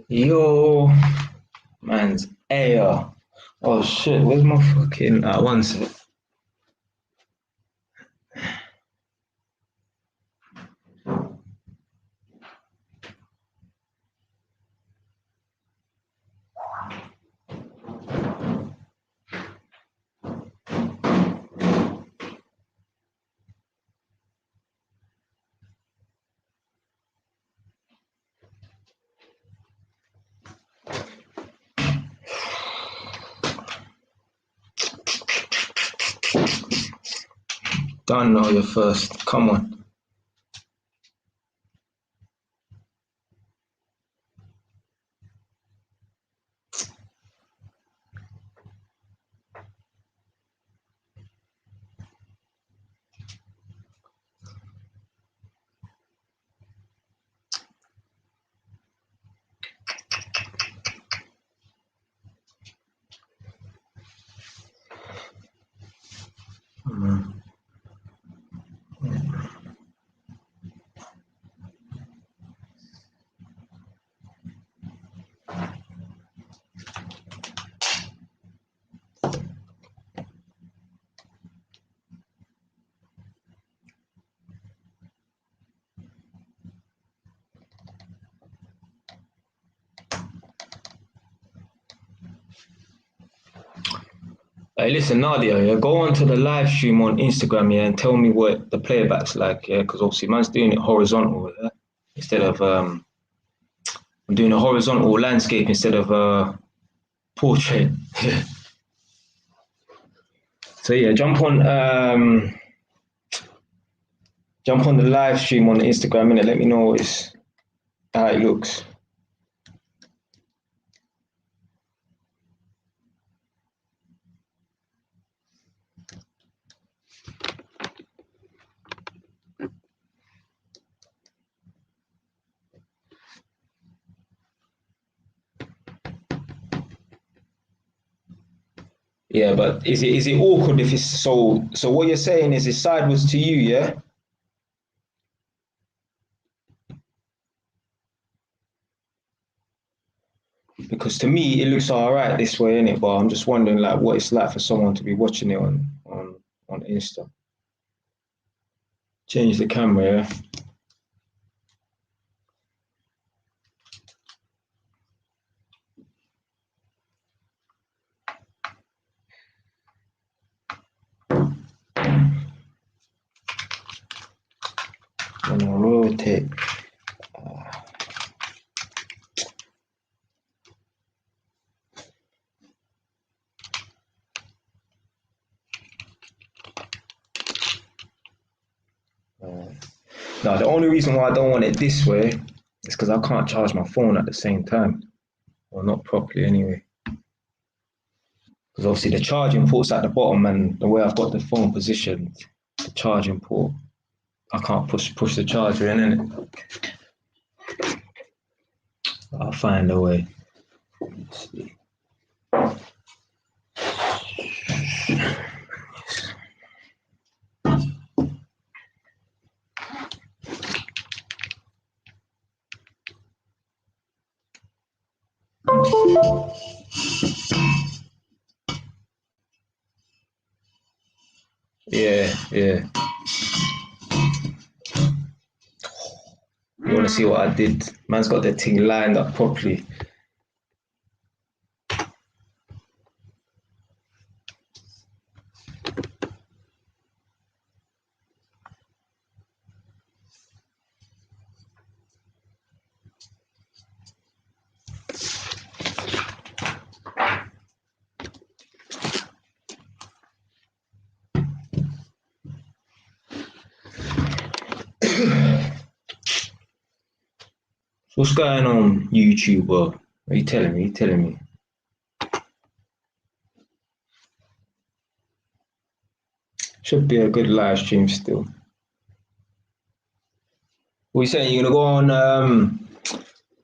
Yo, man's air. Oh shit, where's my fucking one sec. Don't know you first. Come on. Hey, listen, Nadia, yeah, go on to the live stream on Instagram, yeah, and tell me what the playback's like, yeah, because obviously man's doing it horizontal, yeah, instead of I'm doing a horizontal landscape instead of portrait. So yeah, jump on the live stream on Instagram and let me know how it looks. Yeah, but is it awkward if it's so? So what you're saying is it's sideways to you, yeah? Because to me it looks all right this way, innit? But I'm just wondering like what it's like for someone to be watching it on Insta. Change the camera, yeah. I'm gonna rotate. Now the only reason why I don't want it this way is because I can't charge my phone at the same time, or not properly anyway. Because obviously the charging port's at the bottom, and the way I've got the phone positioned, the charging port, I can't push the charger in, innit? I'll find a way. Let's see. Yeah. You want to see what I did? Man's got the thing lined up properly. What's going on, YouTube? What are you telling me? Should be a good live stream still. What are you saying? You're gonna go on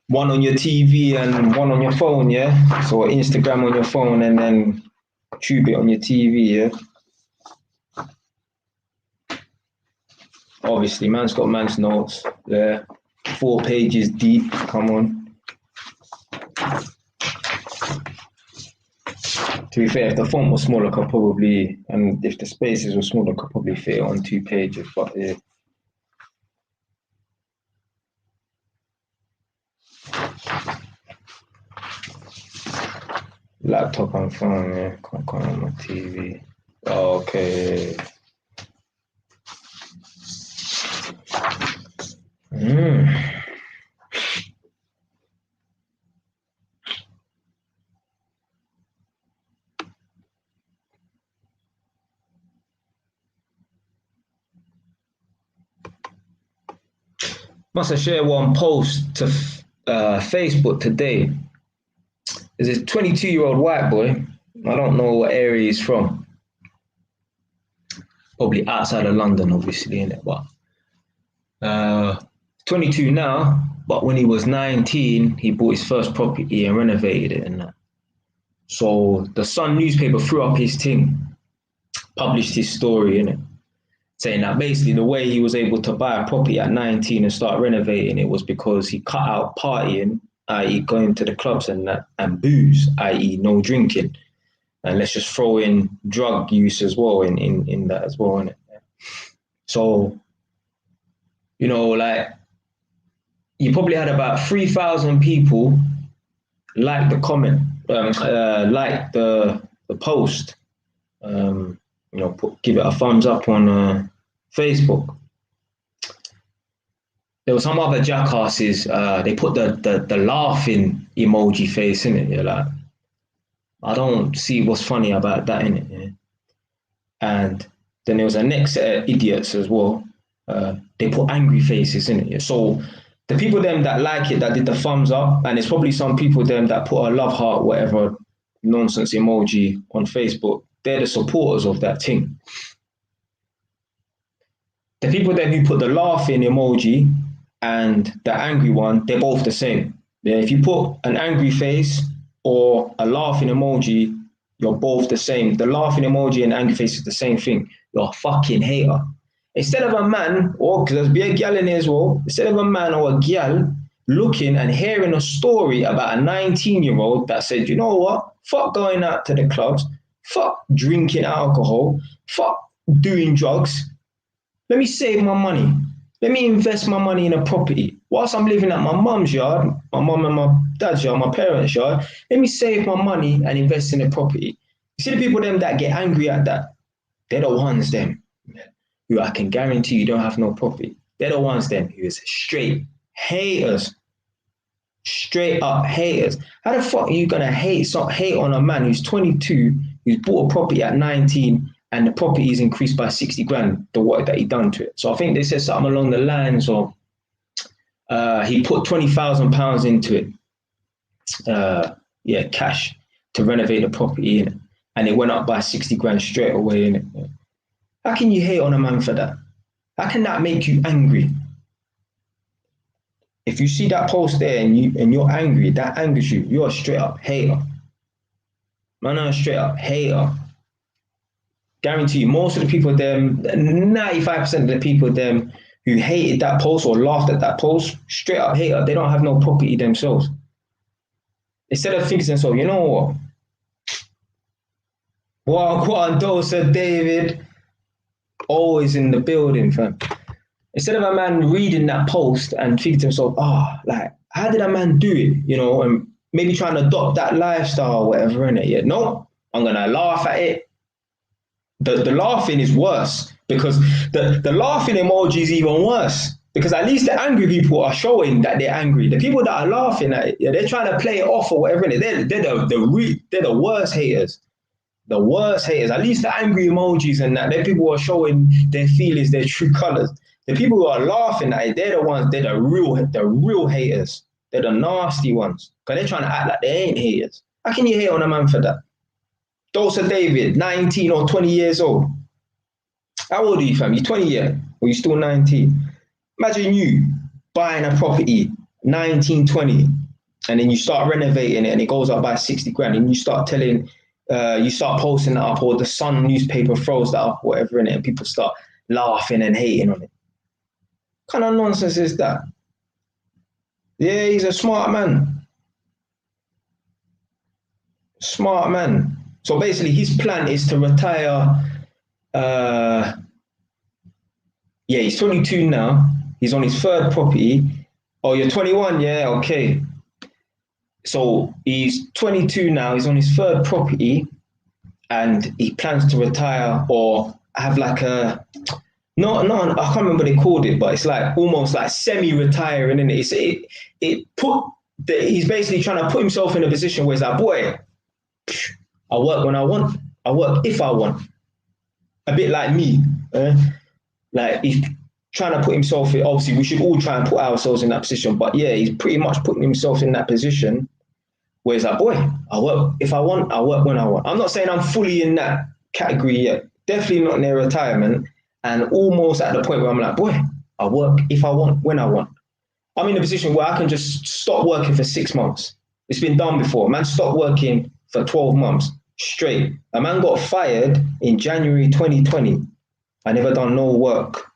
one on your TV and one on your phone, yeah? So Instagram on your phone and then tube it on your TV, yeah? Obviously, man's got man's notes there. 4 pages deep, come on. To be fair, if the font was smaller, I could probably, and if the spaces were smaller, I could probably fit it on 2 pages. But yeah. Laptop and phone, yeah. Can't on my TV. Oh, okay. Must have shared one post to Facebook today. There's a 22-year-old white boy. I don't know what area he's from. Probably outside of London, obviously, innit? But 22 now, but when he was 19, he bought his first property and renovated it and that. So the Sun newspaper threw up his thing, published his story, innit? Saying that basically the way he was able to buy a property at 19 and start renovating it was because he cut out partying, i.e. going to the clubs and that, and booze, i.e. no drinking. And let's just throw in drug use as well in that as well, innit? So, you know, like, you probably had about 3,000 people like the comment, like the post, you know, give it a thumbs up on Facebook. There were some other jackasses, they put the laughing emoji face in it. You're like, I don't see what's funny about that in it. Yeah? And then there was a next set of idiots as well. They put angry faces in it. Yeah? So the people them that like it, that did the thumbs up, and there's probably some people them that put a love heart, whatever nonsense emoji on Facebook. They're the supporters of that thing. The people then who put the laughing emoji and the angry one, they're both the same. Yeah, if you put an angry face or a laughing emoji, you're both the same. The laughing emoji and angry face is the same thing. You're a fucking hater. Instead of a man, or because there's be a gal in here as well, instead of a man or a gal looking and hearing a story about a 19-year-old that said, you know what, fuck going out to the clubs, fuck drinking alcohol, fuck doing drugs, let me save my money. Let me invest my money in a property. Whilst I'm living at my mum's yard, my mum and my dad's yard, my parents' yard, let me save my money and invest in a property. You see the people them that get angry at that, they're the ones them who I can guarantee you don't have no property. They're the ones them who is straight haters. Straight up haters. How the fuck are you gonna hate on a man who's 22, who's bought a property at 19, and the property is increased by 60 grand, the work that he done to it? So I think they said something along the lines of he put £20,000 into it, cash, to renovate the property, innit? And it went up by 60 grand straight away, innit? How can you hate on a man for that? How can that make you angry? If you see that post there and you're angry, that angers you, you're a straight up hater. Man, I'm a straight up hater. Guarantee you, most of the people them, 95% of the people them who hated that post or laughed at that post, straight up hater, they don't have no property themselves. Instead of thinking to themselves, you know what dose of David, always in the building, fam. Instead of a man reading that post and thinking to himself, like, how did a man do it? You know, and maybe trying to adopt that lifestyle or whatever, innit? Yeah, no, I'm gonna laugh at it. The laughing is worse, because the laughing emoji is even worse, because at least the angry people are showing that they're angry. The people that are laughing at it, yeah, they're trying to play it off or whatever, innit? They're the worst haters. The worst haters. At least the angry emojis and that, they're people who are showing their feelings, their true colors. The people who are laughing at it, they're the ones, they're the real haters. They're the nasty ones, because they're trying to act like they ain't haters. How can you hate on a man for that? Dosa David, 19 or 20 years old. How old are you, fam? You 20 yet? Or you still 19? Imagine you buying a property, 19, 20, and then you start renovating it and it goes up by 60 grand, and you start posting that up, or the Sun newspaper throws that up, whatever, in it, and people start laughing and hating on it. What kind of nonsense is that? Yeah, he's a smart man. Smart man. So basically, his plan is to retire. Yeah, he's 22 now. He's on his third property. Oh, you're 21, yeah, okay. So he's 22 now. He's on his third property, and he plans to retire or have like a not I can't remember what they called it, but it's like almost like semi-retiring, and he's basically trying to put himself in a position where he's like, boy, I work when I want, I work if I want. A bit like me, like he's trying to put himself in. Obviously, we should all try and put ourselves in that position, but yeah, he's pretty much putting himself in that position where he's like, boy, I work if I want, I work when I want. I'm not saying I'm fully in that category yet. Definitely not near retirement, and almost at the point where I'm like, boy, I work if I want, when I want. I'm in a position where I can just stop working for 6 months. It's been done before. Man stopped working for 12 months straight. A man got fired in January 2020. I never done no work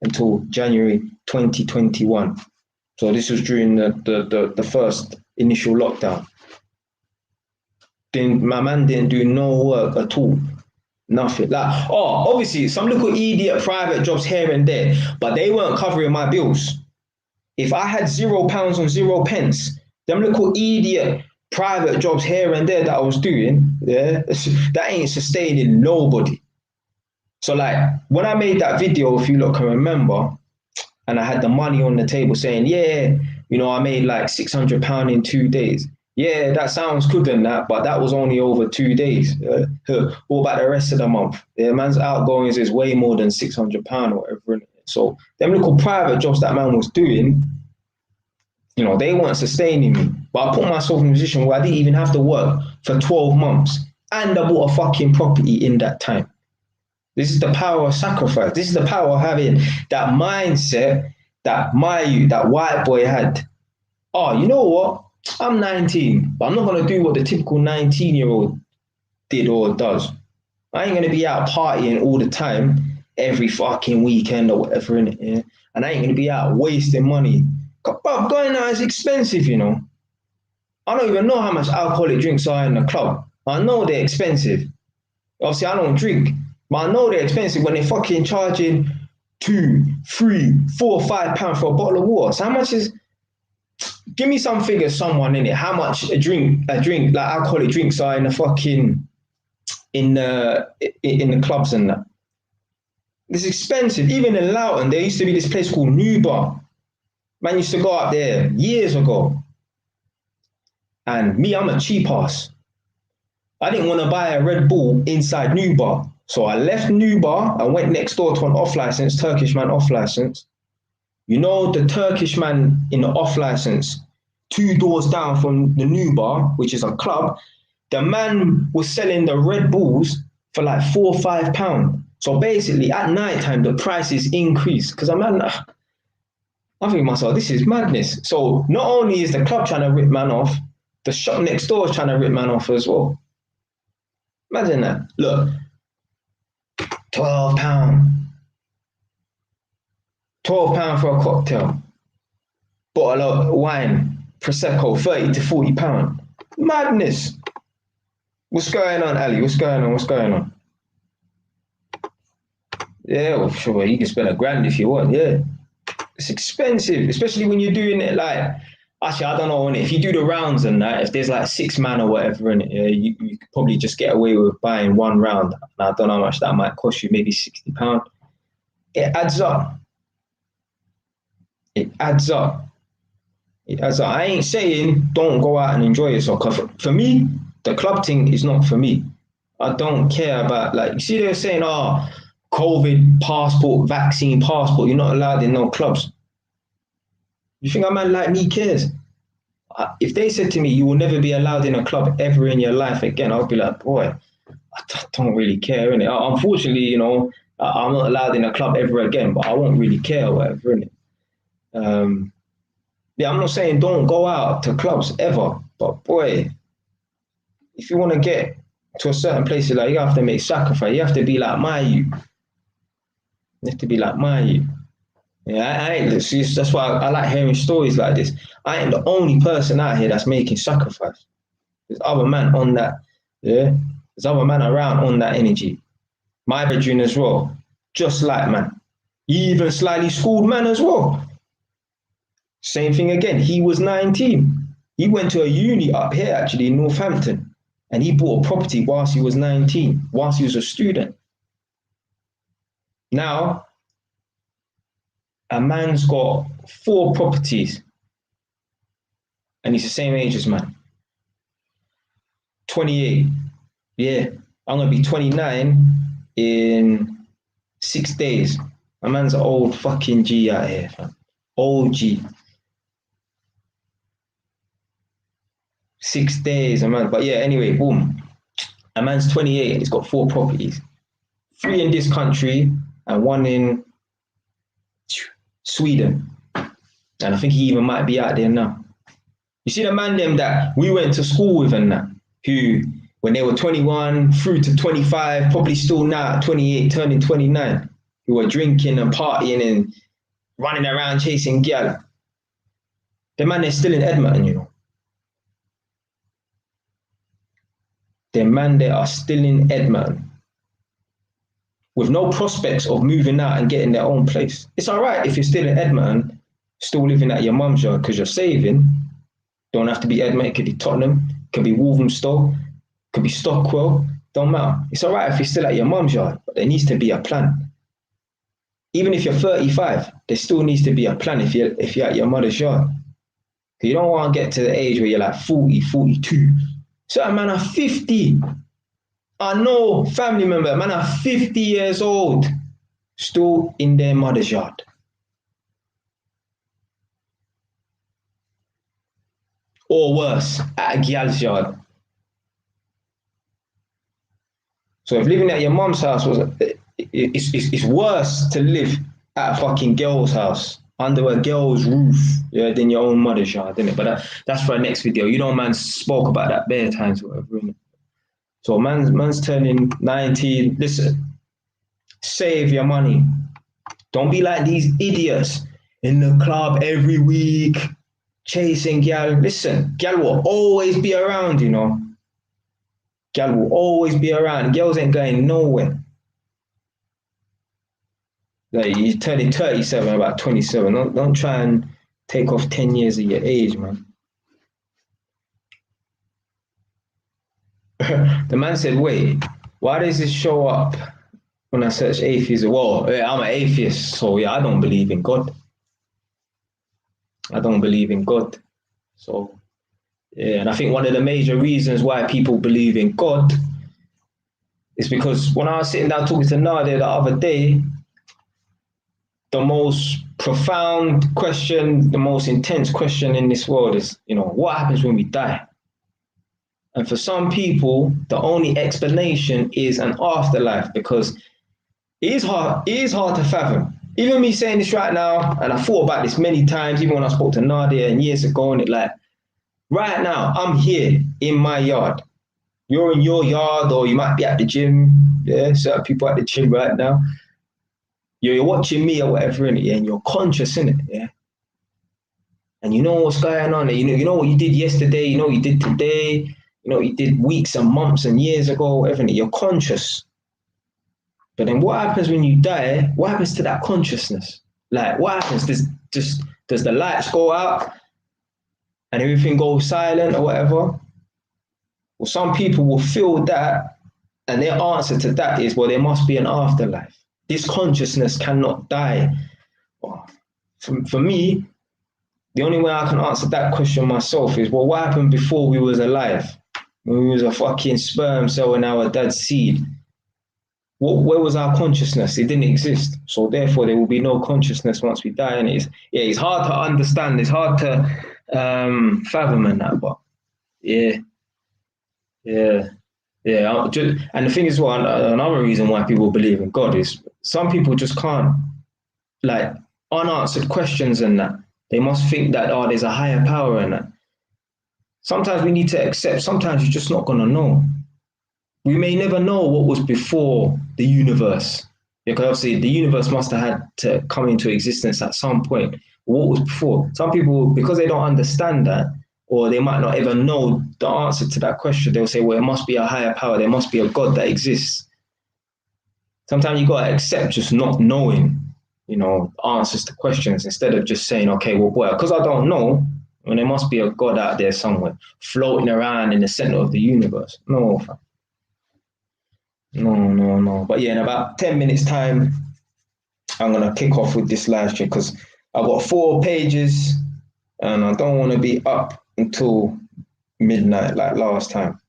until January 2021. So this was during the first initial lockdown. Then my man didn't do no work at all. Nothing. Like, obviously some little idiot private jobs here and there, but they weren't covering my bills. If I had £0 on 0 pence, them little idiot private jobs here and there that I was doing, yeah, that ain't sustaining nobody. So like when I made that video, if you lot can remember, and I had the money on the table saying, yeah, you know, I made like £600 in 2 days. Yeah, that sounds good and that, but that was only over 2 days. What about the rest of the month? Yeah, man's outgoings is way more than £600 or whatever. So them little private jobs that man was doing, you know, they weren't sustaining me. But I put myself in a position where I didn't even have to work for 12 months. And I bought a fucking property in that time. This is the power of sacrifice. This is the power of having that mindset that that white boy had. Oh, you know what? I'm 19, but I'm not going to do what the typical 19-year-old did or does. I ain't going to be out partying all the time, every fucking weekend or whatever, innit? Yeah? And I ain't going to be out wasting money. But going out is expensive, you know. I don't even know how much alcoholic drinks are in the club. I know they're expensive. Obviously, I don't drink, but I know they're expensive when they're fucking charging £2, £3, £4, £5 for a bottle of water. So how much is... Give me some figures, someone in it. How much a drink like alcoholic drinks are in the fucking in the clubs and that. It's expensive. Even in Loughton, there used to be this place called New Bar. Man used to go up there years ago. And me, I'm a cheap ass. I didn't want to buy a Red Bull inside New Bar. So I left New Bar and went next door to an off-license, Turkish man off-license. You know, the Turkish man in the off-license, 2 doors down from the New Bar, which is a club, the man was selling the Red Bulls for like £4 or £5. So basically, at night time, the prices increase. Because I'm I think to myself, this is madness. So not only is the club trying to rip man off, the shop next door is trying to rip man off as well. Imagine that. Look, £12. £12 for a cocktail. Bottle of wine, Prosecco, £30 to £40. Madness. What's going on, Ali? What's going on? What's going on? Yeah, well, sure, you can spend £1,000 if you want, yeah. It's expensive, especially when you're doing it like, actually, I don't know, if you do the rounds and that, if there's like 6 man or whatever in it, yeah, you could probably just get away with buying 1 round. And I don't know how much that might cost you, maybe £60. It adds up. It adds up. It adds up. I ain't saying don't go out and enjoy yourself. Cause for me, the club thing is not for me. I don't care about, like, you see they're saying, COVID passport, vaccine passport, you're not allowed in no clubs. You think a man like me cares? If they said to me, you will never be allowed in a club ever in your life again, I'll be like, boy, I don't really care, innit? Unfortunately, you know, I'm not allowed in a club ever again, but I won't really care or whatever, innit? Yeah, I'm not saying don't go out to clubs ever, but boy, if you want to get to a certain place, like, you have to make sacrifice. You have to be like my youth. You have to be like my youth. Yeah, I ain't. That's why I like hearing stories like this. I ain't the only person out here that's making sacrifice. There's other man on that. Yeah, There's other man around on that energy. My bedroom as well, just like man. Even slightly schooled man as well. Same thing again. He was 19. He went to a uni up here, actually, in Northampton. And he bought a property whilst he was 19, whilst he was a student. Now, a man's got 4 properties. And he's the same age as man. 28. Yeah, I'm going to be 29 in 6 days. My man's an old fucking G out here, fam. Old G. 6 days, a man. But yeah, anyway, boom. A man's 28. He's got 4 properties. 3 in this country and 1 in Sweden. And I think he even might be out there now. You see the man them that we went to school with and that, who, when they were 21 through to 25, probably still now at 28, turning 29, who were drinking and partying and running around chasing girl. The man, they're still in Edmonton, you know. The man, they are still in Edmonton with no prospects of moving out and getting their own place. It's all right if you're still in Edmonton, still living at your mum's yard because you're saving. Don't have to be Edmonton, it could be Tottenham, it could be Walthamstow, it could be Stockwell, don't matter. It's all right if you're still at your mum's yard, but there needs to be a plan. Even if you're 35, there still needs to be a plan if you're at your mother's yard. You don't want to get to the age where you're like 40, 42. Certain man are 50. I know family member, man are 50 years old, still in their mother's yard. Or worse, at a girl's yard. So if living at your mum's house it's worse to live at a fucking girl's house, under a girl's roof, yeah, than your own mother's yard, isn't it? But that's for our next video. You know, man spoke about that bare times, whatever, innit? So man's turning 19. Listen, save your money. Don't be like these idiots in the club every week, chasing gal. Listen, gal will always be around, you know. Gal will always be around. Girls ain't going nowhere. Like, you're turning 37, about 27. Don't try and take off 10 years of your age, man. The man said, wait, why does this show up when I search atheism? Well, I'm an atheist, so yeah, I don't believe in God. I don't believe in God. So, yeah, and I think one of the major reasons why people believe in God is because when I was sitting down talking to Nadia the other day, the most profound question, the most intense question in this world is, you know, what happens when we die? And for some people, the only explanation is an afterlife, because it is hard to fathom. Even me saying this right now, and I thought about this many times, even when I spoke to Nadia and years ago, and it like, right now, I'm here in my yard. You're in your yard, or you might be at the gym. Yeah, certain people at the gym right now. You're watching me or whatever, in it, yeah, and you're conscious in it, yeah. And you know what's going on. You know what you did yesterday. You know what you did today. You know what you did weeks and months and years ago, whatever. You're conscious. But then what happens when you die? What happens to that consciousness? Like, what happens? Does the lights go out and everything goes silent or whatever? Well, some people will feel that, and their answer to that is, well, there must be an afterlife. This consciousness cannot die. For me, the only way I can answer that question myself is, well, what happened before we was alive? When we was a fucking sperm cell in our dad's seed? Where was our consciousness? It didn't exist. So therefore, there will be no consciousness once we die. And it's hard to understand. It's hard to fathom in that. But yeah. And the thing is, well, another reason why people believe in God is some people just can't, like, unanswered questions and that. They must think that, oh, there's a higher power in that. Sometimes we need to accept, sometimes you're just not going to know. We may never know what was before the universe, because obviously the universe must have had to come into existence at some point. What was before? Some people, because they don't understand that, or they might not even know the answer to that question. They'll say, well, it must be a higher power. There must be a God that exists. Sometimes you got to accept just not knowing, answers to questions instead of just saying, okay, well, boy, because I don't know, there must be a God out there somewhere floating around in the center of the universe. No, no. But yeah, in about 10 minutes time, I'm going to kick off with this live stream because I've got 4 pages and I don't want to be up until midnight like last time.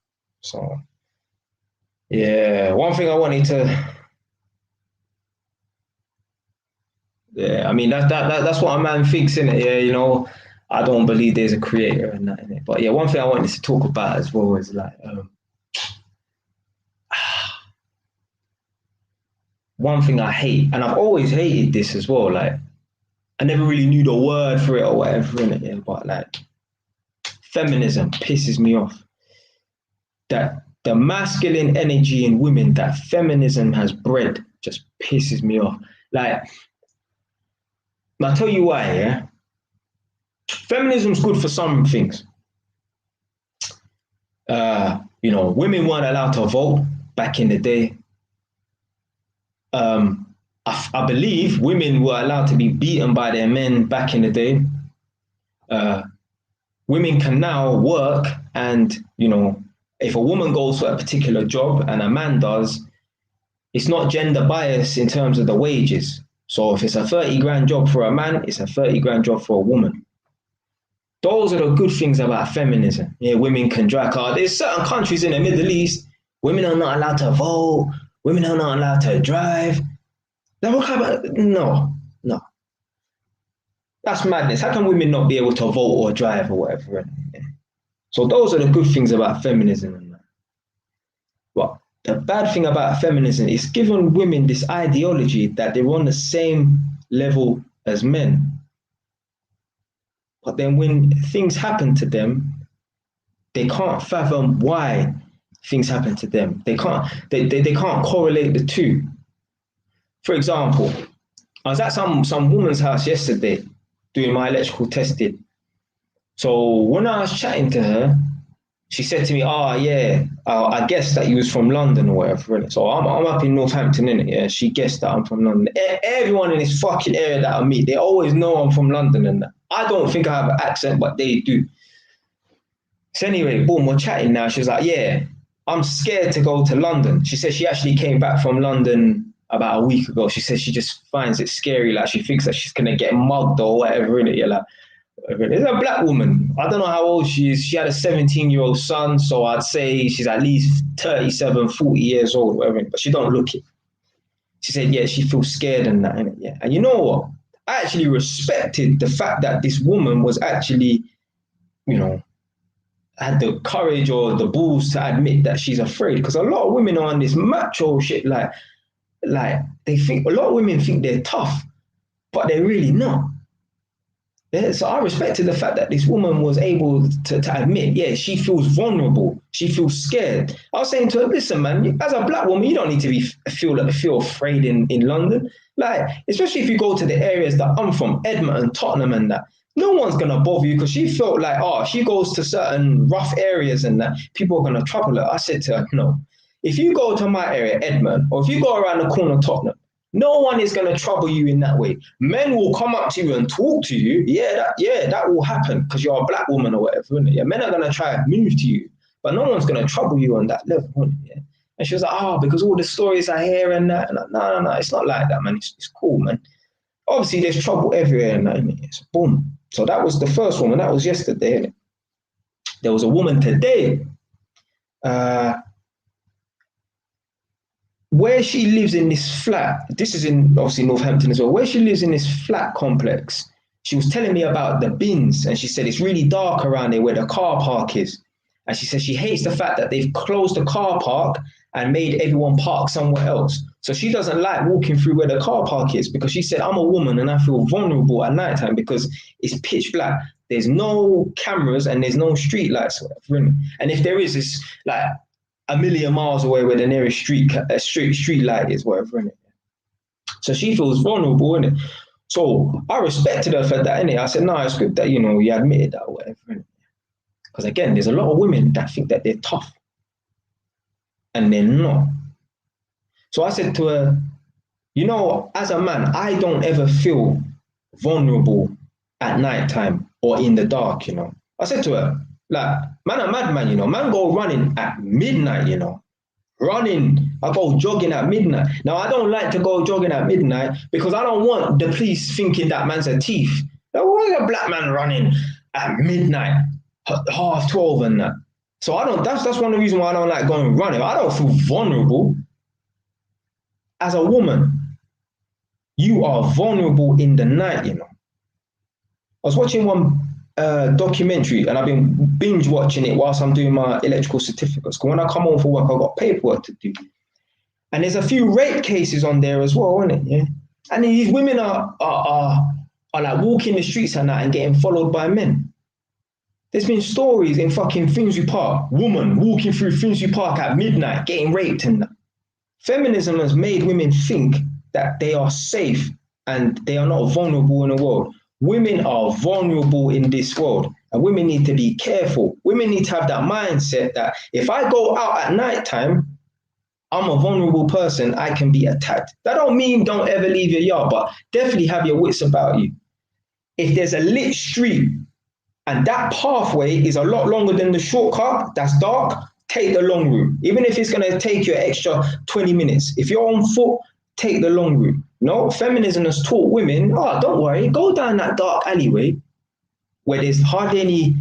So, yeah, one thing I wanted to... Yeah, I mean, that's what a man thinks, innit? Yeah, I don't believe there's a creator and that, innit? But yeah, one thing I wanted to talk about as well is like... one thing I hate, and I've always hated this as well, like, I never really knew the word for it or whatever, innit? Yeah, but like, feminism pisses me off. That the masculine energy in women that feminism has bred just pisses me off. Like, I'll tell you why, yeah? Feminism's good for some things. Women weren't allowed to vote back in the day. I believe women were allowed to be beaten by their men back in the day. Women can now work and, if a woman goes for a particular job and a man does, it's not gender bias in terms of the wages. So if it's a 30 grand job for a man, it's a 30 grand job for a woman. Those are the good things about feminism. Yeah, women can drive cars. There's certain countries in the Middle East, women are not allowed to vote, women are not allowed to drive. No. That's madness. How can women not be able to vote or drive or whatever? So those are the good things about feminism and that. But the bad thing about feminism is giving women this ideology that they're on the same level as men. But then when things happen to them, they can't fathom why things happen to them. They can't correlate the two. For example, I was at some woman's house yesterday doing my electrical testing. So when I was chatting to her, she said to me, I guessed that you was from London or whatever. Innit? So I'm up in Northampton, innit? Yeah, she guessed that I'm from London. Everyone in this fucking area that I meet, they always know I'm from London and that. I don't think I have an accent, but they do. So anyway, boom, we're chatting now. She was like, yeah, I'm scared to go to London. She said she actually came back from London about a week ago. She said she just finds it scary. Like she thinks that she's going to get mugged or whatever, innit? Yeah, like, it's a black woman. I don't know how old she is. She had a 17-year-old son, so I'd say she's at least 37, 40 years old, whatever, but she don't look it. She said, yeah, she feels scared and that, innit? Yeah. And you know what? I actually respected the fact that this woman was actually, had the courage or the balls to admit that she's afraid. Because a lot of women are on this macho shit, like they think, a lot of women think they're tough, but they're really not. Yeah, so I respected the fact that this woman was able to admit, yeah, she feels vulnerable. She feels scared. I was saying to her, listen, man, as a black woman, you don't need to feel afraid in London. Like, especially if you go to the areas that I'm from, Edmonton, Tottenham and that, no one's going to bother you because she felt like, she goes to certain rough areas and that people are going to trouble her. I said to her, no, if you go to my area, Edmonton, or if you go around the corner, Tottenham, no one is going to trouble you in that way. Men will come up to you and talk to you. That will happen because you're a black woman or whatever. Yeah, men are going to try and move to you, but no one's going to trouble you on that level. Yeah. And she was like, because all the stories I hear and that. And no, it's not like that, man. It's cool, man. Obviously, there's trouble everywhere and that. It's boom. So that was the first woman. That was yesterday. There was a woman today. Where she lives in this flat, this is in obviously Northampton as well, where she lives in this flat complex, she was telling me about the bins and she said it's really dark around there where the car park is. And she said she hates the fact that they've closed the car park and made everyone park somewhere else. So she doesn't like walking through where the car park is because she said, I'm a woman and I feel vulnerable at nighttime because it's pitch black. There's no cameras and there's no street lights. And if there is, it's like a million miles away where the nearest street light is, whatever, innit? So she feels vulnerable, innit? So I respected her for that, innit? I said, no, it's good that, you admitted that, whatever, innit? Because again, there's a lot of women that think that they're tough and they're not. So I said to her, you know, as a man, I don't ever feel vulnerable at nighttime or in the dark, you know. I said to her, like, man, a madman, you know, man go running at midnight, you know. Running, I go jogging at midnight. Now, I don't like to go jogging at midnight because I don't want the police thinking that man's a thief. Now, why is a black man running at midnight, 12:30 and that? So I don't, that's one of the reasons why I don't like going running. I don't feel vulnerable. As a woman, you are vulnerable in the night, you know. I was watching one documentary and I've been binge watching it whilst I'm doing my electrical certificates. Because when I come home for work, I've got paperwork to do. And there's a few rape cases on there as well, isn't it? Yeah. And these women are like walking the streets at night and getting followed by men. There's been stories in fucking Finsbury Park, woman walking through Finsbury Park at midnight, getting raped and that. Feminism has made women think that they are safe and they are not vulnerable in the world. Women are vulnerable in this world and women need to be careful. Women need to have that mindset that if I go out at nighttime, I'm a vulnerable person, I can be attacked. That don't mean don't ever leave your yard, but definitely have your wits about you. If there's a lit street and that pathway is a lot longer than the shortcut that's dark, take the long route. Even if it's going to take you an extra 20 minutes. If you're on foot, take the long route. No, feminism has taught women, oh, don't worry, go down that dark alleyway where there's hardly any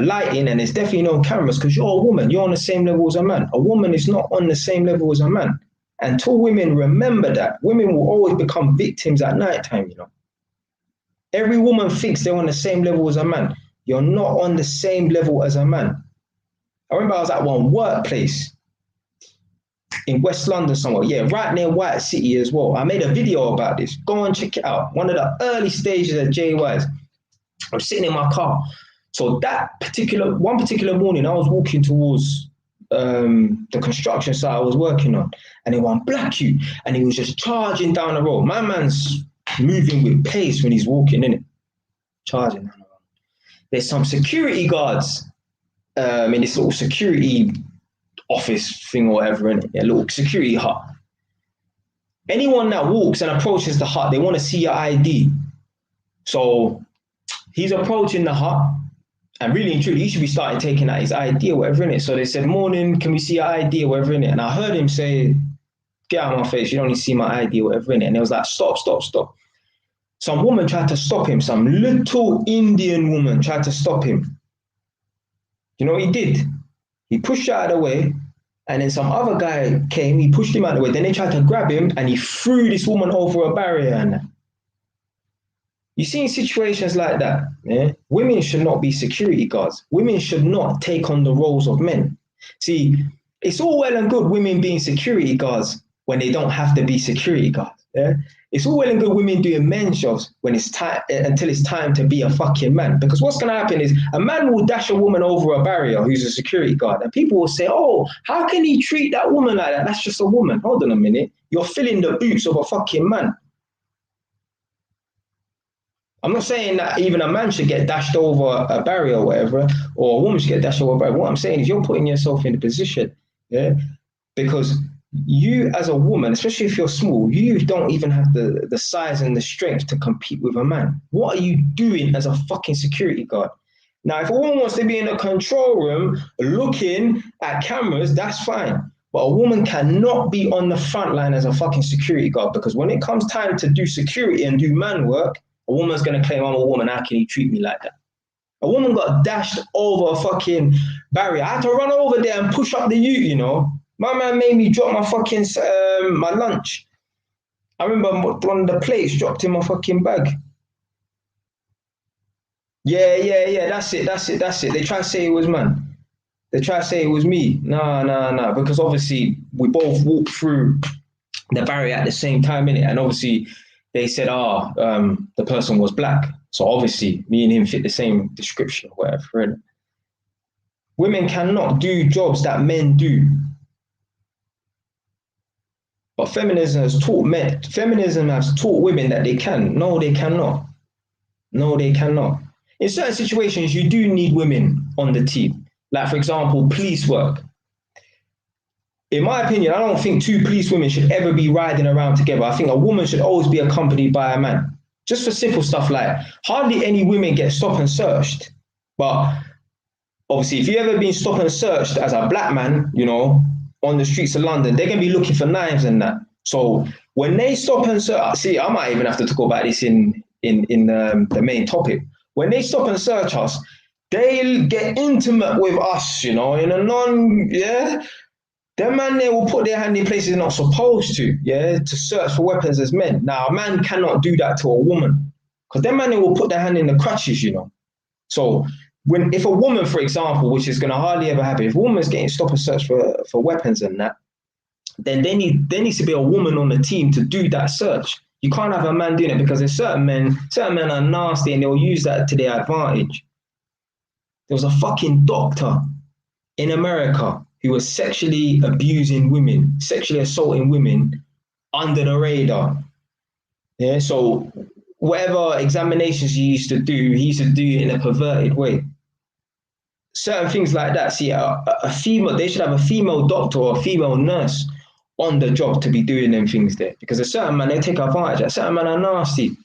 lighting and there's definitely no cameras because you're a woman. You're on the same level as a man. A woman is not on the same level as a man. Until women remember that, women will always become victims at nighttime, you know. Every woman thinks they're on the same level as a man. You're not on the same level as a man. I remember I was at one workplace in West London somewhere. Yeah, right near White City as well. I made a video about this. Go and check it out. One of the early stages of JY's. I'm sitting in my car. So one particular morning, I was walking towards the construction site I was working on. And there was one black youth. And he was just charging down the road. My man's moving with pace when he's walking, innit? Charging down the road. There's some security guards in this little security office thing or whatever, in a little security hut. Anyone that walks and approaches the hut, they want to see your ID. So he's approaching the hut, and really and truly, he should be starting taking out his ID or whatever in it. So they said, morning, can we see your ID or whatever in it? And I heard him say, get out of my face, you don't need to see my ID or whatever in it. And it was like, stop. Some woman tried to stop him. Some little Indian woman tried to stop him. You know what he did? He pushed her out of the way, and then some other guy came, he pushed him out of the way. Then they tried to grab him, and he threw this woman over a barrier. And you see, in situations like that, yeah, women should not be security guards. Women should not take on the roles of men. See, it's all well and good women being security guards when they don't have to be security guards. Yeah? It's all well and good women doing men's jobs when it's time until it's time to be a fucking man. Because what's going to happen is a man will dash a woman over a barrier who's a security guard, and people will say, "Oh, how can he treat that woman like that? That's just a woman." Hold on a minute, you're filling the boots of a fucking man. I'm not saying that even a man should get dashed over a barrier or whatever, or a woman should get dashed over a barrier. What I'm saying is you're putting yourself in a position, yeah, because you as a woman, especially if you're small, you don't even have the size and the strength to compete with a man. What are you doing as a fucking security guard? Now, if a woman wants to be in a control room looking at cameras, that's fine. But a woman cannot be on the front line as a fucking security guard, because when it comes time to do security and do man work, a woman's going to claim, I'm a woman, how can you treat me like that? A woman got dashed over a fucking barrier. I had to run over there and push up the ute, you know. My man made me drop my fucking, my lunch. I remember one of the plates dropped in my fucking bag. Yeah, that's it. They try to say it was man. They try to say it was me. No, because obviously we both walked through the barrier at the same time, innit? And obviously they said, the person was black. So obviously me and him fit the same description or whatever. Innit? Women cannot do jobs that men do. But feminism has taught women that they can. No, they cannot. In certain situations, you do need women on the team. Like, for example, police work. In my opinion, I don't think two police women should ever be riding around together. I think a woman should always be accompanied by a man. Just for simple stuff like hardly any women get stopped and searched. But obviously, if you've ever been stopped and searched as a black man, you know, on the streets of London, they're going to be looking for knives and that. So when they stop and search, see, I might even have to talk about this in the main topic. When they stop and search us, they'll get intimate with us, you know, in a them man, they will put their hand in places they're not supposed to, to search for weapons as men. Now, a man cannot do that to a woman because them man, they will put their hand in the crutches, you know. So if a woman, for example, which is going to hardly ever happen, if a woman's getting stop and search for weapons and that, then there needs to be a woman on the team to do that search. You can't have a man doing it because there's certain men are nasty and they'll use that to their advantage. There was a fucking doctor in America who was sexually abusing women, sexually assaulting women under the radar. Yeah, so whatever examinations he used to do it in a perverted way. Certain things like that. See, a female, they should have a female doctor or a female nurse on the job to be doing them things there. Because a certain man, they take advantage. A certain men are nasty.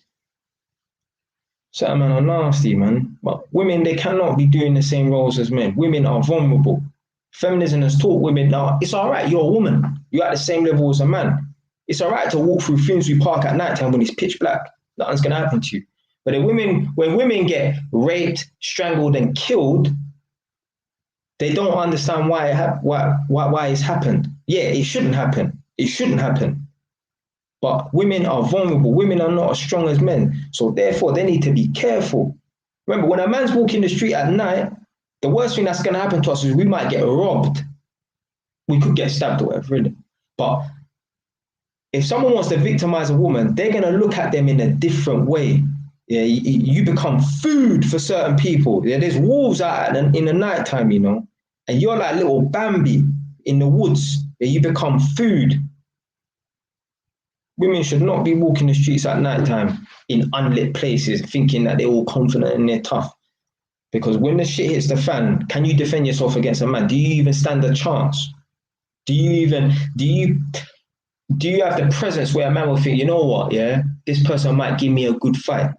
Certain men are nasty, man. But women, they cannot be doing the same roles as men. Women are vulnerable. Feminism has taught women now, it's all right, you're a woman. You're at the same level as a man. It's all right to walk through Finsbury Park at night time when it's pitch black. Nothing's going to happen to you. But when women get raped, strangled, and killed, they don't understand why it's happened. Yeah, it shouldn't happen. It shouldn't happen. But women are vulnerable. Women are not as strong as men. So therefore, they need to be careful. Remember, when a man's walking the street at night, the worst thing that's going to happen to us is we might get robbed. We could get stabbed or whatever, really. But if someone wants to victimize a woman, they're going to look at them in a different way. Yeah, you become food for certain people. Yeah, there's wolves out in the nighttime, you know, and you're like little Bambi in the woods. Yeah, you become food. Women should not be walking the streets at nighttime in unlit places thinking that they're all confident and they're tough. Because when the shit hits the fan, can you defend yourself against a man? Do you even stand a chance? Do you have the presence where a man will think, you know what, yeah, this person might give me a good fight?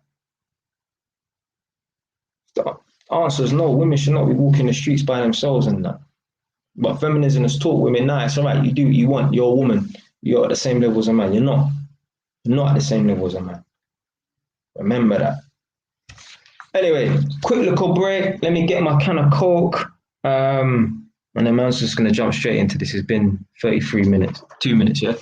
The answer is no. Women should not be walking the streets by themselves and that. But feminism has taught women, nah, it's all right, you do what you want. You're a woman. You're at the same level as a man. You're not. You're not at the same level as a man. Remember that. Anyway, quick little break. Let me get my can of Coke. And then man's just going to jump straight into this. It's been 33 minutes. 2 minutes, yeah?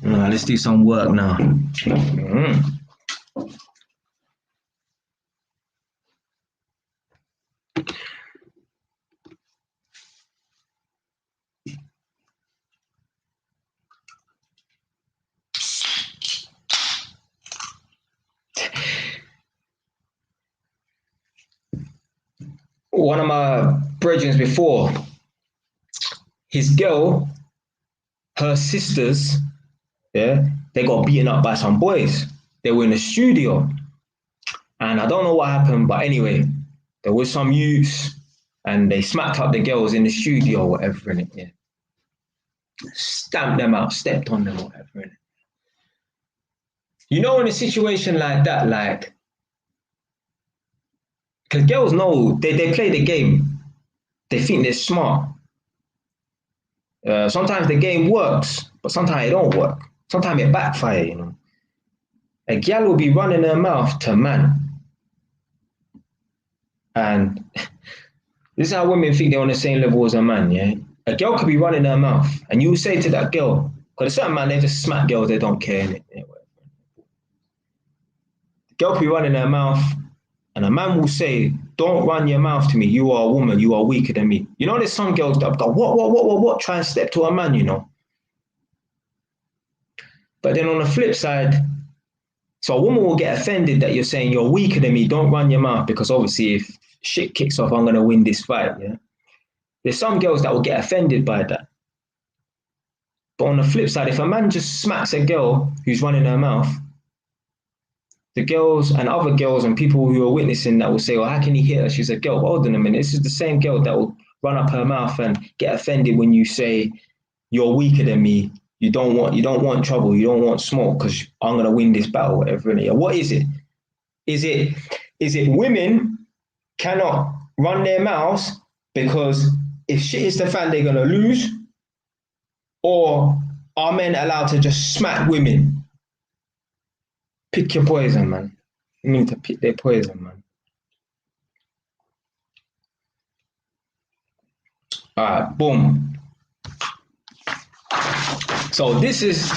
Let's do some work now. One of my brethren before, his girl, her sisters, yeah, they got beaten up by some boys. They were in the studio. And I don't know what happened, but anyway, there was some youths and they smacked up the girls in the studio or whatever in it, yeah. Stamped them out, stepped on them or whatever in it. You know, in a situation like that, like, because girls know, they play the game. They think they're smart. Sometimes the game works, but sometimes it don't work. Sometimes it backfire, you know. A gal will be running her mouth to man. And This is how women think they're on the same level as a man, yeah? A girl could be running her mouth, and you say to that girl, because a certain man, they just smack girls, they don't care. Innit? Yeah, the girl could be running her mouth, and a man will say, don't run your mouth to me, you are a woman, you are weaker than me. You know, there's some girls that go, what, try and step to a man, you know? But then on the flip side, so a woman will get offended that you're saying you're weaker than me, don't run your mouth, because obviously if shit kicks off, I'm going to win this fight, yeah? There's some girls that will get offended by that. But on the flip side, if a man just smacks a girl who's running her mouth, the girls and other girls and people who are witnessing that will say, well, how can he hit her? She's a girl. Hold on a minute. This is the same girl that will run up her mouth and get offended when you say you're weaker than me. You don't want trouble. You don't want smoke because I'm going to win this battle, whatever. What is it? Is it women cannot run their mouths because if shit hits the fan, they're going to lose? Or are men allowed to just smack women? Pick your poison, man. You need to pick their poison, man. All right, boom. So this is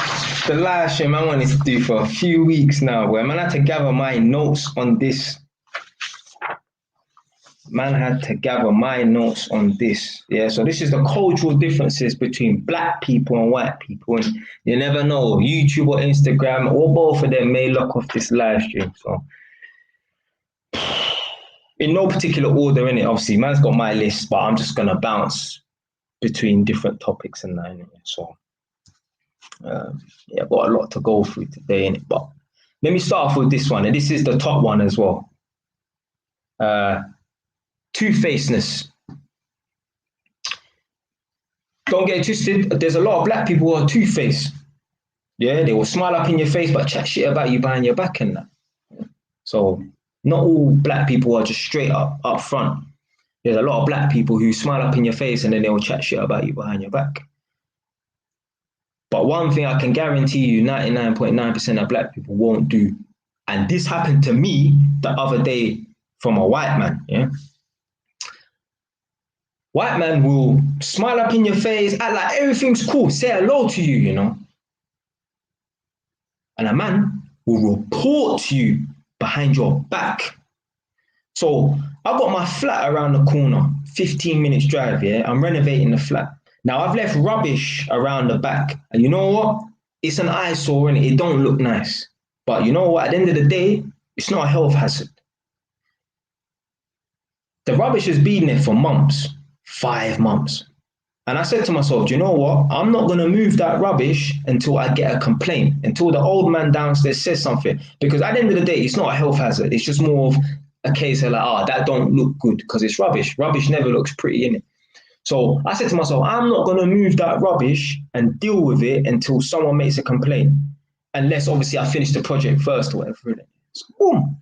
the live stream I wanted to do for a few weeks now, where man had to gather my notes on this. Yeah, so this is the cultural differences between black people and white people. And you never know, YouTube or Instagram, or both of them may lock off this live stream. So in no particular order, innit? Obviously, man's got my list, but I'm just gonna bounce between different topics and that, innit? So yeah, I've got a lot to go through today, innit? But let me start off with this one, and this is the top one as well. Two-facedness. Don't get it twisted. There's a lot of black people who are two-faced. Yeah, they will smile up in your face, but chat shit about you behind your back and that. So not all black people are just straight up front. There's a lot of black people who smile up in your face and then they'll chat shit about you behind your back. But one thing I can guarantee you, 99.9% of black people won't do. And this happened to me the other day from a white man, yeah? White man will smile up in your face, act like everything's cool, say hello to you, you know? And a man will report you behind your back. So I've got my flat around the corner, 15 minutes drive, yeah? I'm renovating the flat. Now I've left rubbish around the back. And you know what? It's an eyesore and it don't look nice. But you know what? At the end of the day, it's not a health hazard. The rubbish has been there for months, 5 months. And I said to myself, do you know what? I'm not going to move that rubbish until I get a complaint, until the old man downstairs says something. Because at the end of the day, it's not a health hazard. It's just more of a case of like, that don't look good because it's rubbish. Rubbish never looks pretty, innit? So I said to myself, I'm not going to move that rubbish and deal with it until someone makes a complaint. Unless obviously I finish the project first or whatever. So boom.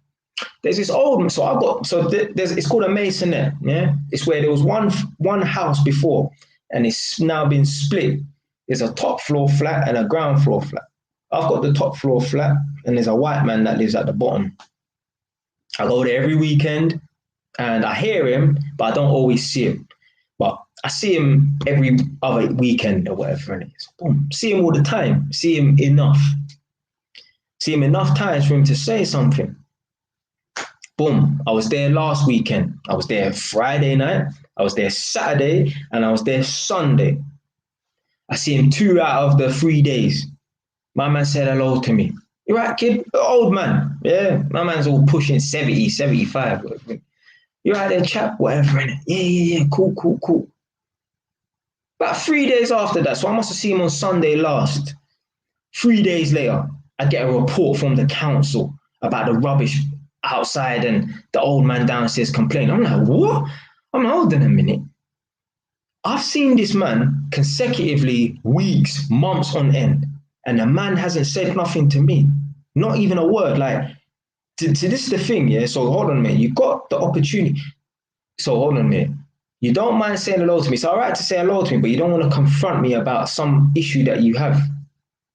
There's this old, it's called a masonette, yeah? It's where there was one house before and it's now been split. There's a top floor flat and a ground floor flat. I've got the top floor flat and there's a white man that lives at the bottom. I go there every weekend and I hear him, but I don't always see him. But I see him every other weekend or whatever it is. Boom. See him all the time. See him enough. See him enough times for him to say something. Boom. I was there last weekend. I was there Friday night. I was there Saturday and I was there Sunday. I see him 2 out of the 3 days. My man said hello to me. You right, kid? Old man. Yeah. My man's all pushing 70, 75. You right there, chap? Whatever, innit? Yeah. Cool. About 3 days after that, so I must have seen him on Sunday last. 3 days later, I get a report from the council about the rubbish outside and the old man downstairs complaining. I'm like, what? I'm like, hold on a minute. I've seen this man consecutively weeks, months on end, and the man hasn't said nothing to me. Not even a word. Like, this is the thing, yeah? So hold on a minute. You got the opportunity. So hold on a minute. You don't mind saying hello to me. It's all right to say hello to me, but you don't want to confront me about some issue that you have.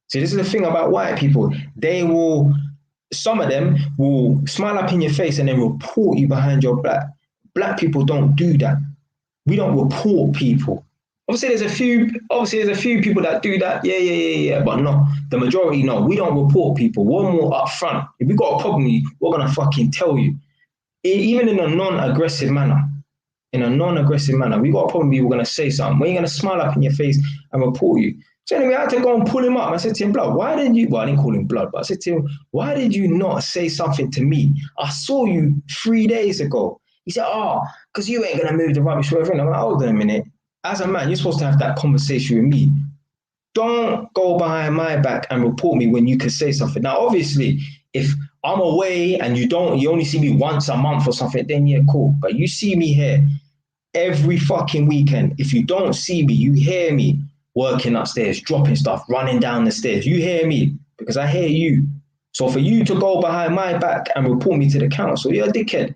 See, this is the thing about white people. Some of them will smile up in your face and then report you behind your back. Black people don't do that. We don't report people. Obviously, there's a few people that do that. Yeah. But no, the majority, no. We don't report people. We're more upfront. If we got a problem, we're gonna fucking tell you, even in a non-aggressive manner. In a non-aggressive manner, we got a problem. We're gonna say something. We ain't gonna smile up in your face and report you. So anyway, I had to go and pull him up. I said to him, blood, why didn't you? Well, I didn't call him blood, but I said to him, why did you not say something to me? I saw you 3 days ago. He said, oh, because you ain't gonna move the rubbish or everything. I'm like, hold on a minute. As a man, you're supposed to have that conversation with me. Don't go behind my back and report me when you can say something. Now, obviously, if I'm away and you only see me once a month or something, then yeah, cool. But you see me here every fucking weekend. If you don't see me, you hear me working upstairs, dropping stuff, running down the stairs. You hear me because I hear you. So for you to go behind my back and report me to the council, you're a dickhead.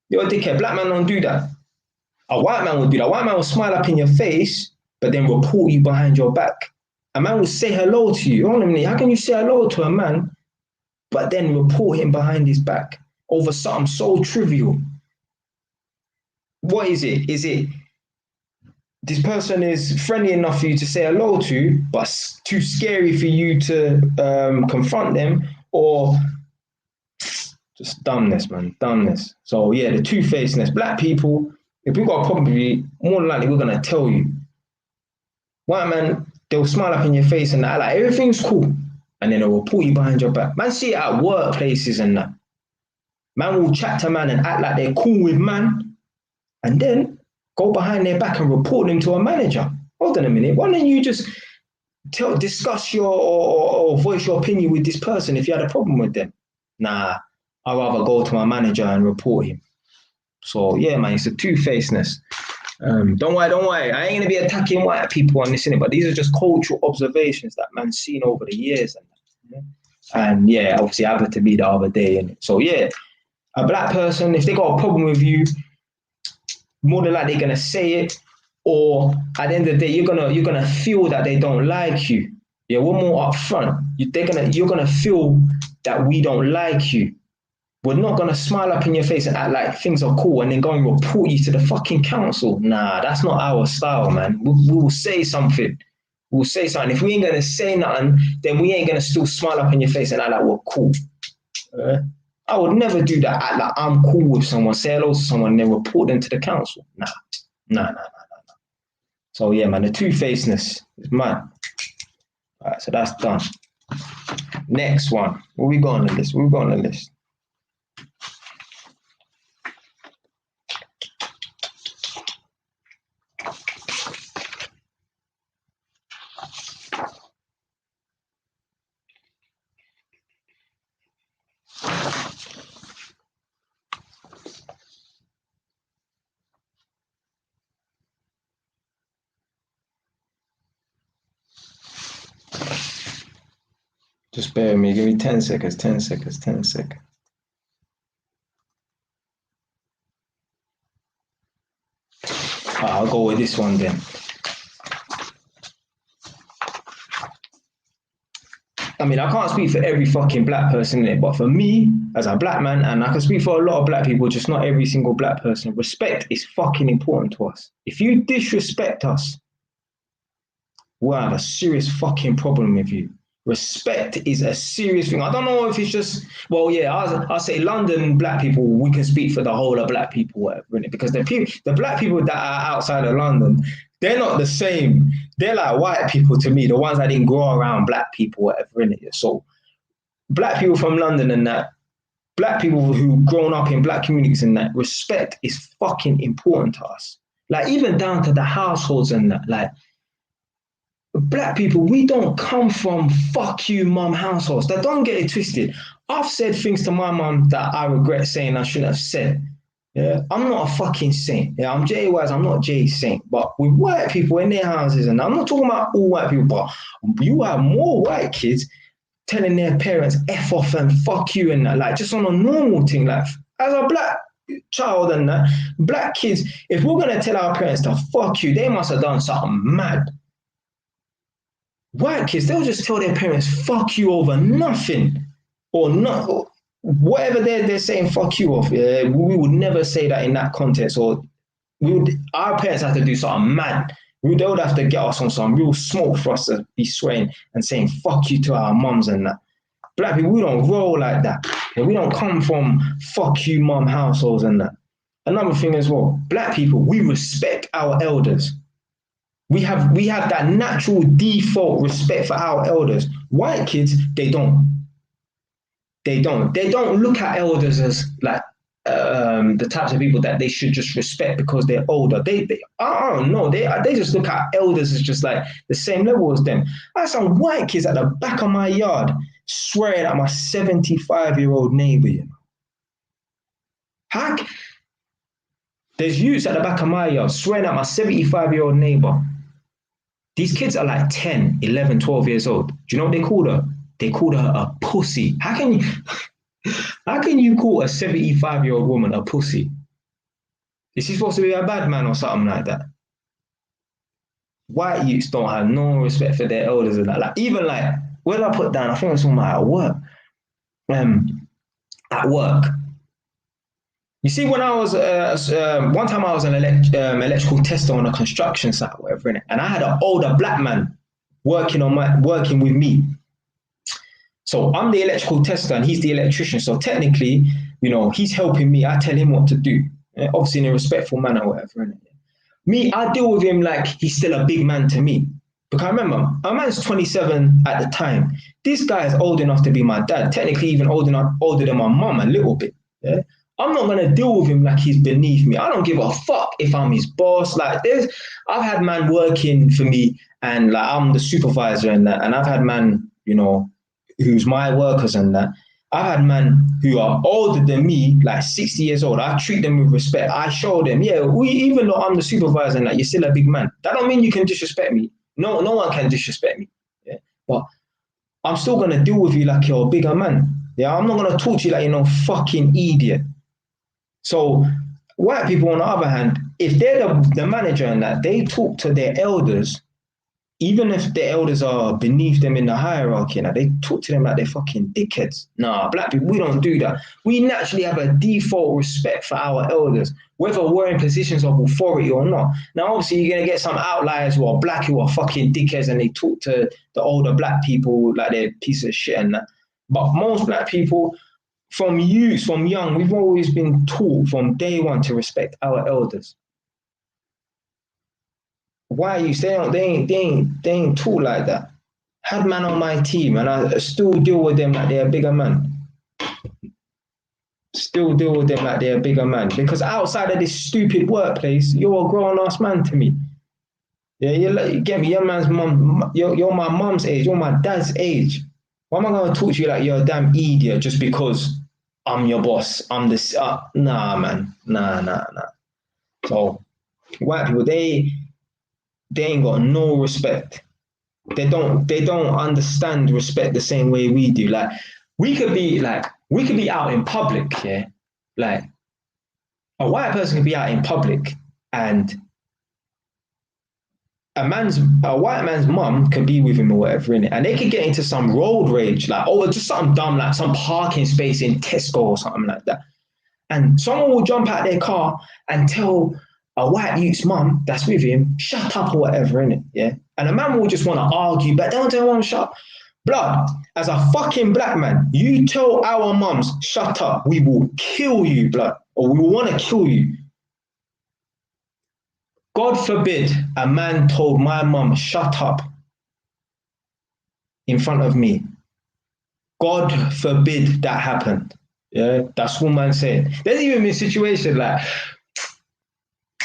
You're a dickhead. Black man don't do that. A white man would do that. A white man will smile up in your face, but then report you behind your back. A man will say hello to you. Hold on a minute. How can you say hello to a man, but then report him behind his back over something so trivial? What is it? Is it this person is friendly enough for you to say hello to, but too scary for you to confront them, or just dumbness, man, dumbness. So yeah, the two-facedness. Black people, if we got a problem with you, more than likely we're gonna tell you. White man, they'll smile up in your face and act like everything's cool, and then they'll report you behind your back. Man, see it at workplaces and that. Man will chat to man and act like they're cool with man, and then go behind their back and report them to a manager. Hold on a minute. Why don't you just discuss your or voice your opinion with this person if you had a problem with them? Nah, I'd rather go to my manager and report him. So yeah, man, it's a two-facedness. Don't worry. I ain't gonna be attacking white people on this, but these are just cultural observations that man's seen over the years. And yeah, obviously I happened to be the other day. And so yeah, a black person, if they got a problem with you, more than likely they're gonna say it, or at the end of the day, you're gonna feel that they don't like you. Yeah, we're more upfront. You're gonna feel that we don't like you. We're not gonna smile up in your face and act like things are cool and then go and report you to the fucking council. Nah, that's not our style, man. We will say something. We'll say something. If we ain't gonna say nothing, then we ain't gonna still smile up in your face and act like we're cool. I would never do that. Act like I'm cool with someone, say hello to someone, and then report them to the council. Nah. So yeah, man, the two-facedness is mad. All right, so that's done. Next one. What we got on the list? Just bear with me. Give me 10 seconds. I'll go with this one then. I mean, I can't speak for every fucking black person in it, but for me, as a black man, and I can speak for a lot of black people, just not every single black person, respect is fucking important to us. If you disrespect us, we'll have a serious fucking problem with you. Respect is a serious thing. I don't know if it's just, well, yeah, I'll say London black people, we can speak for the whole of black people, whatever, innit? Because the black people that are outside of London, they're not the same. They're like white people to me, the ones that didn't grow around black people, whatever, innit? So black people from London and that, black people who've grown up in black communities and that, respect is fucking important to us. Like even down to the households and that, like, black people, we don't come from fuck you mum households. That don't get it twisted. I've said things to my mum that I regret saying I shouldn't have said. Yeah, I'm not a fucking saint. Yeah, I'm Jay Wise, I'm not Jay Saint. But with white people in their houses, and I'm not talking about all white people, but you have more white kids telling their parents F off and fuck you and that, like just on a normal thing. Like as a black child and that, black kids, if we're gonna tell our parents to fuck you, they must have done something mad. White kids, they'll just tell their parents, fuck you over nothing, or not, or whatever they're saying, fuck you off. Yeah, we would never say that in that context, or our parents had to do something mad. They would have to get us on some real smoke for us to be swearing and saying fuck you to our mums and that. Black people, we don't roll like that. We don't come from fuck you mum households and that. Another thing as well, black people, we respect our elders. We have that natural default respect for our elders. White kids, they don't. They don't look at elders as like the types of people that they should just respect because they're older. I don't know. They just look at elders as just like the same level as them. I had some white kids at the back of my yard swearing at my 75-year-old neighbor. You know? Heck, there's youths at the back of my yard swearing at my 75-year-old neighbor. These kids are like 10, 11, 12 years old. Do you know what they called her? They called her a pussy. How can you call a 75-year-old woman a pussy? Is she supposed to be a bad man or something like that? White youths don't have no respect for their elders and that. Like, even like, where did I put down? I think it was something at work. At work. You see, when I was, one time I was an electrical tester on a construction site, or whatever, innit? And I had an older black man working with me. So I'm the electrical tester and he's the electrician. So technically, you know, he's helping me. I tell him what to do, obviously in a respectful manner, or whatever. Innit? Me, I deal with him like he's still a big man to me. Because I remember, a man's 27 at the time. This guy is old enough to be my dad, technically even older than my mum a little bit. Yeah? I'm not going to deal with him like he's beneath me. I don't give a fuck if I'm his boss. Like, I've had man working for me and like I'm the supervisor and that. And I've had man, you know, who's my workers and that. I've had men who are older than me, like 60 years old. I treat them with respect. I show them, yeah, even though I'm the supervisor and that, you're still a big man. That don't mean you can disrespect me. No one can disrespect me. Yeah? But I'm still going to deal with you like you're a bigger man. Yeah, I'm not going to talk to you like you're no fucking idiot. So white people, on the other hand, if they're the manager and that, they talk to their elders, even if the elders are beneath them in the hierarchy, like, they talk to them like they're fucking dickheads. Nah, black people, we don't do that. We naturally have a default respect for our elders, whether we're in positions of authority or not. Now, obviously, you're going to get some outliers who are black who are fucking dickheads and they talk to the older black people like they're pieces of shit and that. But most black people, from young, we've always been taught from day one to respect our elders. Why you say they ain't taught like that? Had man on my team and I still deal with them like they're a bigger man. Still deal with them like they're a bigger man. Because outside of this stupid workplace, you're a grown-ass man to me. Yeah, you get me, your man's mum, you're my mum's age, you're my dad's age. Why am I going to talk to you like you're a damn idiot just because I'm your boss? I'm this, nah, man, nah. So white people, they ain't got no respect. They don't understand respect the same way we do. Like we could be out in public, yeah. Like a white person could be out in public and a white man's mum could be with him or whatever, innit? And they could get into some road rage, like over just something dumb, like some parking space in Tesco or something like that. And someone will jump out their car and tell a white youth's mum that's with him, shut up or whatever, innit? Yeah. And a man will just want to argue, but don't tell mum shut up. Blood, as a fucking black man, you tell our mums, shut up, we will kill you, blood, or we will want to kill you. God forbid a man told my mum, shut up in front of me. God forbid that happened. Yeah, that's what man said. There's even been a situation like,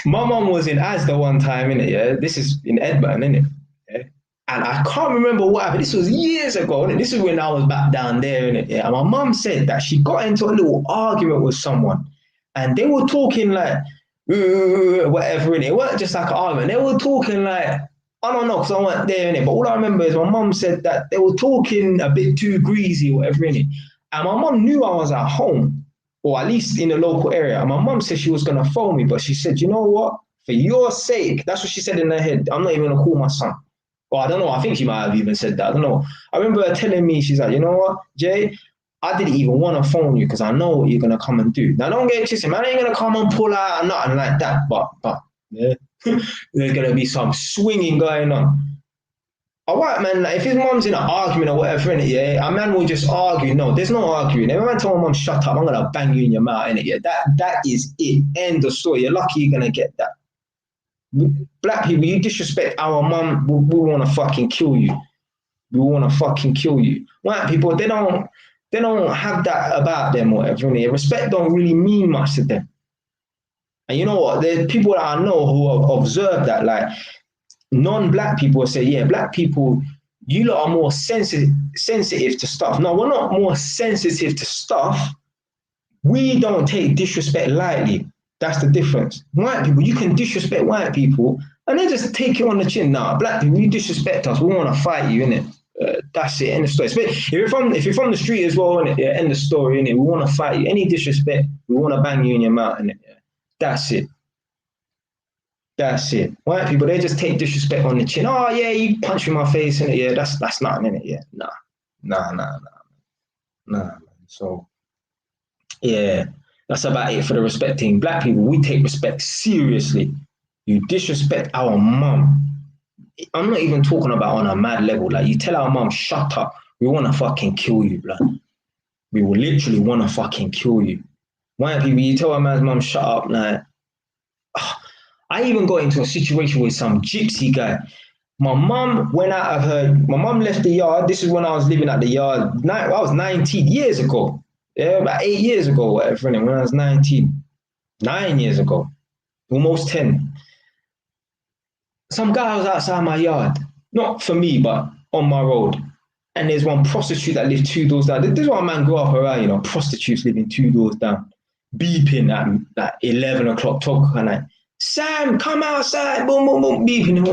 my mum was in Asda one time, innit? Yeah, this is in Edmonton, innit? Yeah? And I can't remember what happened. This was years ago, innit? This is when I was back down there, innit? Yeah? And my mum said that she got into a little argument with someone, and they were talking like whatever, innit? It wasn't just like an argument. They were talking like, I don't know, because I wasn't there, innit? But all I remember is my mum said that they were talking a bit too greasy, whatever, innit? And my mum knew I was at home, or at least in the local area. And my mum said she was going to phone me, but she said, you know what? For your sake, that's what she said in her head. I'm not even going to call my son. Or I don't know. I think she might have even said that. I don't know. I remember her telling me, she's like, you know what, Jay? I didn't even want to phone you because I know what you're gonna come and do. Now don't get twisted, man. I ain't gonna come and pull out or nothing like that. But yeah, there's gonna be some swinging going on. A white man, like, if his mom's in an argument or whatever, innit, yeah, a man will just argue. No, there's no arguing. If a man tell my mom, shut up, I'm gonna bang you in your mouth, innit, yeah. That is it. End of story. You're lucky you're gonna get that. Black people, you disrespect our mum, we wanna fucking kill you. We wanna fucking kill you. White people, they don't have that about them or whatever, innit? Respect don't really mean much to them. And you know what? There's people that I know who have observed that, like, non-black people say, yeah, black people, you lot are more sensitive to stuff. No, we're not more sensitive to stuff. We don't take disrespect lightly. That's the difference. White people, you can disrespect white people and they just take it on the chin. Nah, black people, you disrespect us, we want to fight you, innit? That's it, end of story. If you're from the street as well, innit? Yeah, end of story, innit? We want to fight you. Any disrespect, we want to bang you in your mouth, innit? Yeah. That's it. That's it. White people, they just take disrespect on the chin. Oh yeah, you punch me in my face, innit? Yeah, that's nothing, innit? Yeah, nah. So yeah, that's about it for the respect thing. Black people, we take respect seriously. You disrespect our mum. I'm not even talking about on a mad level. Like, you tell our mum, shut up, we want to fucking kill you, blood. We will literally want to fucking kill you. White people, you tell a man's mum, shut up, like, I even got into a situation with some gypsy guy. My mum went out of my mum left the yard. This is when I was living at the yard. I was 19 years ago. Yeah, about 8 years ago, whatever, when I was 19. 9 years ago, almost 10. Some guy was outside my yard, not for me, but on my road. And there's one prostitute that lived 2 doors down. This is what a man grew up around, prostitutes living 2 doors down, beeping at like 11 o'clock, 12 o'clock at night. Sam, come outside, boom, boom, boom, beeping.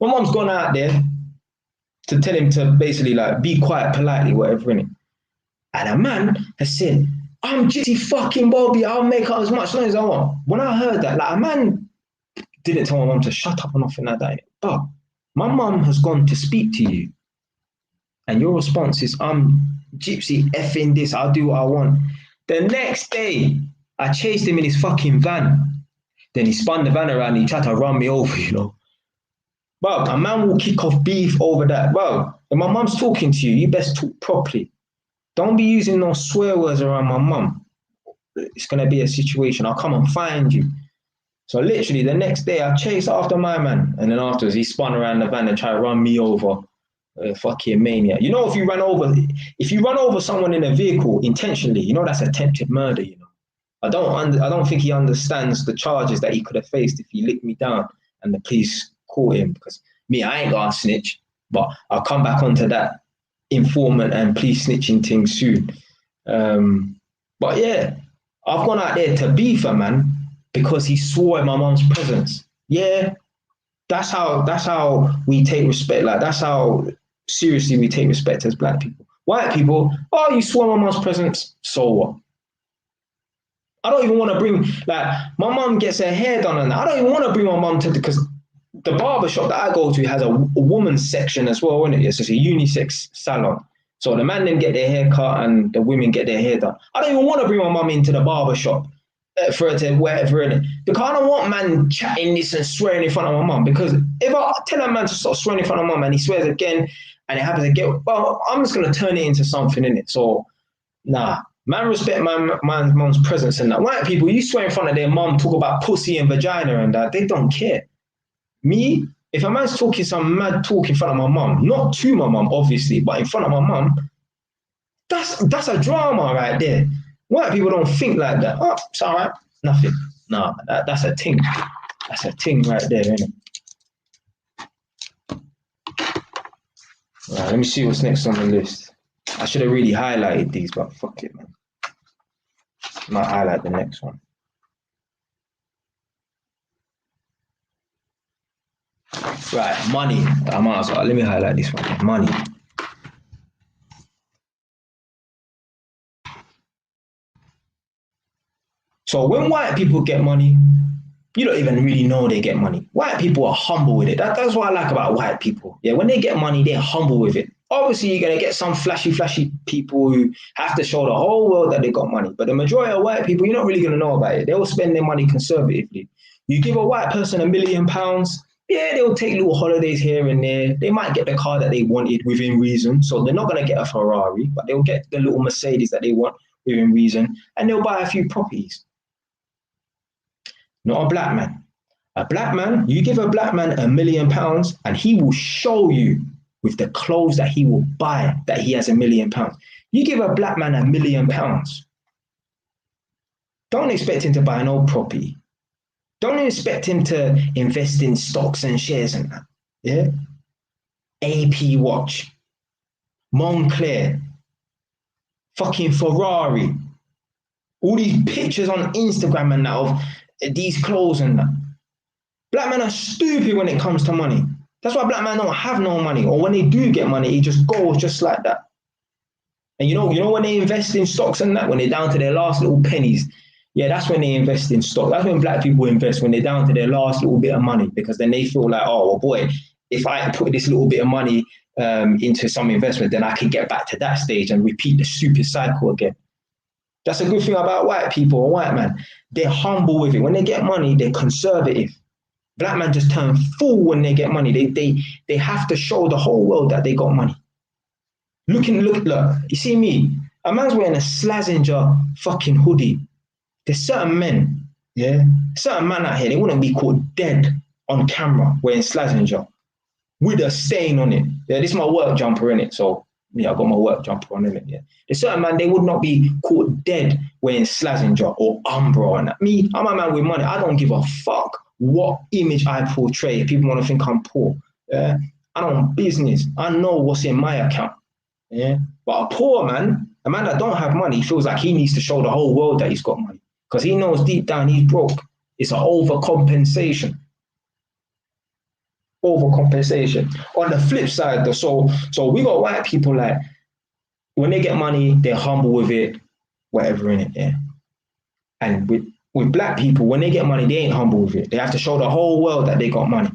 My mom's gone out there to tell him to basically like be quiet politely, whatever, innit? And a man has said, I'm Jitty fucking Bobby, I'll make up as much noise as I want. When I heard that, like, a man didn't tell my mom to shut up or nothing like that. But my mom has gone to speak to you. And your response is, I'm Gypsy effing this, I'll do what I want. The next day, I chased him in his fucking van. Then he spun the van around and he tried to run me over, Well, a man will kick off beef over that. Well, if my mum's talking to you, you best talk properly. Don't be using no swear words around my mum. It's going to be a situation. I'll come and find you. So literally the next day I chased after my man. And then afterwards he spun around the van and tried to run me over. Fucking maniac. If you run over someone in a vehicle intentionally, that's attempted murder, I don't think he understands the charges that he could have faced if he licked me down and the police caught him. Because me, I ain't gonna snitch, but I'll come back onto that informant and police snitching thing soon. But yeah, I've gone out there to beef a man because he swore in my mom's presence. Yeah, that's how we take respect. Like, that's how seriously we take respect as black people. White people, oh, you swore in my mom's presence, so what? I don't even want to bring, like, my mum gets her hair done and I don't even want to bring my mum to, because the barber shop that I go to has a woman's section as well, isn't it? It's just a unisex salon. So the men then get their hair cut and the women get their hair done. I don't even want to bring my mum into the barber shop for her to whatever in it. Because I don't want man chatting this and swearing in front of my mum. Because if I tell a man to stop swearing in front of mum and he swears again and it happens again, well, I'm just going to turn it into something, in it. So, nah. Man, respect my mum's presence and that. White people, you swear in front of their mum, talk about pussy and vagina and that, they don't care. Me, if a man's talking some mad talk in front of my mum, not to my mum, obviously, but in front of my mum, that's a drama right there. White people don't think like that. Oh, it's all right, nothing. Nah, that's a thing. That's a thing right there, isn't it? Right, let me see what's next on the list. I should have really highlighted these, but fuck it, man. I might highlight the next one. Right, money. I might as well. Let me highlight this one. Money. So when white people get money, you don't even really know they get money. White people are humble with it. That's what I like about white people. Yeah, when they get money, they're humble with it. Obviously, you're going to get some flashy people who have to show the whole world that they got money. But the majority of white people, you're not really going to know about it. They'll spend their money conservatively. You give a white person £1 million, yeah, they'll take little holidays here and there. They might get the car that they wanted within reason. So they're not going to get a Ferrari, but they'll get the little Mercedes that they want within reason. And they'll buy a few properties. Not a black man. A black man, you give a black man £1 million and he will show you with the clothes that he will buy that he has £1 million. You give a black man £1 million. Don't expect him to buy no property. Don't expect him to invest in stocks and shares and that. Yeah. AP watch, Moncler, fucking Ferrari, all these pictures on Instagram and that of these clothes and that. Black men are stupid when it comes to money. That's why black men don't have no money, or when they do get money, it just goes just like that. And you know when they invest in stocks and that, when they're down to their last little pennies, yeah, that's when they invest in stock. That's when black people invest, when they're down to their last little bit of money, because then they feel like, oh, well, boy, if I put this little bit of money into some investment, then I can get back to that stage and repeat the stupid cycle again. That's a good thing about white people or white men. They're humble with it. When they get money, they're conservative. Black men just turn fool when they get money. They have to show the whole world that they got money. Look, you see me? A man's wearing a Slazenger fucking hoodie. There's certain men, yeah, certain men out here, they wouldn't be caught dead on camera wearing Slazenger with a stain on it. Yeah, this is my work jumper in it, so yeah, I got my work jumper on in it. Yeah, there's certain man, they would not be caught dead wearing Slazenger or Umbra and that. Me, I'm a man with money. I don't give a fuck what image I portray. If people want to think I'm poor, yeah, I don't business. I know what's in my account. Yeah, but a poor man, a man that don't have money, feels like he needs to show the whole world that he's got money because he knows deep down he's broke. It's an overcompensation. Overcompensation. On the flip side, though, so we got white people like when they get money, they're humble with it, whatever in it. Yeah, and with black people, when they get money, they ain't humble with it. They have to show the whole world that they got money.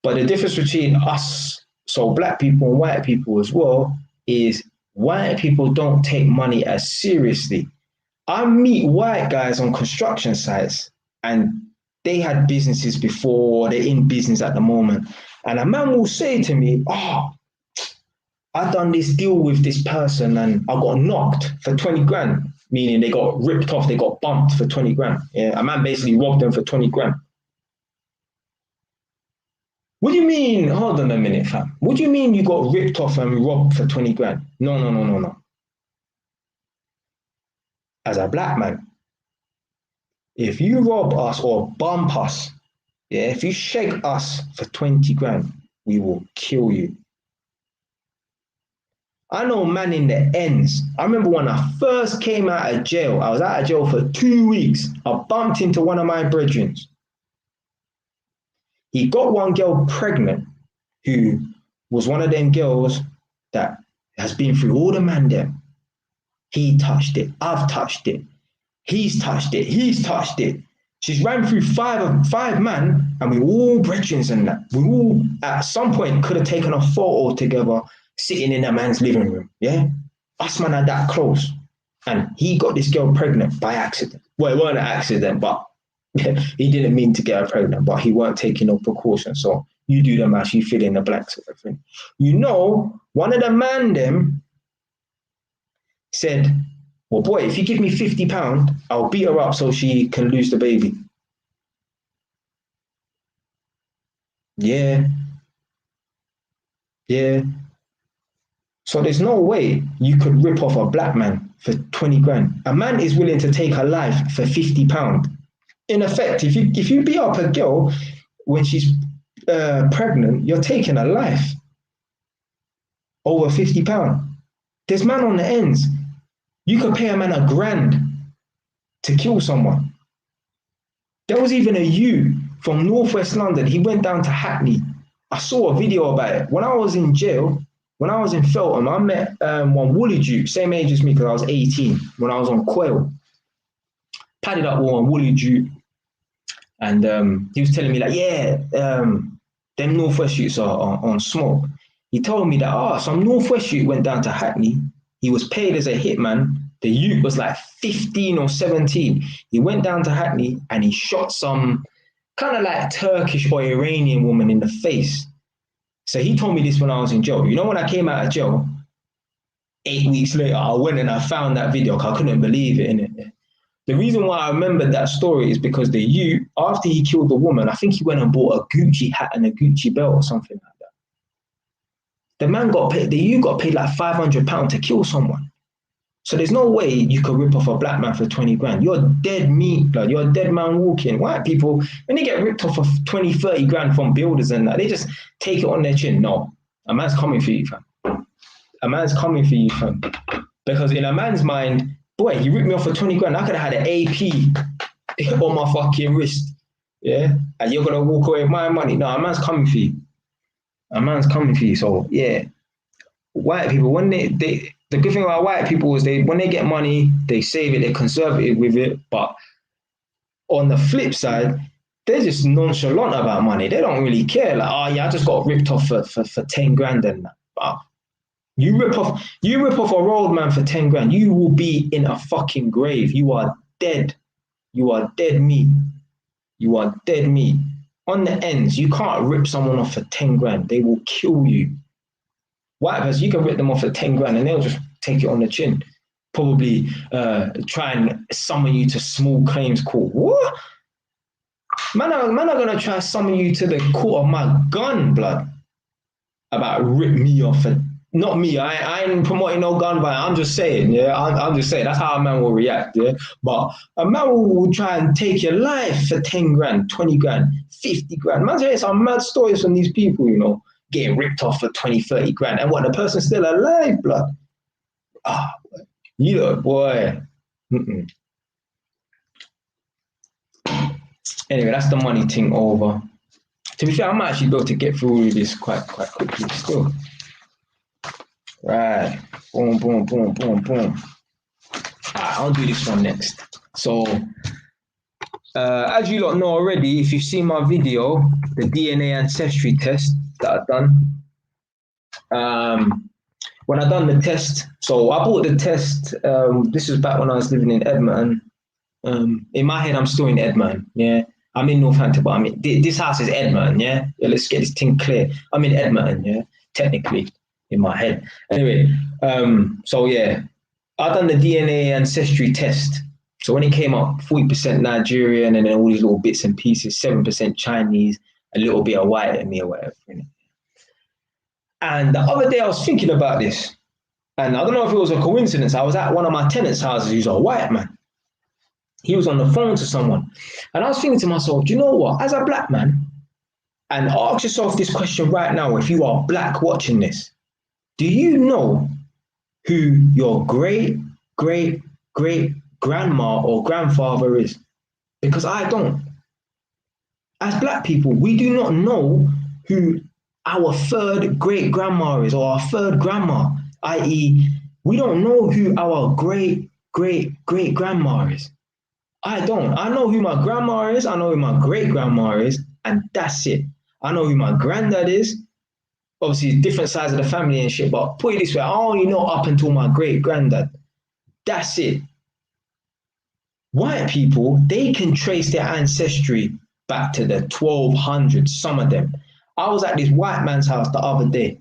But the difference between us, so black people and white people as well, is white people don't take money as seriously. I meet white guys on construction sites and they had businesses before, they're in business at the moment. And a man will say to me, oh, I done this deal with this person and I got knocked for 20 grand, meaning they got ripped off, they got bumped for 20 grand. Yeah, a man basically robbed them for 20 grand. What do you mean? Hold on a minute, fam. What do you mean you got ripped off and robbed for 20 grand? No. As a black man, if you rob us or bump us, yeah, if you shake us for 20 grand, we will kill you. I know man in the ends. I remember when I first came out of jail, I was out of jail for 2 weeks. I bumped into one of my brethren. He got one girl pregnant who was one of them girls that has been through all the man them. He touched it. I've touched it. He's touched it. He's touched it. She's ran through five man, and we all brethren and that. We all at some point could have taken a photo together sitting in a man's living room. Yeah, us man are that close, and he got this girl pregnant by accident. Well, it wasn't an accident, but he didn't mean to get her pregnant, but he weren't taking no precautions. So you do the math, you fill in the blanks of everything. You know, one of the man them said, well, boy, if you give me £50, I'll beat her up so she can lose the baby. Yeah. So there's no way you could rip off a black man for 20 grand. A man is willing to take her life for £50. In effect, if you beat up a girl when she's pregnant, you're taking her life over £50. There's man on the ends. You could pay a man £1 grand to kill someone. There was even a youth from Northwest London. He went down to Hackney. I saw a video about it. When I was in jail, when I was in Feltham, I met one woolly Duke, same age as me because I was 18, when I was on Quail. Padded up with one woolly Duke. And he was telling me like, yeah, them Northwest youths are on smoke. He told me that, some Northwest youth went down to Hackney. He was paid as a hitman. The youth was like 15 or 17. He went down to Hackney and he shot some kind of like Turkish or Iranian woman in the face. So he told me this when I was in jail. You know, when I came out of jail, 8 weeks later, I went and I found that video because I couldn't believe it, innit? The reason why I remembered that story is because the youth, after he killed the woman, I think he went and bought a Gucci hat and a Gucci belt or something like that. The man got paid, the youth got paid like £500 to kill someone. So there's no way you could rip off a black man for 20 grand. You're dead meat, blood. You're a dead man walking. White people, when they get ripped off of 20, 30 grand from builders and that, they just take it on their chin. No, a man's coming for you, fam. A man's coming for you, fam. Because in a man's mind, boy, you ripped me off for 20 grand. I could have had an AP on my fucking wrist. Yeah? And you're going to walk away with my money. No, a man's coming for you. A man's coming for you. So, yeah. White people, when the good thing about white people is when they get money, they save it, they're conservative with it. But on the flip side, they're just nonchalant about money. They don't really care. Like, I just got ripped off for 10 grand and that. But you rip off a road man for 10 grand, you will be in a fucking grave. You are dead. You are dead meat. You are dead meat. On the ends, you can't rip someone off for 10 grand. They will kill you. White person, you can rip them off for 10 grand and they'll just take it on the chin. Probably try and summon you to small claims court. What? Man are going to try to summon you to the court of my gun, blood. About rip me off. Not me, I ain't promoting no gun violence. I'm just saying, yeah. I'm just saying, that's how a man will react, yeah. But a man will try and take your life for 10 grand, 20 grand, 50 grand. Man's hearing some mad stories from these people, you know, getting ripped off for 20, 30 grand. And what, the person's still alive, blood? You know, boy. Mm-mm. Anyway, that's the money thing over. To be fair, I might actually be able to get through this quite quickly still. Right. Boom, boom, boom, boom, boom. I'll do this one next. So, as you lot know already, if you've seen my video, the DNA Ancestry test that I've done, when I done the test, so I bought the test, this was back when I was living in Edmonton. In my head, I'm still in Edmonton, yeah. I'm in Northampton, but this house is Edmonton, yeah? Let's get this thing clear. I'm in Edmonton, yeah, technically, in my head. Anyway, so yeah, I done the DNA Ancestry test. So when it came up, 40% Nigerian, and then all these little bits and pieces, 7% Chinese, a little bit of white in me or whatever. You know? And the other day I was thinking about this, and I don't know if it was a coincidence. I was at one of my tenants' houses who's a white man. He was on the phone to someone. And I was thinking to myself, do you know what? As a black man, and ask yourself this question right now, if you are black watching this, do you know who your great, great, great grandma or grandfather is? Because I don't. As black people, we do not know who our third great grandma is or our third grandma, i.e., we don't know who our great, great, great grandma is. I don't. I know who my grandma is, I know who my great grandma is, and that's it. I know who my granddad is. Obviously, different sides of the family and shit, but put it this way, I only know up until my great granddad. That's it. White people, they can trace their ancestry back to the 1200s, some of them. I was at this white man's house the other day,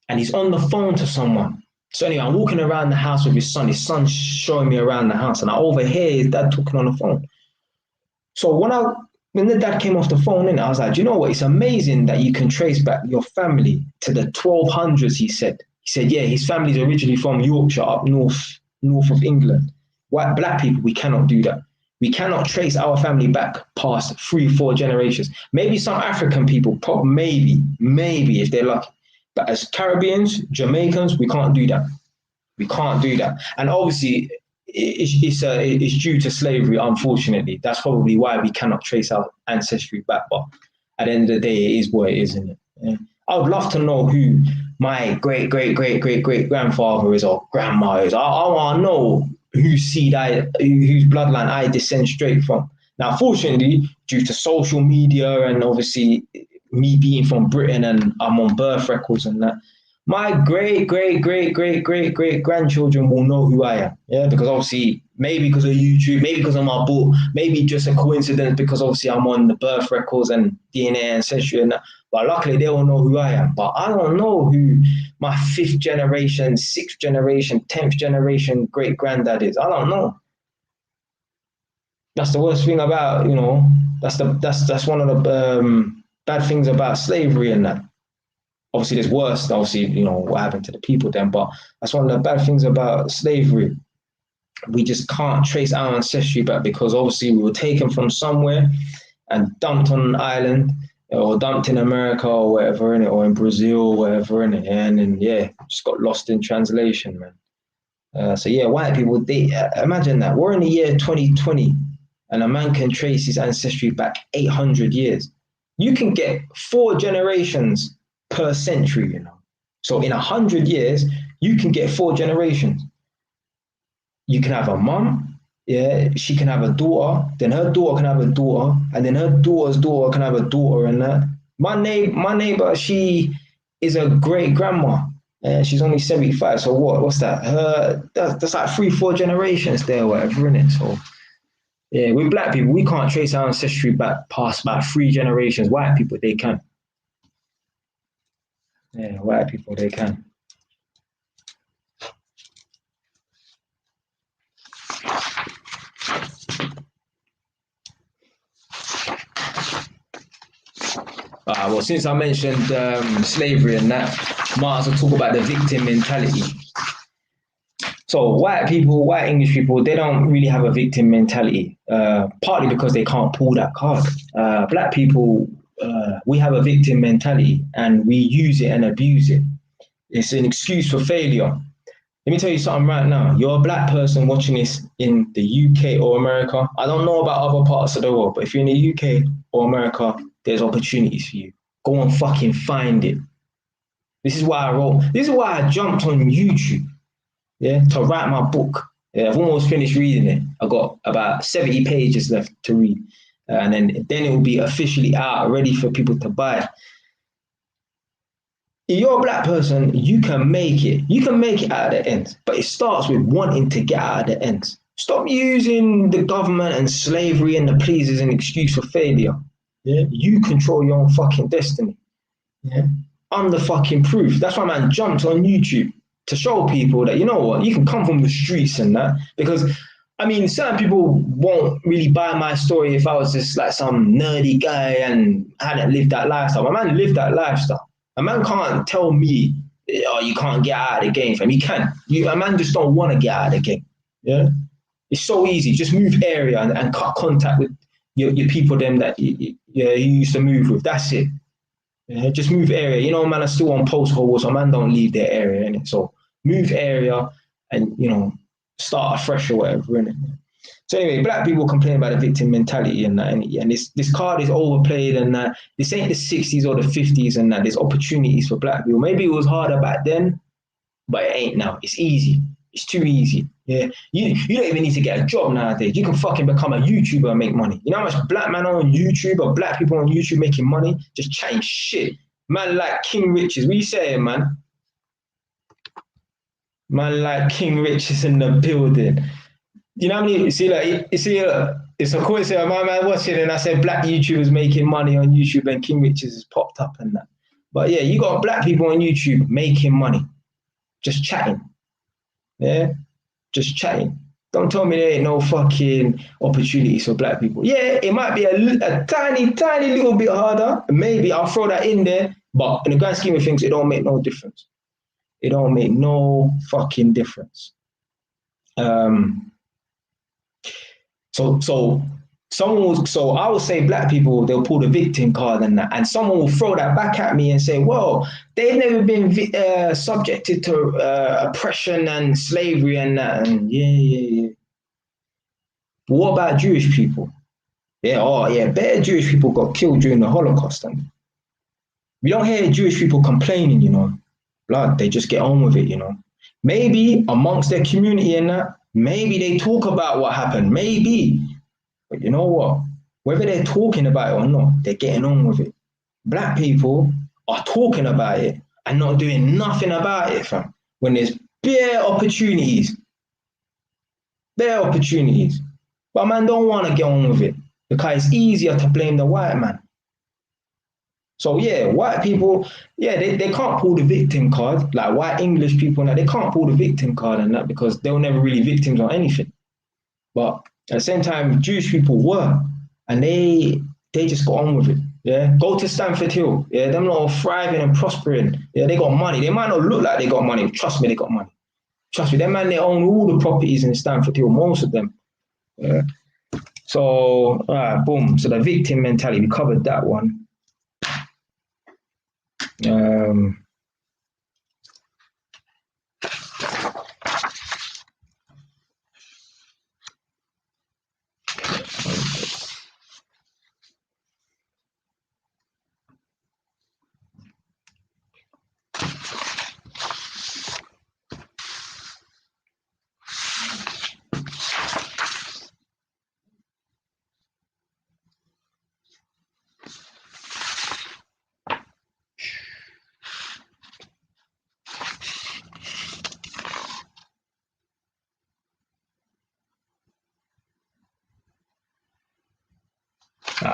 and he's on the phone to someone. So anyway, I'm walking around the house with his son's showing me around the house, and I overhear his dad talking on the phone. So when the dad came off the phone, I was like, do you know what? It's amazing that you can trace back your family to the 1200s, he said. He said, yeah, his family's originally from Yorkshire, up north of England. White black people, we cannot do that. We cannot trace our family back past 3-4 generations. Maybe some African people, maybe if they're lucky. But as Caribbeans, Jamaicans, we can't do that. We can't do that. And obviously, it's due to slavery, unfortunately. That's probably why we cannot trace our ancestry back. But at the end of the day, it is what it is, isn't it? Yeah. I would love to know who my great, great, great, great, great grandfather is or grandma is. I want to know whose bloodline I descend straight from. Now, fortunately, due to social media and obviously me being from Britain and I'm on birth records and that, my great grandchildren will know who I am. Yeah, because obviously, maybe because of YouTube, maybe because of my book, maybe just a coincidence because obviously I'm on the birth records and DNA ancestry and that. But luckily, they all know who I am. But I don't know who my fifth generation, sixth generation, 10th generation great granddad is. I don't know. That's the worst thing about, that's one of the bad things about slavery and that. Obviously, there's worse. Obviously, what happened to the people then. But that's one of the bad things about slavery. We just can't trace our ancestry back because obviously we were taken from somewhere and dumped on an island or dumped in America or whatever in it, or in Brazil or whatever in it, and then just got lost in translation, man. So white people, they imagine that we're in the year 2020, and a man can trace his ancestry back 800 years. You can get 4 generations per century, So in 100 years, you can get 4 generations. You can have a mum, she can have a daughter, then her daughter can have a daughter, and then her daughter's daughter can have a daughter, and that. My neighbor, she is a great grandma, and she's only 75. So what's that? That's like 3-4 generations there, whatever, innit? So with black people, we can't trace our ancestry back past about 3 generations. White people, they can. Yeah, white people, they can. Well, since I mentioned slavery and that, might as well talk about the victim mentality. So white English people, they don't really have a victim mentality, partly because they can't pull that card. Black people, we have a victim mentality and we use it and abuse it. It's an excuse for failure. Let me tell you something right now. You're a black person watching this in the UK or America. I don't know about other parts of the world, but if you're in the UK or America, there's opportunities for you. Go and fucking find it. This is why I jumped on YouTube, to write my book. I've almost finished reading it. I got about 70 pages left to read. And then it will be officially out, ready for people to buy. If you're a black person, you can make it. You can make it out of the ends, but it starts with wanting to get out of the ends. Stop using the government and slavery and the police as an excuse for failure. Yeah, you control your own fucking destiny. Yeah, I'm the fucking proof. That's why man jumped on YouTube to show people that, you know what, you can come from the streets and that. Because I mean, certain people won't really buy my story if I was just like some nerdy guy and hadn't lived that lifestyle. My man lived that lifestyle. A man can't tell me, oh, you can't get out of the game, fam. You can. A man just don't want to get out of the game. Yeah, it's so easy. Just move area and cut contact with your people, them that you used to move with. That's it. Yeah, just move area. Man are still on postcode, so man don't leave their area, innit? So move area and start afresh or whatever, innit? So anyway, black people complain about the victim mentality and that, and this card is overplayed, and that this ain't the 60s or the 50s, and that there's opportunities for black people. Maybe it was harder back then, but it ain't now. It's easy. It's too easy. Yeah, you don't even need to get a job nowadays. You can fucking become a YouTuber and make money. You know how much black men on YouTube or black people on YouTube making money just chatting shit. Man like King Riches. What you saying, man? Man like King Riches in the building. You know what I mean? It's a coincidence. My man watching and I said black YouTubers making money on YouTube and King Riches has popped up and that. But yeah, you got black people on YouTube making money, just chatting. Yeah, just chatting. Don't tell me there ain't no fucking opportunities for black people. Yeah, it might be a tiny, tiny little bit harder. Maybe I'll throw that in there. But in the grand scheme of things, it don't make no difference. It don't make no fucking difference. So I would say black people, they'll pull the victim card and that, and someone will throw that back at me and say, well, they've never been subjected to oppression and slavery and that. And yeah. But what about Jewish people? Better Jewish people got killed during the Holocaust. And we don't hear Jewish people complaining, blood, they just get on with it, Maybe amongst their community and that, maybe they talk about what happened, maybe. But you know what? Whether they're talking about it or not, they're getting on with it. Black people are talking about it and not doing nothing about it, fam. When there's bare opportunities. Bare opportunities. But man don't want to get on with it because it's easier to blame the white man. So yeah, white people, yeah, they can't pull the victim card, like white English people now, they can't pull the victim card and that because they were never really victims on anything. But at the same time, Jewish people were, and they just got on with it. Yeah, go to Stamford Hill. Yeah, them lot are thriving and prospering. Yeah, they got money. They might not look like they got money. Trust me, they got money. Trust me, them man, they own all the properties in Stamford Hill, most of them. Yeah. So, all right, boom. So the victim mentality, we covered that one.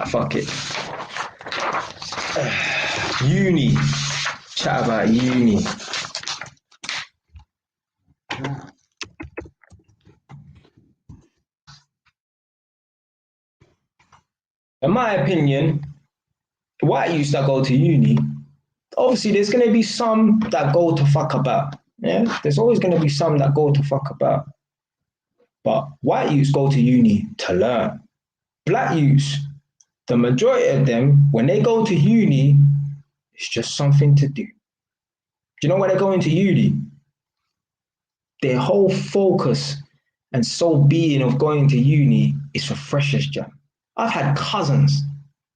Fuck it. Uni. Chat about uni. In my opinion, white youths that go to uni, obviously there's going to be some that go to fuck about. Yeah, there's always going to be some that go to fuck about. But white youths go to uni to learn. Black youths, the majority of them, when they go to uni, it's just something to do. Do you know why they're going to uni? Their whole focus and sole being of going to uni is for freshers jam. I've had cousins,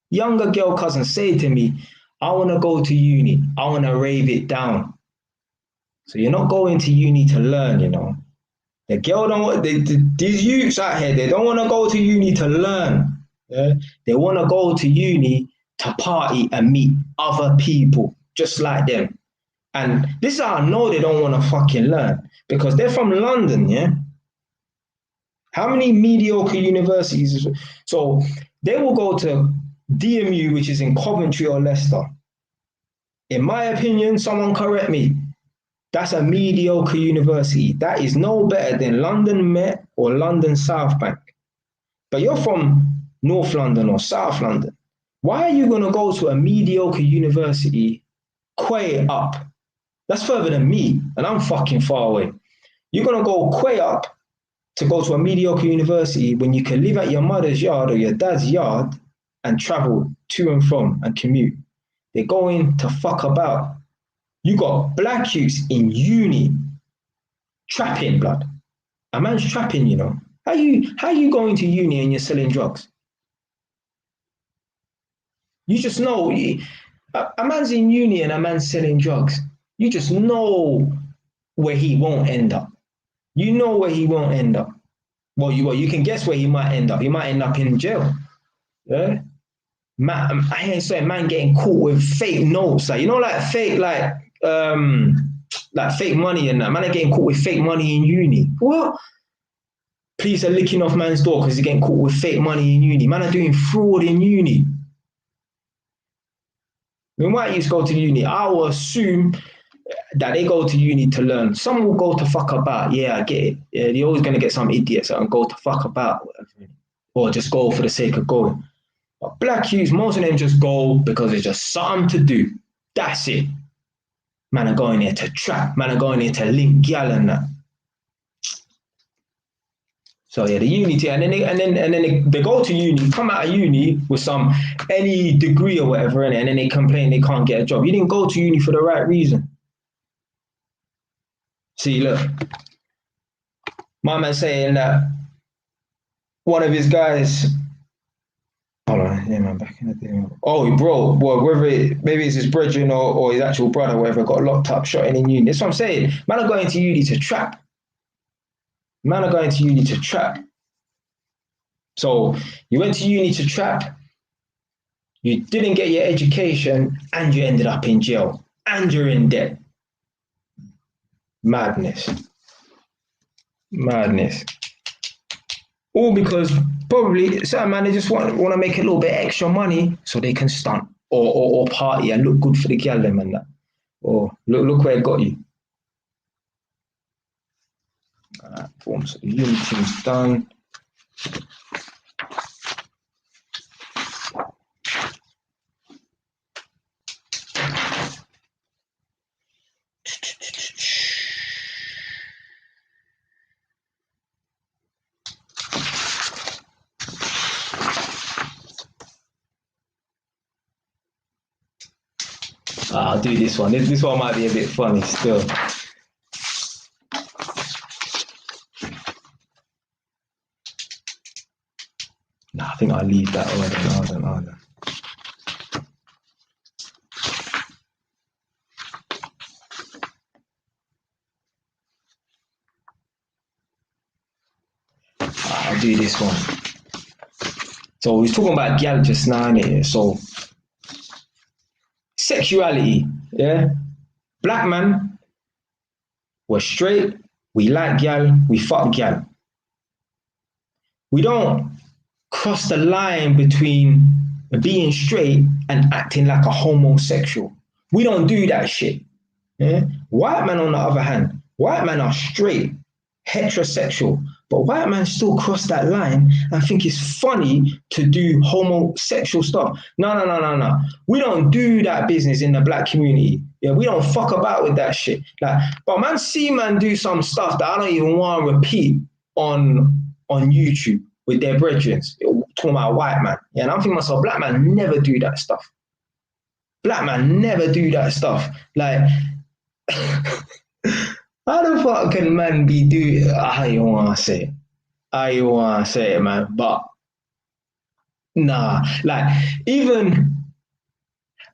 younger girl cousins say to me, I want to go to uni. I want to rave it down. So you're not going to uni to learn, you know. The girl don't want, these youths out here, they don't want to go to uni to learn. Yeah? They want to go to uni to party and meet other people just like them. And this is how I know they don't want to fucking learn, because they're from London, yeah? How many mediocre universities? So they will go to DMU, which is in Coventry or Leicester. In my opinion, someone correct me, that's a mediocre university. That is no better than London Met or London South Bank. But you're from North London or South London. Why are you going to go to a mediocre university way up? That's further than me, and I'm fucking far away. You're going to go way up to go to a mediocre university when you can live at your mother's yard or your dad's yard and travel to and from and commute. They're going to fuck about. You got black youths in uni trapping, blood. A man's trapping, you know. How you going to uni and you're selling drugs? You just know a man's in uni and a man's selling drugs. You just know where he won't end up. You know where he won't end up. Well, you can guess where he might end up. He might end up in jail. Yeah. Man, I ain't saying man getting caught with fake notes, like, you know, like fake money and that. Man are getting caught with fake money in uni. What? Police are licking off man's door because he's getting caught with fake money in uni. Man are doing fraud in uni. When white youths go to uni, I will assume that they go to uni to learn. Some will go to fuck about. Yeah, I get it. Yeah, you're always going to get some idiots that will go to fuck about, or just go for the sake of going. But black youths, most of them just go because it's just something to do. That's it. Man are going there to trap. Man are going there to link gal and that. So yeah, the uni, and then they go to uni, come out of uni with any degree or whatever, and then they complain they can't get a job. You didn't go to uni for the right reason. See, look, my man saying that one of his guys. Hold on, yeah, man, back in the day. Oh, bro, well, maybe it's his brethren or his actual brother, whatever, got locked up, shot in uni. That's what I'm saying. Man are going to uni to trap. Man are going to uni to trap. So you went to uni to trap, you didn't get your education, and you ended up in jail. and you're in debt. Madness. All because probably certain man, they just want to make a little bit extra money so they can stunt or party and look good for the gal them and that. Or look where it got you. Forms of the unit team's done. I'll do this one. This one might be a bit funny still. No, I think I'll leave that. Hold on. I'll do this one. So we was talking about gal just now, innit? So sexuality, yeah? Black man, we're straight, we like gal, we fuck gal. We don't cross the line between being straight and acting like a homosexual. We don't do that shit. Yeah? White men, on the other hand, white men are straight, heterosexual, but white men still cross that line and think it's funny to do homosexual stuff. No. We don't do that business in the black community. Yeah, we don't fuck about with that shit. Like, but man, see man do some stuff that I don't even want to repeat on YouTube with their brethren, talking about white man. Yeah, and I'm thinking to myself, black man never do that stuff. Black man never do that stuff. Like, how the fuck can man be doing? I don't want to say it, man. But nah, like even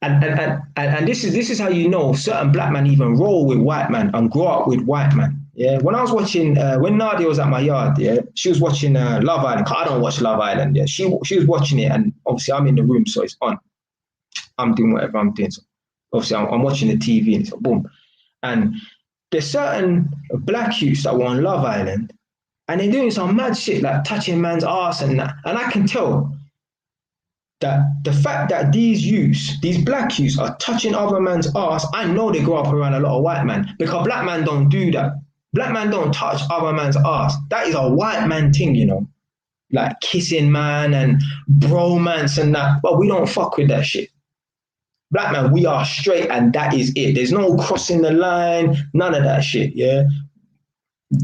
and this is how you know certain black men even roll with white man and grow up with white man. Yeah, when I was watching, when Nadia was at my yard, yeah, she was watching Love Island. I don't watch Love Island. Yeah, she was watching it, and obviously I'm in the room, so it's on. I'm doing whatever I'm doing. So obviously I'm watching the TV, and it's like, boom. And there's certain black youths that were on Love Island, and they're doing some mad shit like touching man's ass and that. And I can tell that the fact that these black youths are touching other man's ass, I know they grow up around a lot of white men, because black men don't do that. Black men don't touch other man's ass. That is a white man thing, you know, like kissing man and bromance and that. But we don't fuck with that shit. Black man, we are straight and that is it. There's no crossing the line, none of that shit, yeah?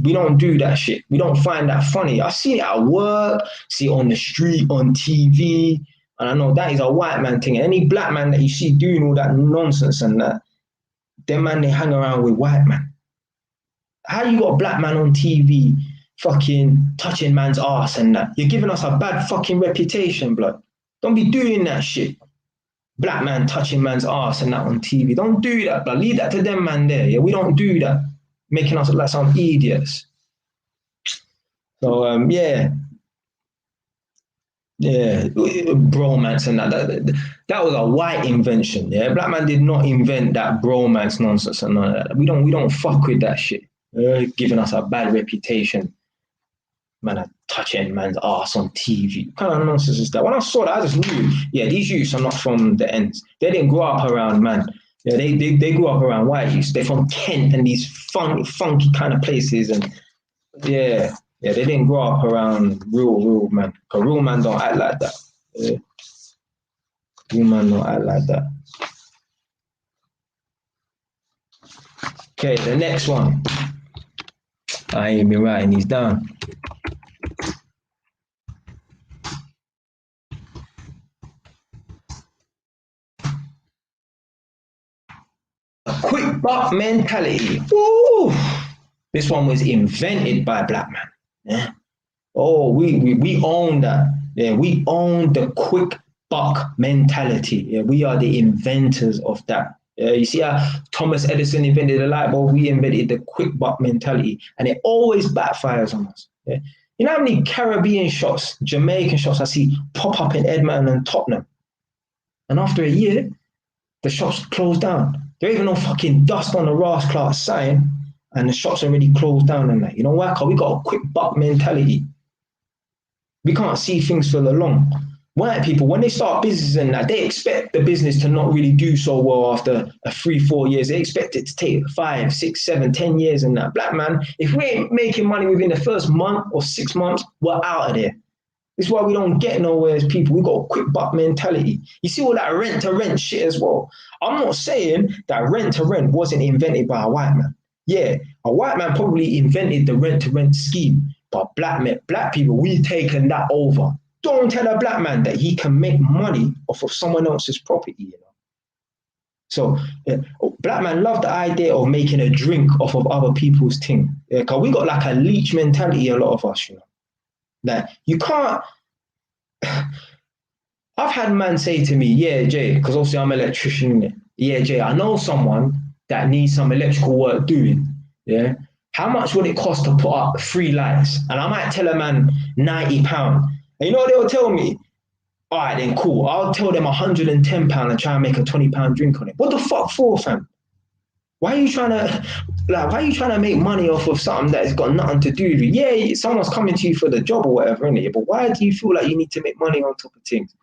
We don't do that shit. We don't find that funny. I see it at work, see it on the street, on TV, and I know that is a white man thing. Any black man that you see doing all that nonsense and that, them man, they hang around with white man. How you got a black man on TV fucking touching man's ass and that? You're giving us a bad fucking reputation, blood. Don't be doing that shit. Black man touching man's ass and that on TV. Don't do that, blood. Leave that to them man there. Yeah, we don't do that. Making us look like some idiots. So yeah, bromance and that was a white invention. Yeah, black man did not invent that bromance nonsense and all that. We don't fuck with that shit. Giving us a bad reputation. Man, are touching man's ass on TV. What kind of nonsense is that? When I saw that, I just knew, yeah, these youths are not from the ends. They didn't grow up around man. Yeah, they grew up around white youths. They're from Kent and these funky kind of places, and yeah, they didn't grow up around real man. Because real man don't act like that. Yeah. Real man don't act like that. Okay, the next one. I ain't been writing these down. A quick buck mentality. Woo! This one was invented by black man. Yeah. Oh, we own that. Yeah, we own the quick buck mentality. Yeah, we are the inventors of that. You see how Thomas Edison invented the light bulb? We invented the quick buck mentality, and it always backfires on us. Yeah? You know how many Caribbean shops, Jamaican shops I see pop up in Edmonton and Tottenham? And after a year, the shops closed down. There ain't even no fucking dust on the Ross Clark sign, and the shop's already closed down and that. You know why? Because we got a quick buck mentality. We can't see things for the long. White people, when they start business and that, they expect the business to not really do so well after 3-4 years. They expect it to take 5, 6, 7, 10 years and that. Black man, if we ain't making money within the first month or 6 months, we're out of there. This is why we don't get nowhere as people. We got a quick buck mentality. You see all that rent to rent shit as well. I'm not saying that rent to rent wasn't invented by a white man. Yeah, a white man probably invented the rent to rent scheme, but black people, we've taken that over. Don't tell a black man that he can make money off of someone else's property, you know. So black man love the idea of making a drink off of other people's thing. Yeah, cause we got like a leech mentality, a lot of us, you know. That you can't. I've had man say to me, yeah, Jay, because obviously I'm an electrician, innit? Yeah, Jay, I know someone that needs some electrical work doing. Yeah. How much would it cost to put up 3 lights? And I might tell a man £90. And you know what they'll tell me? All right, then cool. I'll tell them £110 and try and make a £20 drink on it. What the fuck for, fam? Why are you trying to make money off of something that's got nothing to do with you? Yeah, someone's coming to you for the job or whatever, innit? But why do you feel like you need to make money on top of things?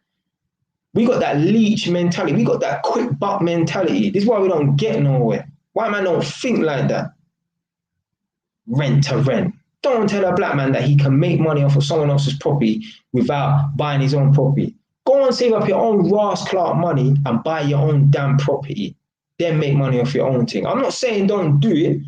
We got that leech mentality. We got that quick buck mentality. This is why we don't get nowhere. White man don't think like that. Rent to rent. Don't tell a black man that he can make money off of someone else's property without buying his own property. Go and save up your own Ross Clark money and buy your own damn property. Then make money off your own thing. I'm not saying don't do it.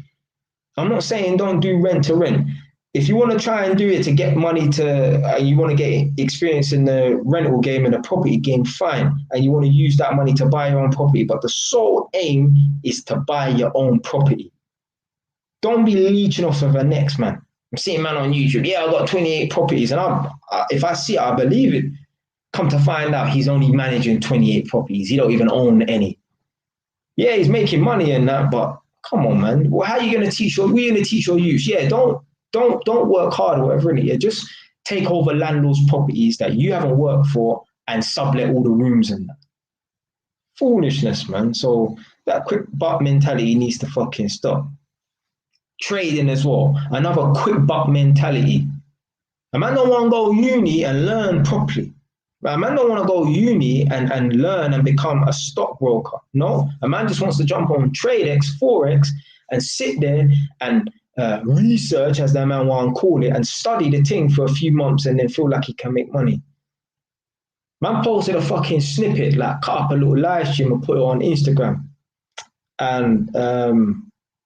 I'm not saying don't do rent to rent. If you want to try and do it to get money you want to get experience in the rental game and the property game, fine. And you want to use that money to buy your own property. But the sole aim is to buy your own property. Don't be leeching off of a next man. I'm seeing man on YouTube. Yeah, I got 28 properties. And if I see it, I believe it. Come to find out he's only managing 28 properties. He don't even own any. Yeah, he's making money in that, but come on, man. Well, how are you going to teach your youth? Yeah, don't work hard or whatever, innit? Yeah, just take over landlords' properties that you haven't worked for and sublet all the rooms and that. Foolishness, man. So that quick buck mentality needs to fucking stop. Trading as well, another quick buck mentality. A man don't want to go uni and learn properly. A man don't want to go uni and learn and become a stockbroker. No, a man just wants to jump on TradeX, Forex, and sit there and research, as that man want to call it, and study the thing for a few months and then feel like he can make money. Man posted a fucking snippet, like cut up a little live stream and put it on Instagram. And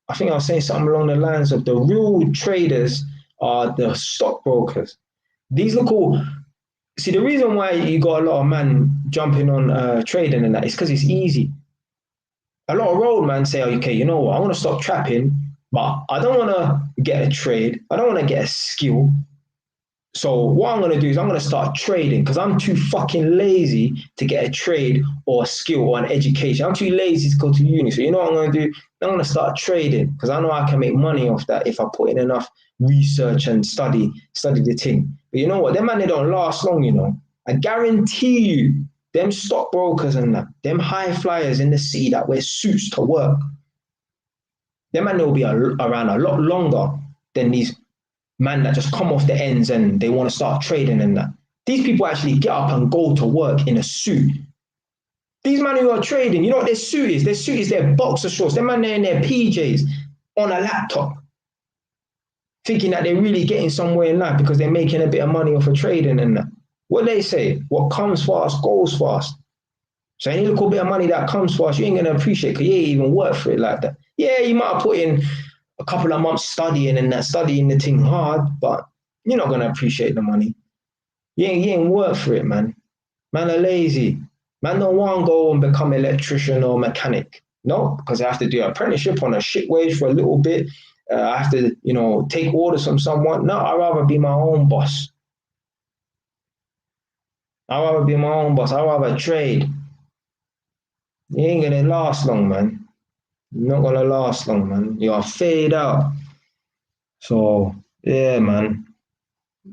I think I was saying something along the lines of the real traders are the stockbrokers. These look all. See, the reason why you got a lot of men jumping on trading and that is because it's easy. A lot of roadmen say, okay, you know what, I want to stop trapping, but I don't want to get a trade. I don't want to get a skill. So what I'm going to do is I'm going to start trading because I'm too fucking lazy to get a trade or a skill or an education. I'm too lazy to go to uni. So you know what I'm going to do? I'm going to start trading because I know I can make money off that if I put in enough research and study the thing. But you know what? Them man, they don't last long, you know. I guarantee you, them stockbrokers and that, them high flyers in the city that wear suits to work, them man, they'll be around a lot longer than these man that just come off the ends and they want to start trading and that. These people actually get up and go to work in a suit. These men who are trading, you know what their suit is? Their suit is their boxer shorts. Them man, they're in their PJs on a laptop, thinking that they're really getting somewhere in life because they're making a bit of money off of trading and that. What they say, what comes fast goes fast. So any little bit of money that comes fast, you ain't going to appreciate because you ain't even work for it like that. Yeah, you might have put in a couple of months studying and that, studying the thing hard, but you're not going to appreciate the money. You ain't work for it, man. Man are lazy. Man don't want to go and become an electrician or mechanic. No, because I have to do an apprenticeship on a shit wage for a little bit. I have to, take orders from someone. No, I'd rather be my own boss. I'd rather be my own boss. I'd rather trade. You ain't going to last long, man. You're not going to last long, man. You're fade out. So, yeah, man.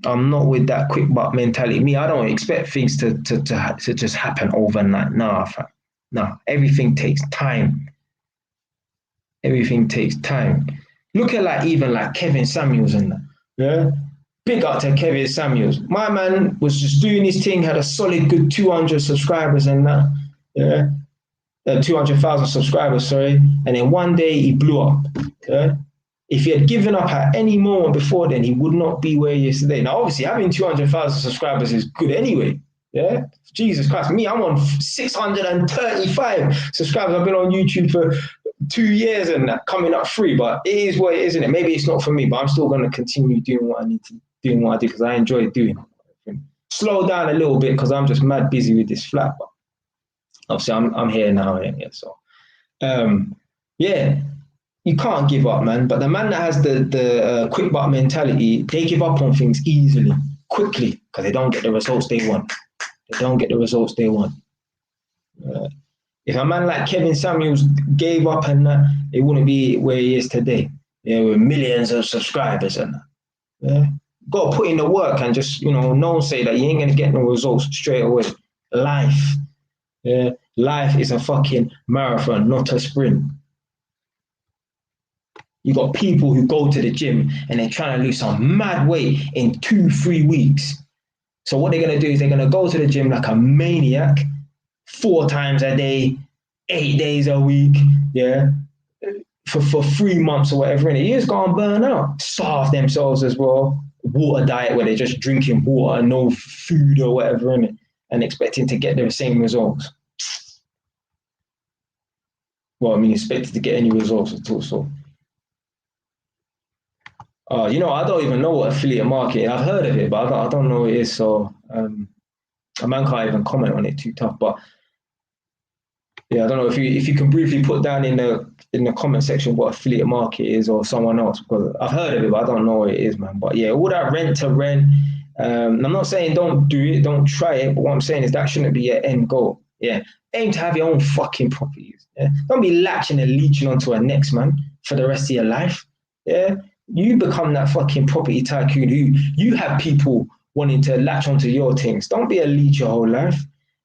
I'm not with that quick buck mentality. Me, I don't expect things to just happen overnight. Nah, fam. Nah, everything takes time. Everything takes time. Look at like even like Kevin Samuels and that. Yeah. Big up to Kevin Samuels. My man was just doing his thing, had a solid good 200 subscribers and that. Yeah. 200,000 subscribers, sorry. And then one day he blew up. Yeah. If he had given up at any moment before then, he would not be where he is today. Now, obviously, having 200,000 subscribers is good anyway. Yeah. Jesus Christ. Me, I'm on 635 subscribers. I've been on YouTube for 2 years and that, coming up free, but it is what it is, isn't it? Maybe it's not for me, but I'm still going to continue doing what I need to, doing what I do because I enjoy doing it. Slow down a little bit because I'm just mad busy with this flat, but obviously I'm here now, yeah. So, yeah, you can't give up, man. But the man that has the quick buck mentality, they give up on things easily, quickly, because they don't get the results they want. They don't get the results they want. If a man like Kevin Samuels gave up and that, it wouldn't be where he is today. Yeah, with millions of subscribers and that. Yeah, got to put in the work and just, don't say that you ain't gonna get no results straight away. Life, yeah, life is a fucking marathon, not a sprint. You got people who go to the gym and they're trying to lose some mad weight in 2-3 weeks. So what they're gonna do is they're gonna go to the gym like a maniac, 4 times a day, 8 days a week, yeah, for 3 months or whatever. And you just go and burn out, starve themselves as well. Water diet where they're just drinking water, no food or whatever, and expecting to get the same results. Well, I mean, expected to get any results at all. So, I don't even know what affiliate marketing. I've heard of it, but I don't know what it is. So, a man can't even comment on it too tough. But yeah, I don't know if you can briefly put down in the comment section what affiliate market is or someone else, because I've heard of it, but I don't know what it is, man. But yeah, all that rent to rent. I'm not saying don't do it, don't try it, but what I'm saying is that shouldn't be your end goal. Yeah, aim to have your own fucking properties. Yeah, don't be latching and leeching onto a next man for the rest of your life. Yeah, you become that fucking property tycoon who you have people wanting to latch onto your things. Don't be a leech your whole life.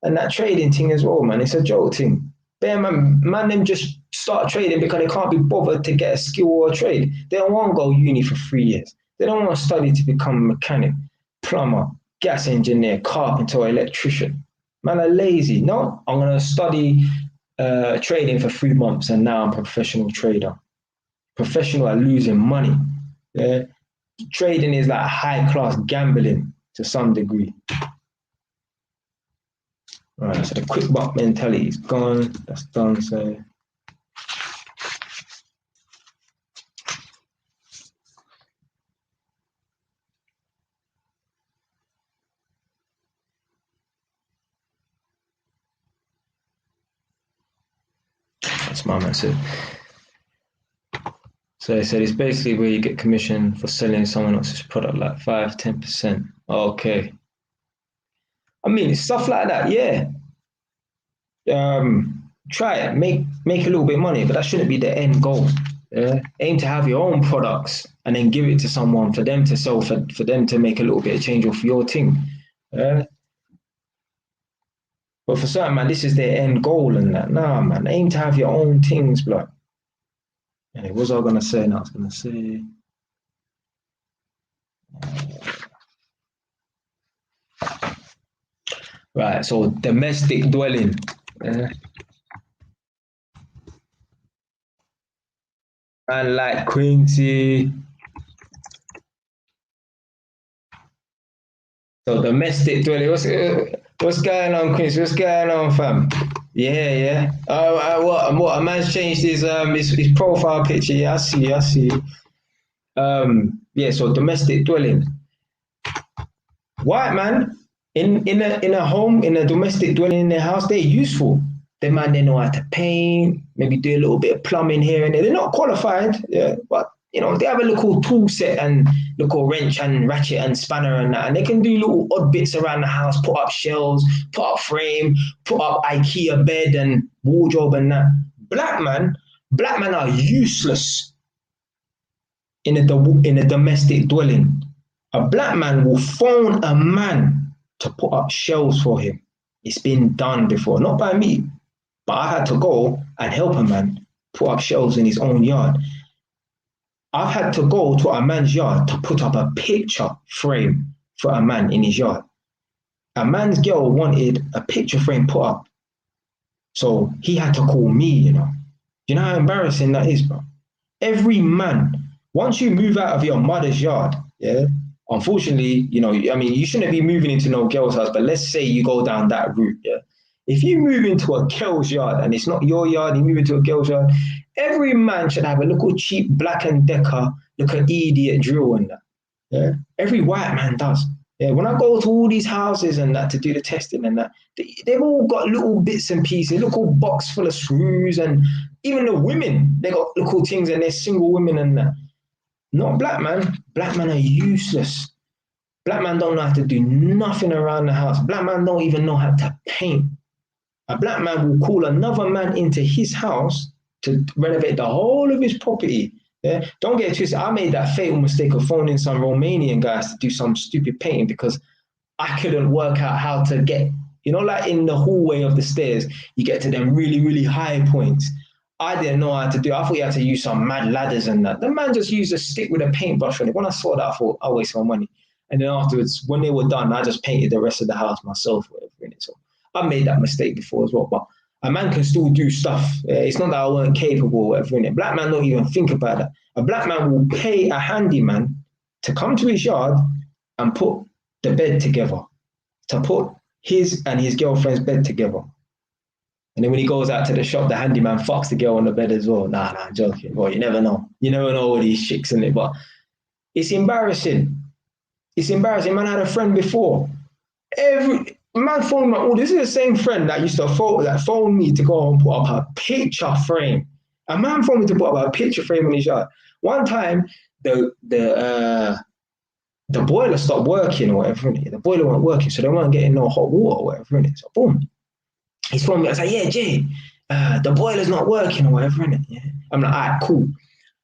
And that trading thing as well, man, it's a joke thing. Bear man, them just start trading because they can't be bothered to get a skill or a trade. They don't want to go uni for 3 years. They don't want to study to become a mechanic, plumber, gas engineer, carpenter, or electrician. Man are lazy. No, I'm going to study trading for 3 months and now I'm a professional trader. Professional at losing money. Yeah? Trading is like high-class gambling to some degree. Right, so the quick buck mentality is gone. That's done. So that's my message. So they said it's basically where you get commission for selling someone else's product, like 5-10%. Okay. I mean, stuff like that, yeah. Try it, make a little bit of money, but that shouldn't be the end goal. Yeah? Aim to have your own products and then give it to someone for them to sell, for them to make a little bit of change off your thing. Yeah? But for certain, man, this is their end goal and that. Nah, man, aim to have your own things, blood. Anyway, what was I gonna say? Now I was gonna say. Right, so domestic dwelling. Man like Quincy. So domestic dwelling. What's going on, Quincy? What's going on, fam? Yeah. What? A man's changed his profile picture. Yeah, I see. Yeah. So domestic dwelling. White man in a home, in a domestic dwelling in their house, they're useful. They know how to paint, maybe do a little bit of plumbing here and there. They're not qualified, yeah, but they have a little tool set and little wrench and ratchet and spanner and that, and they can do little odd bits around the house, put up shelves, put up frame, put up IKEA bed and wardrobe and that. Black men are useless in a domestic dwelling. A black man will phone a man to put up shelves for him. It's been done before, not by me, but I had to go and help a man put up shelves in his own yard. I've had to go to a man's yard to put up a picture frame for a man in his yard. A man's girl wanted a picture frame put up. So he had to call me, you know. You know how embarrassing that is, bro? Every man, once you move out of your mother's yard, yeah, unfortunately, you know, I mean, you shouldn't be moving into no girl's house, but let's say you go down that route, yeah. If you move into a girl's yard and it's not your yard, you move into a girl's yard, every man should have a little cheap Black and Decker, little idiot drill in that. Yeah, every white man does. Yeah, when I go to all these houses and that to do the testing and that, they've all got little bits and pieces, little box full of screws, and even the women, they got little things and they're single women and that. Not black man. Black men are useless. Black man don't know how to do nothing around the house. Black man don't even know how to paint. A black man will call another man into his house to renovate the whole of his property. Yeah, don't get it twisted. I made that fatal mistake of phoning some Romanian guys to do some stupid painting because I couldn't work out how to get, you know, like in the hallway of the stairs, you get to them really, really high points. I didn't know how to do it. I thought you had to use some mad ladders and that. The man just used a stick with a paintbrush on it. When I saw that, I thought, I'll waste my money. And then afterwards, when they were done, I just painted the rest of the house myself, whatever in it. So I made that mistake before as well. But a man can still do stuff. It's not that I weren't capable or whatever in it. Black man don't even think about that. A black man will pay a handyman to come to his yard and put the bed together, to put his and his girlfriend's bed together. And then when he goes out to the shop, the handyman fucks the girl on the bed as well. Nah, I'm joking. Well, you never know. You never know all these chicks in it. But it's embarrassing. It's embarrassing. Man, I had a friend before. Every man phoned me. Oh, this is the same friend that used to phone me to go and put up a picture frame. A man phoned me to put up a picture frame in his yard. One time, the boiler stopped working or whatever. The boiler wasn't working, so they weren't getting no hot water or whatever. So boom. He's phoned me. I was like, yeah, Jay, the boiler's not working or whatever, innit? Yeah. I'm like, all right, cool.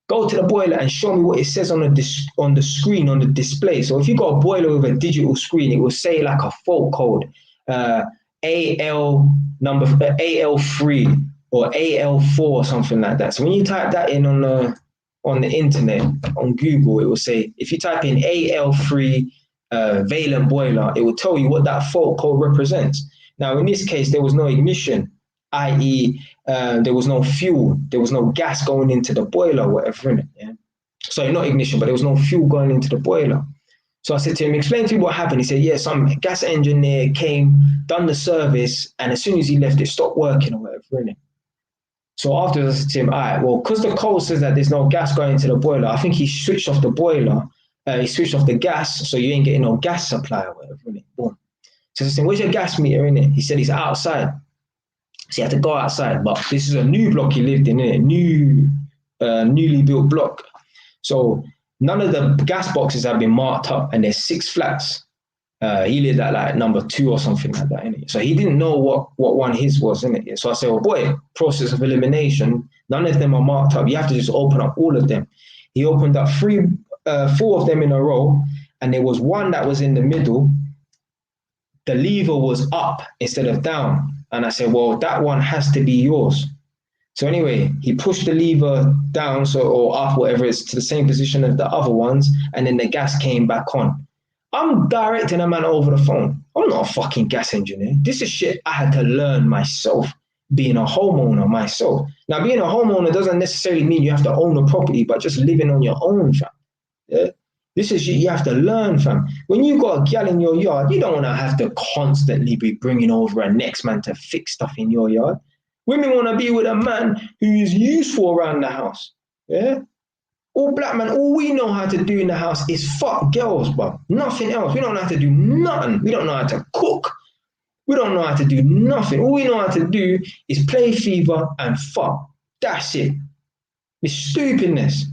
Go to the boiler and show me what it says on the screen, on the display. So if you got a boiler with a digital screen, it will say like a fault code, AL3 or AL4 or something like that. So when you type that in on the internet, on Google, it will say, if you type in AL3 Valent boiler, it will tell you what that fault code represents. Now, in this case, there was no ignition, i.e., there was no fuel, there was no gas going into the boiler, whatever, in it. Yeah? Sorry, not ignition, but there was no fuel going into the boiler. So I said to him, explain to me what happened. He said, yeah, some gas engineer came, done the service, and as soon as he left, it stopped working or whatever, in it. So afterwards, I said to him, all right, well, because the code says that there's no gas going into the boiler, I think he switched off the boiler, he switched off the gas, so you ain't getting no gas supply or whatever, in it. Boom. So I said, where's your gas meter in it? He said, he's outside. So he had to go outside. But this is a new block he lived in, innit? Newly built block. So none of the gas boxes have been marked up, and there's 6 flats. He lived at like number 2 or something like that, innit? So he didn't know what one his was, innit? So I said, well, boy, process of elimination, none of them are marked up. You have to just open up all of them. He opened up 4 of them in a row, and there was one that was in the middle. The lever was up instead of down. And I said, well, that one has to be yours. So anyway, he pushed the lever down, or up, whatever, it's to the same position as the other ones. And then the gas came back on. I'm directing a man over the phone. I'm not a fucking gas engineer. This is shit I had to learn myself, being a homeowner myself. Now, being a homeowner doesn't necessarily mean you have to own a property, but just living on your own, fam. Yeah? This is shit you have to learn, fam. When you got a gal in your yard, you don't want to have to constantly be bringing over a next man to fix stuff in your yard. Women want to be with a man who is useful around the house. Yeah? All black men, all we know how to do in the house is fuck girls, bro. Nothing else. We don't know how to do nothing. We don't know how to cook. We don't know how to do nothing. All we know how to do is play FIFA and fuck. That's it. It's stupidness.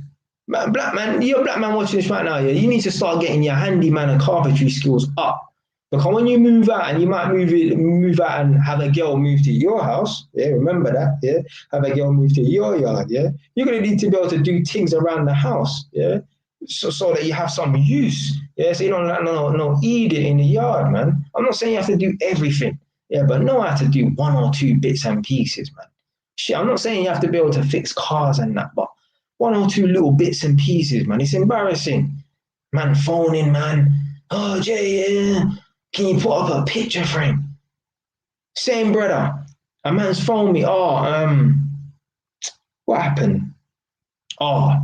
Man, black man, you're a black man watching this right now, yeah? You need to start getting your handyman and carpentry skills up. Because when you move out, and you might move out and have a girl move to your house, yeah, remember that, yeah? Have a girl move to your yard, yeah? You're going to need to be able to do things around the house, yeah? So that you have some use, yeah? So you don't no eat it in the yard, man. I'm not saying you have to do everything, yeah, but know how to do 1 or 2 bits and pieces, man. shit, I'm not saying you have to be able to fix cars and that, but one or two little bits and pieces, man. It's embarrassing. Man, phoning, man. Oh, Jay, can you put up a picture frame? Same brother. A man's phoned me. Oh, what happened? Oh,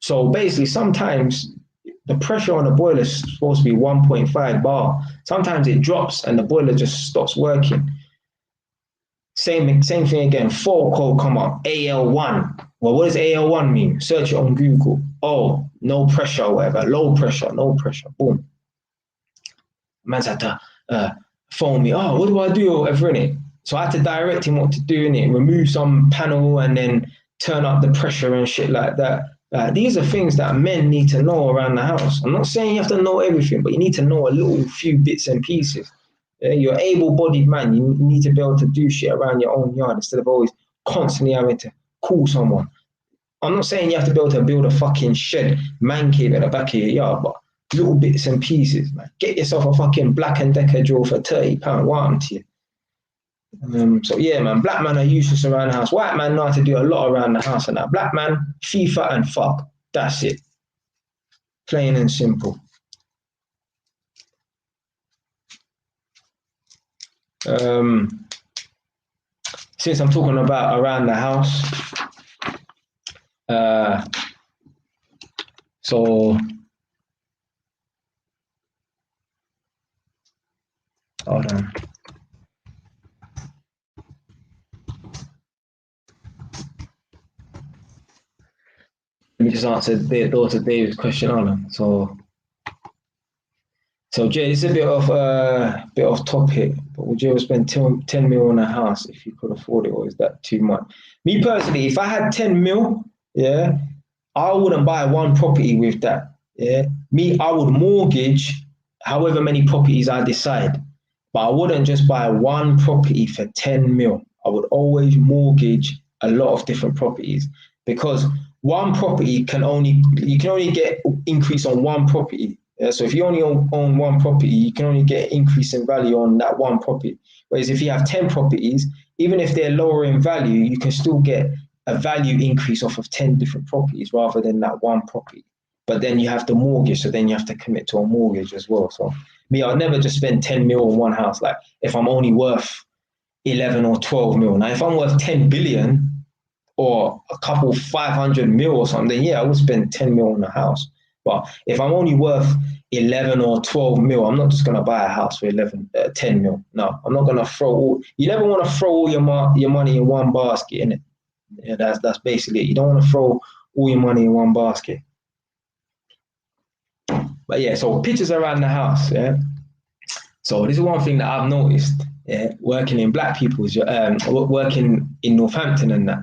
so basically, sometimes the pressure on the boiler is supposed to be 1.5 bar. Sometimes it drops and the boiler just stops working. Same thing again. Fault code come up. AL1. Well, what does AL1 mean? Search it on Google. Oh, no pressure or whatever. Low pressure, no pressure. Boom. Man's had to phone me. Oh, what do I do or whatever in it? So I had to direct him what to do in it. Remove some panel and then turn up the pressure and shit like that. These are things that men need to know around the house. I'm not saying you have to know everything, but you need to know a little few bits and pieces. You're an able-bodied man. You need to be able to do shit around your own yard instead of always constantly having to call someone. I'm not saying you have to be able to build a fucking shed, man cave at the back of your yard, but little bits and pieces, man. Get yourself a fucking Black & Decker drill for £30. What to you? So yeah, man, black men are useless around the house. White man know how to do a lot around the house and that. Black man, FIFA and fuck. That's it. Plain and simple. Since I'm talking about around the house, so hold on. Let me just answer daughter David's question on. So Jay, it's a bit off topic, but would you ever spend 10 mil on a house if you could afford it, or is that too much? Me personally, if I had 10 mil, yeah, I wouldn't buy one property with that. Yeah, I would mortgage however many properties I decide, but I wouldn't just buy one property for 10 mil. I would always mortgage a lot of different properties, because one property you can only get increase on one property. Yeah, so if you only own one property, you can only get increase in value on that one property. Whereas if you have 10 properties, even if they're lower in value, you can still get a value increase off of 10 different properties rather than that one property. But then you have the mortgage, so then you have to commit to a mortgage as well. So I'll never just spend 10 mil on one house. Like if I'm only worth 11 or 12 mil. Now, if I'm worth 10 billion or a couple 500 mil or something, then yeah, I would spend 10 mil on a house. But if I'm only worth 11 or 12 mil, I'm not just going to buy a house for 10 mil. No, I'm not going to you never want to throw all your money in one basket, innit? Yeah, that's basically it. You don't want to throw all your money in one basket. But yeah, so pictures around the house, yeah. So this is one thing that I've noticed, yeah, working in black people's, working in Northampton and that.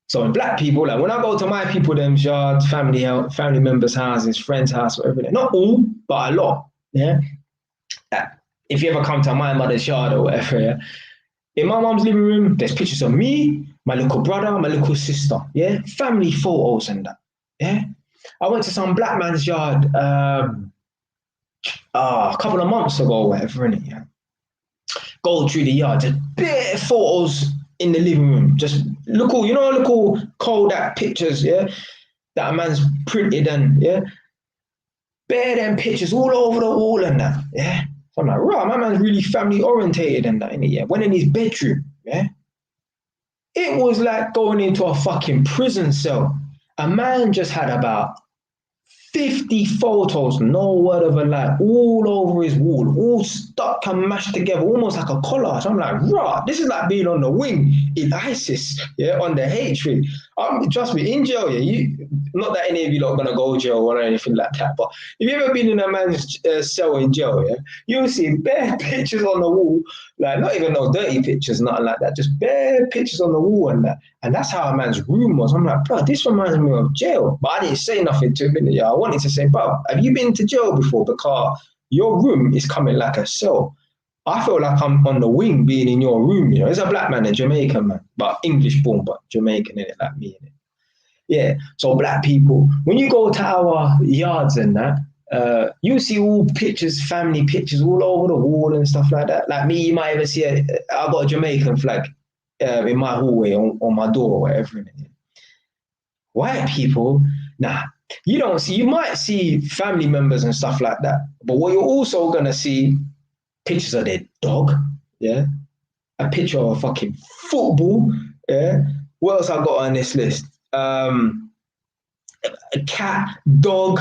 So in black people, like when I go to my people, them yards, family members' houses, friends' house, whatever, not all, but a lot, yeah. If you ever come to my mother's yard or whatever, yeah, in my mom's living room, there's pictures of me, my little brother, my little sister, yeah, family photos and that, yeah. I went to some black man's yard a couple of months ago, or whatever, innit, yeah. Go through the yard, just bare photos in the living room, just look all Kodak pictures, yeah, that a man's printed and yeah, bare them pictures all over the wall and that, yeah. So I'm like, right, my man's really family orientated and that, innit, yeah. Went in his bedroom, yeah. It was like going into a fucking prison cell. A man just had about 50 photos, no word of a lie, all over his wall, all stuck and mashed together, almost like a collage. I'm like, rah, this is like being on the wing in ISIS, yeah, on the hatred. Trust me, in jail, yeah, not that any of you are going to go to jail or anything like that, but if you've ever been in a man's cell in jail, yeah, you'll see bare pictures on the wall, like not even no dirty pictures, nothing like that, just bare pictures on the wall and that. And that's how a man's room was. I'm like, bro, this reminds me of jail. But I didn't say nothing to him, yeah. I wanted to say, bro, have you been to jail before? Because your room is coming like a cell. I feel like I'm on the wing being in your room, you know. It's a black man, a Jamaican man, but English born, but Jamaican, innit, like me, innit. Yeah, so black people, when you go to our yards and that, you see all pictures, family pictures all over the wall and stuff like that. Like me, you might even see, I got a Jamaican flag. in my hallway on my door or whatever. White people, nah, you might see family members and stuff like that, but what you're also gonna see, pictures of their dog, yeah, a picture of a fucking football, yeah. What else I got on this list? A cat, dog,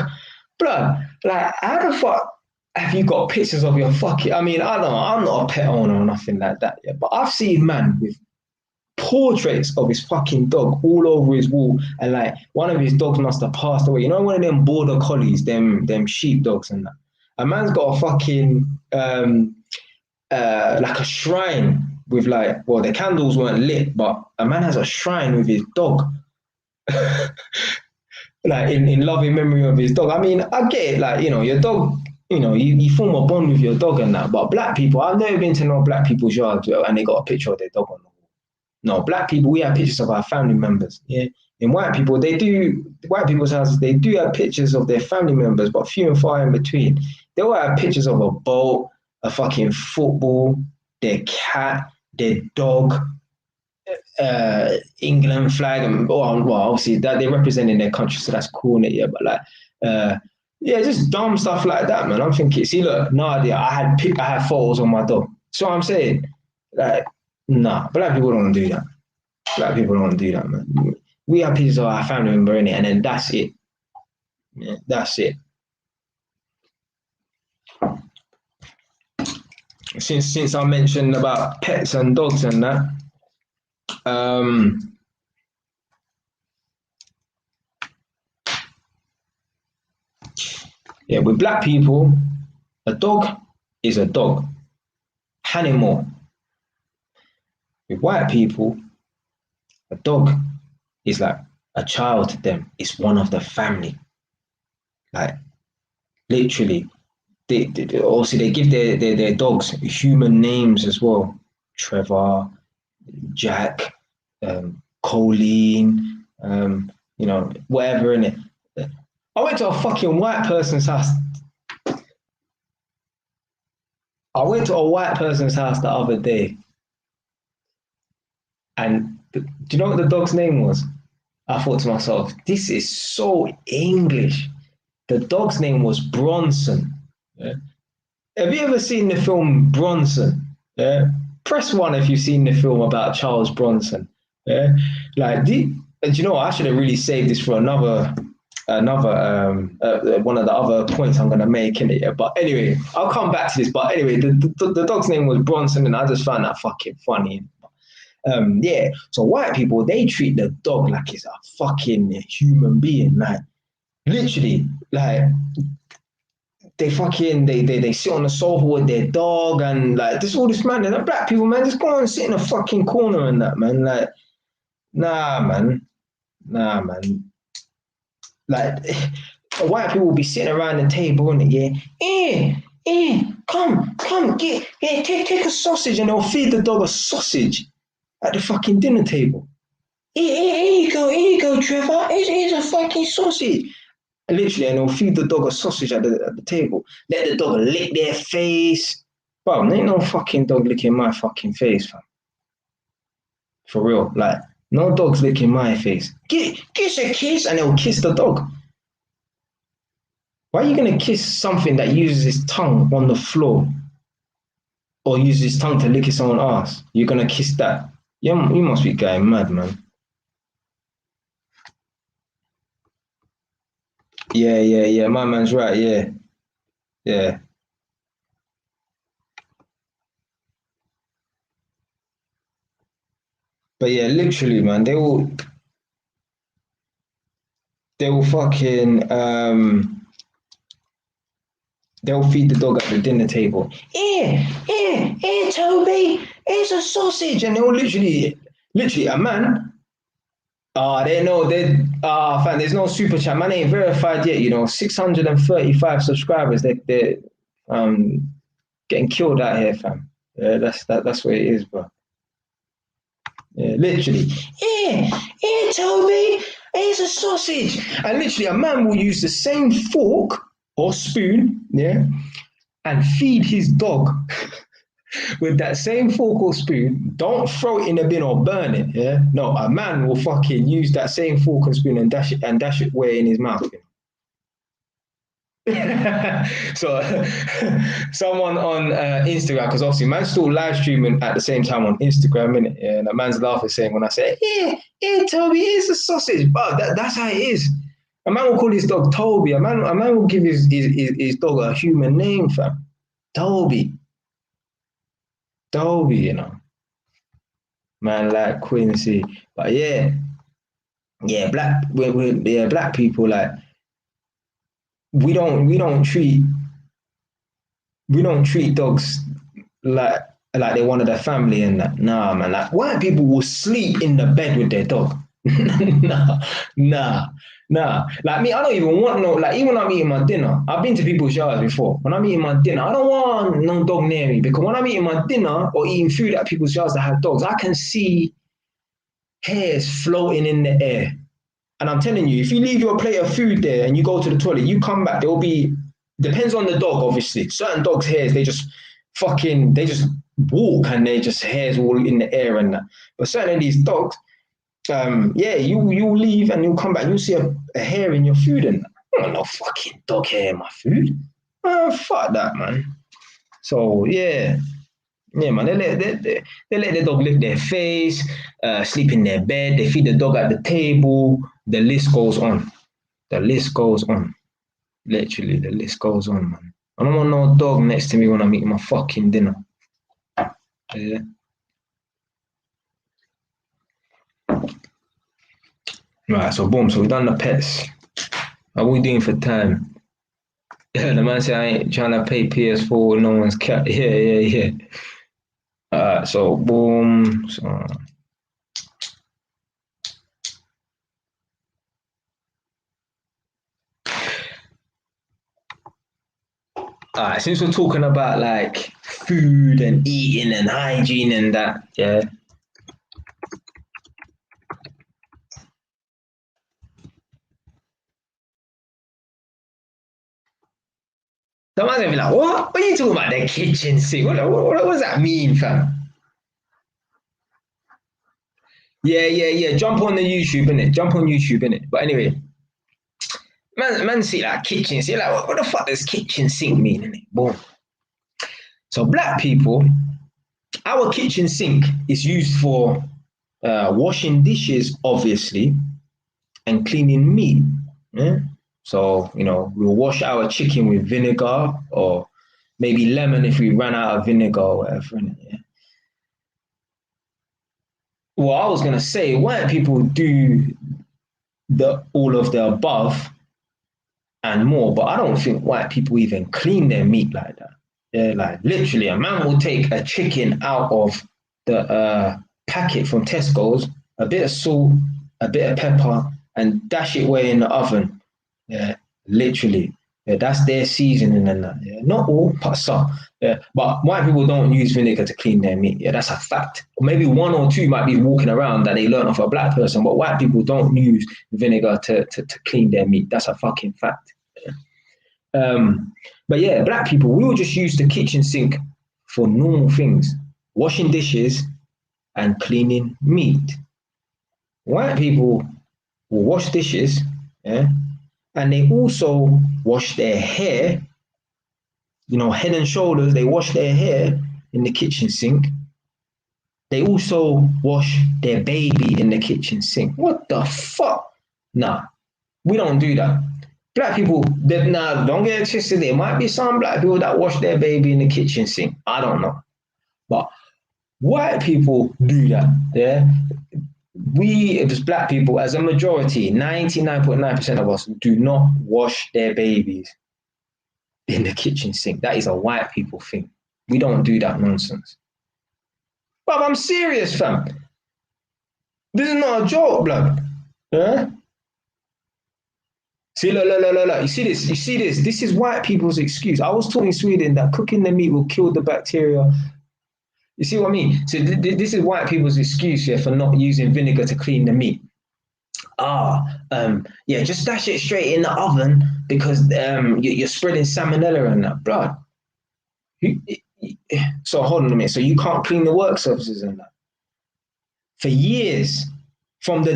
blood. Like, how the fuck have you got pictures of your fucking? I mean, I don't know. I'm not a pet owner or nothing like that, yeah, but I've seen man with portraits of his fucking dog all over his wall, and like one of his dogs must have passed away. You know, one of them border collies, them sheep dogs and that. A man's got a fucking like a shrine with like, well, the candles weren't lit, but a man has a shrine with his dog, like in loving memory of his dog. I mean, I get it, like, your dog. You form a bond with your dog and that. But black people, I've never been to no black people's yard and they got a picture of their dog on the wall. No, black people, we have pictures of our family members. Yeah. In white people, white people's houses, they do have pictures of their family members, but few and far in between. They all have pictures of a boat, a fucking football, their cat, their dog, England flag, and well, obviously that they're representing their country, so that's cool, yeah. But like, yeah, just dumb stuff like that, man. I'm thinking, see, look, Nadia, I had photos on my dog. So I'm saying, like, nah, black people don't do that. Black people don't do that, man. We have pieces of our family member in it, and then that's it. Yeah, that's it. Since I mentioned about pets and dogs and that, yeah, with black people, a dog is a dog. Animal. With white people, a dog is like a child to them. It's one of the family. Like, literally, they also they give their dogs human names as well. Trevor, Jack, Colleen, whatever in it. I went to a fucking white person's house. I went to a white person's house the other day, and do you know what the dog's name was? I thought to myself, this is so English. The dog's name was Bronson. Yeah? Have you ever seen the film Bronson? Yeah? Press 1 if you've seen the film about Charles Bronson. Yeah? Like, do you know what? I should have really saved this for another one of the other points I'm going to make in it. Yeah? But anyway, I'll come back to this. But anyway, the dog's name was Bronson, and I just found that fucking funny. Yeah, so white people, they treat the dog like it's a fucking human being, like literally, like they sit on the sofa with their dog, and like there's all this, man. And black people, man, just go and sit in a fucking corner and that, man. Like, nah, man. Like, white people will be sitting around the table and come, take a sausage, and they'll feed the dog a sausage at the fucking dinner table. Here you go, Trevor. Here's a fucking sausage. Literally, and they'll feed the dog a sausage at the table. Let the dog lick their face. Bro, ain't no fucking dog licking my fucking face, fam. For real. Like, no dog's licking my face. Give a kiss, and they'll kiss the dog. Why are you going to kiss something that uses its tongue on the floor or uses its tongue to lick its own ass? You're going to kiss that? You must be going mad, man. Yeah. My man's right, yeah. But yeah, literally, man, they will fucking they'll feed the dog at the dinner table. Here, Toby, here's a sausage, and they'll literally a man. They know fam, there's no super chat. Man ain't verified yet, 635 subscribers. They're getting killed out here, fam. Yeah, that's what it is, bro. Yeah, literally. Here, Toby, here's a sausage. And literally, a man will use the same fork or spoon, yeah, and feed his dog with that same fork or spoon, don't throw it in the bin or burn it. Yeah, no, a man will fucking use that same fork and spoon and dash it way in his mouth. So someone on Instagram, because obviously man's still live streaming at the same time on Instagram, innit? Yeah, and a man's laughing saying when I say, yeah, Toby, it's a sausage, but that's how it is. A man will call his dog Toby. A man will give his dog a human name, fam. Toby. Toby, you know. Man like Quincy. But yeah, black people, like, we don't treat dogs like they're one of their family and that. Nah, man. Like white people will sleep in the bed with their dog. nah, nah, nah. Like me, I don't even want no. Like even when I'm eating my dinner, I've been to people's yards before. When I'm eating my dinner, I don't want no dog near me because when I'm eating my dinner or eating food at people's yards that have dogs, I can see hairs floating in the air. And I'm telling you, if you leave your plate of food there and you go to the toilet, you come back, there'll be, depends on the dog, obviously. Certain dogs' hairs, they just walk and they just hairs all in the air and that. But certain of these dogs, yeah, you leave and you'll come back, you'll see a hair in your food and I don't no fucking dog hair in my food. Fuck that, man. So, yeah. Yeah, man, they let the dog lick their face, sleep in their bed, they feed the dog at the table. The list goes on. The list goes on. Literally, the list goes on, man. I don't want no dog next to me when I'm eating my fucking dinner. Yeah. Right, so boom, so we've done the pets. How are we doing for time? Yeah, the man said I ain't trying to pay PS4 with no one's cat. Yeah. So boom. So since we're talking about like food and eating and hygiene and that, yeah. Someone's gonna be like, what? What are you talking about? The kitchen sink? What does that mean, fam? Yeah. Jump on the YouTube, innit? Jump on YouTube, innit? But anyway, man see like kitchen sink. Like, what the fuck does kitchen sink mean, innit? Boom. So black people, our kitchen sink is used for washing dishes, obviously, and cleaning meat. Yeah? So, we'll wash our chicken with vinegar or maybe lemon if we ran out of vinegar or whatever. Yeah? Well, I was gonna say white people do the all of the above and more, but I don't think white people even clean their meat like that. Yeah, like literally, a man will take a chicken out of the packet from Tesco's, a bit of salt, a bit of pepper, and dash it away in the oven. Yeah, literally. Yeah, that's their seasoning and that. Yeah, not all, but some. Yeah, but white people don't use vinegar to clean their meat. Yeah, that's a fact. Or maybe one or two might be walking around that they learned off a black person, but white people don't use vinegar to clean their meat. That's a fucking fact. Yeah. But yeah, black people, we will just use the kitchen sink for normal things, washing dishes and cleaning meat. White people will wash dishes, yeah, and they also wash their hair, head and shoulders, they wash their hair in the kitchen sink. They also wash their baby in the kitchen sink. What the fuck? Nah, we don't do that. Black people, now don't get it twisted. There might be some black people that wash their baby in the kitchen sink. I don't know. But white people do that. Yeah. We, as black people, as a majority, 99.9% of us do not wash their babies in the kitchen sink. That is a white people thing. We don't do that nonsense. But I'm serious, fam. This is not a joke, blood. Yeah? See, look. You see this? This is white people's excuse. I was taught in Sweden that cooking the meat will kill the bacteria. You see what I mean? So this is white people's excuse here for not using vinegar to clean the meat. Yeah, just dash it straight in the oven because you're spreading salmonella and that, blood. So hold on a minute. So you can't clean the work surfaces and that for years, since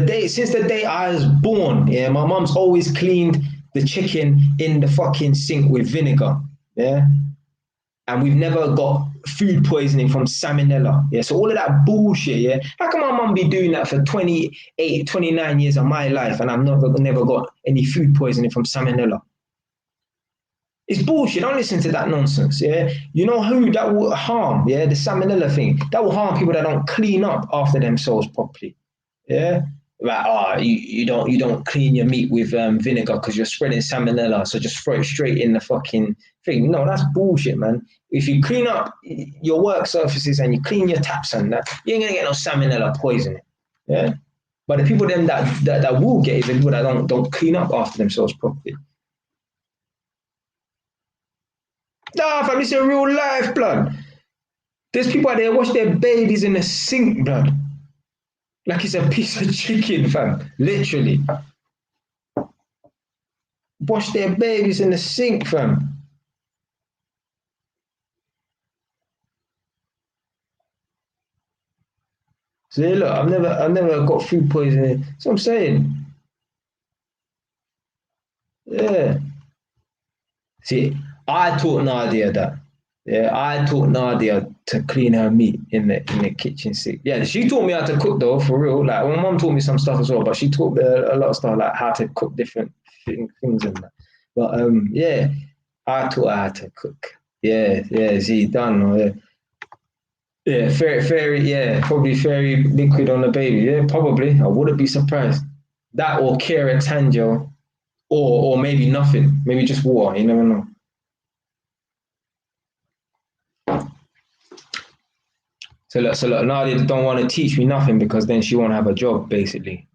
the day I was born. Yeah, my mom's always cleaned the chicken in the fucking sink with vinegar. Yeah, and we've never got food poisoning from salmonella. Yeah, so all of that bullshit. Yeah, how can my mom be doing that for 28, 29 years of my life and I've never got any food poisoning from salmonella? It's bullshit. Don't listen to that nonsense. Yeah, you know who that will harm? Yeah, the salmonella thing that will harm people that don't clean up after themselves properly. Yeah, like you don't clean your meat with vinegar because you're spreading salmonella, so just throw it straight in the fucking thing. No, that's bullshit, man. If you clean up your work surfaces and you clean your taps and that, you ain't gonna get no salmonella poisoning. Yeah, but the people then that will get it is the people that don't clean up after themselves properly. Nah, fam, this is real life, blood. There's people out there wash their babies in the sink, blood. Like it's a piece of chicken, fam. Literally. Wash their babies in the sink, fam. So yeah, look, I've never got food poisoning. That's what I'm saying. Yeah. See, I taught Nadia that. Yeah, I taught Nadia to clean her meat in the kitchen sink. Yeah, she taught me how to cook though, for real. Like my mom taught me some stuff as well, but she taught me a lot of stuff like how to cook different things and that. But yeah, I taught her how to cook. Yeah, yeah, she done. Yeah, yeah, fairy, yeah, probably fairy liquid on the baby. Yeah, probably. I wouldn't be surprised. That or Kira Tango, or maybe nothing. Maybe just water. You never know. So look, Nadia don't want to teach me nothing because then she won't have a job, basically.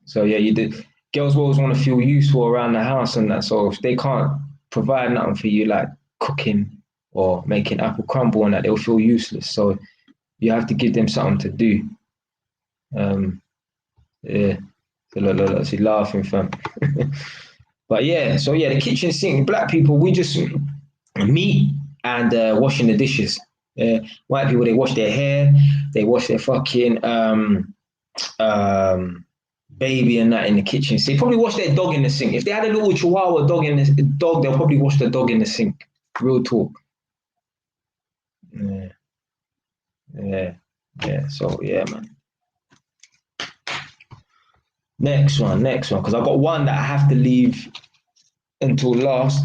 So yeah, you did. Girls always want to feel useful around the house and that. So if they can't provide nothing for you, like cooking or making apple crumble and that, they'll feel useless. So you have to give them something to do. Yeah. So look, she's laughing, fam. But yeah, so yeah, the kitchen sink. Black people, we just meat and washing the dishes. White people, they wash their hair, they wash their fucking um, baby and that in the kitchen. So they probably wash their dog in the sink. If they had a little chihuahua dog, they'll probably wash the dog in the sink. Real talk. Yeah, yeah, yeah. So yeah, man. Next one, because I've got one that I have to leave until last.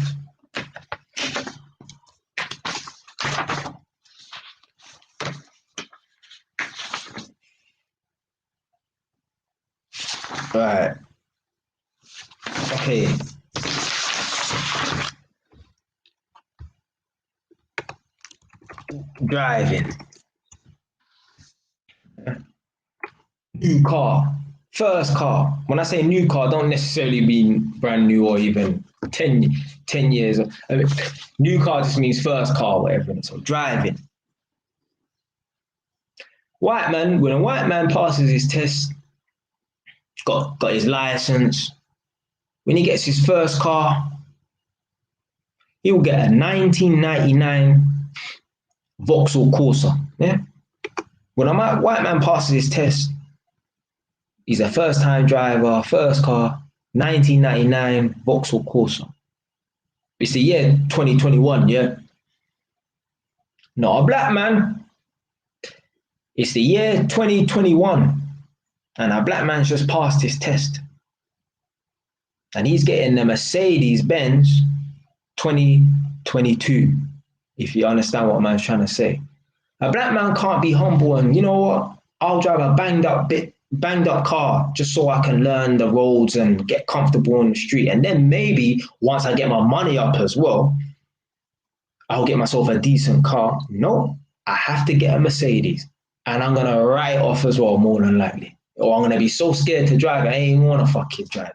Right. Okay. Driving. New car. First car. When I say new car, don't necessarily mean brand new or even 10 years. I mean, new car just means first car, whatever. So driving. When a white man passes his test, got his license, when he gets his first car, he will get a 1999 Vauxhall Corsa. Yeah. When a white man passes his test, he's a first time driver, first car, 1999 Vauxhall Corsa. It's the year 2021, yeah? Not a black man. It's the year 2021, and a black man's just passed his test. And he's getting the Mercedes Benz 2022, if you understand what man's trying to say. A black man can't be humble and, you know what, I'll drive a banged up car just so I can learn the roads and get comfortable on the street. And then maybe once I get my money up as well, I'll get myself a decent car. No, I have to get a Mercedes. And I'm gonna write it off as well, more than likely. Or I'm gonna be so scared to drive, I ain't wanna fucking drive.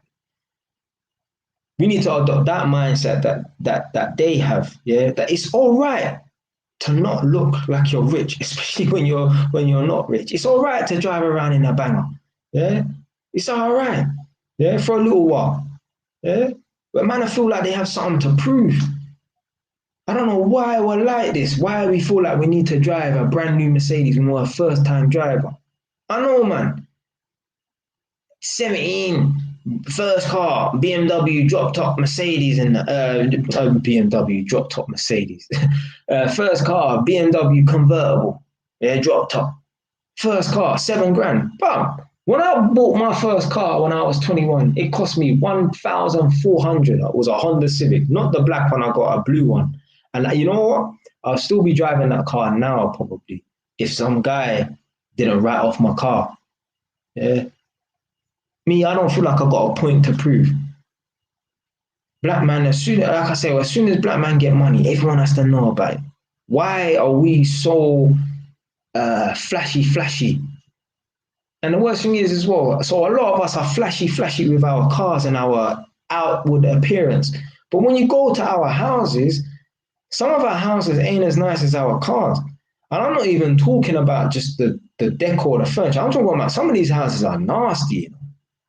We need to adopt that mindset that they have, yeah. That it's all right to not look like you're rich, especially when you're not rich. It's all right to drive around in a banger, yeah. It's all right, yeah, for a little while, yeah. But man, I feel like they have something to prove. I don't know why we're like this. Why we feel like we need to drive a brand new Mercedes when we're a first time driver. I know, man. 17, first car, BMW drop top Mercedes, and BMW drop top Mercedes. First car, BMW convertible, yeah, drop top. First car, 7 grand. Bam. When I bought my first car when I was 21, it cost me 1,400. It was a Honda Civic, not the black one. I got a blue one. And you know what? I'll still be driving that car now, probably, if some guy didn't write off my car. Yeah. Me, I don't feel like I got a point to prove. Black man, like I say, as soon as black man get money, everyone has to know about it. Why are we so flashy? And the worst thing is as well, so a lot of us are flashy with our cars and our outward appearance. But when you go to our houses, some of our houses ain't as nice as our cars. And I'm not even talking about just the decor, the furniture. I'm talking about some of these houses are nasty. You know?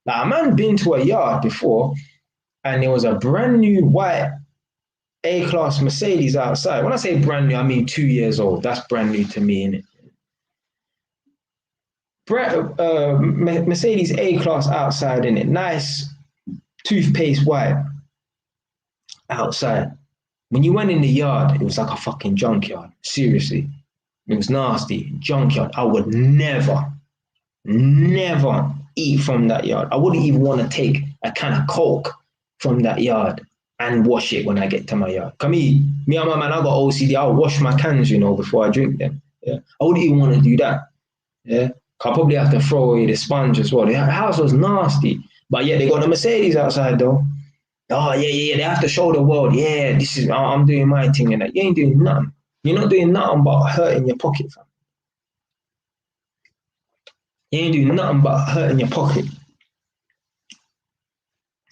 Like a man been to a yard before and there was a brand new white A-class Mercedes outside. When I say brand new, I mean 2 years old. That's brand new to me, innit? Mercedes A-class outside, in it, nice toothpaste white outside. When you went in the yard, it was like a fucking junkyard. Seriously, it was nasty. Junkyard. I would never eat from that yard. I wouldn't even want to take a can of Coke from that yard and wash it when I get to my yard. Come me and my man, I got OCD. I'll wash my cans, before I drink them. Yeah, I wouldn't even want to do that. Yeah. I'll probably have to throw away the sponge as well. The house was nasty, but yeah, they got the Mercedes outside though. Oh yeah. They have to show the world. Yeah, this is I'm doing my thing, and that you ain't doing nothing. You're not doing nothing but hurting your pocket, fam. You ain't doing nothing but hurting your pocket.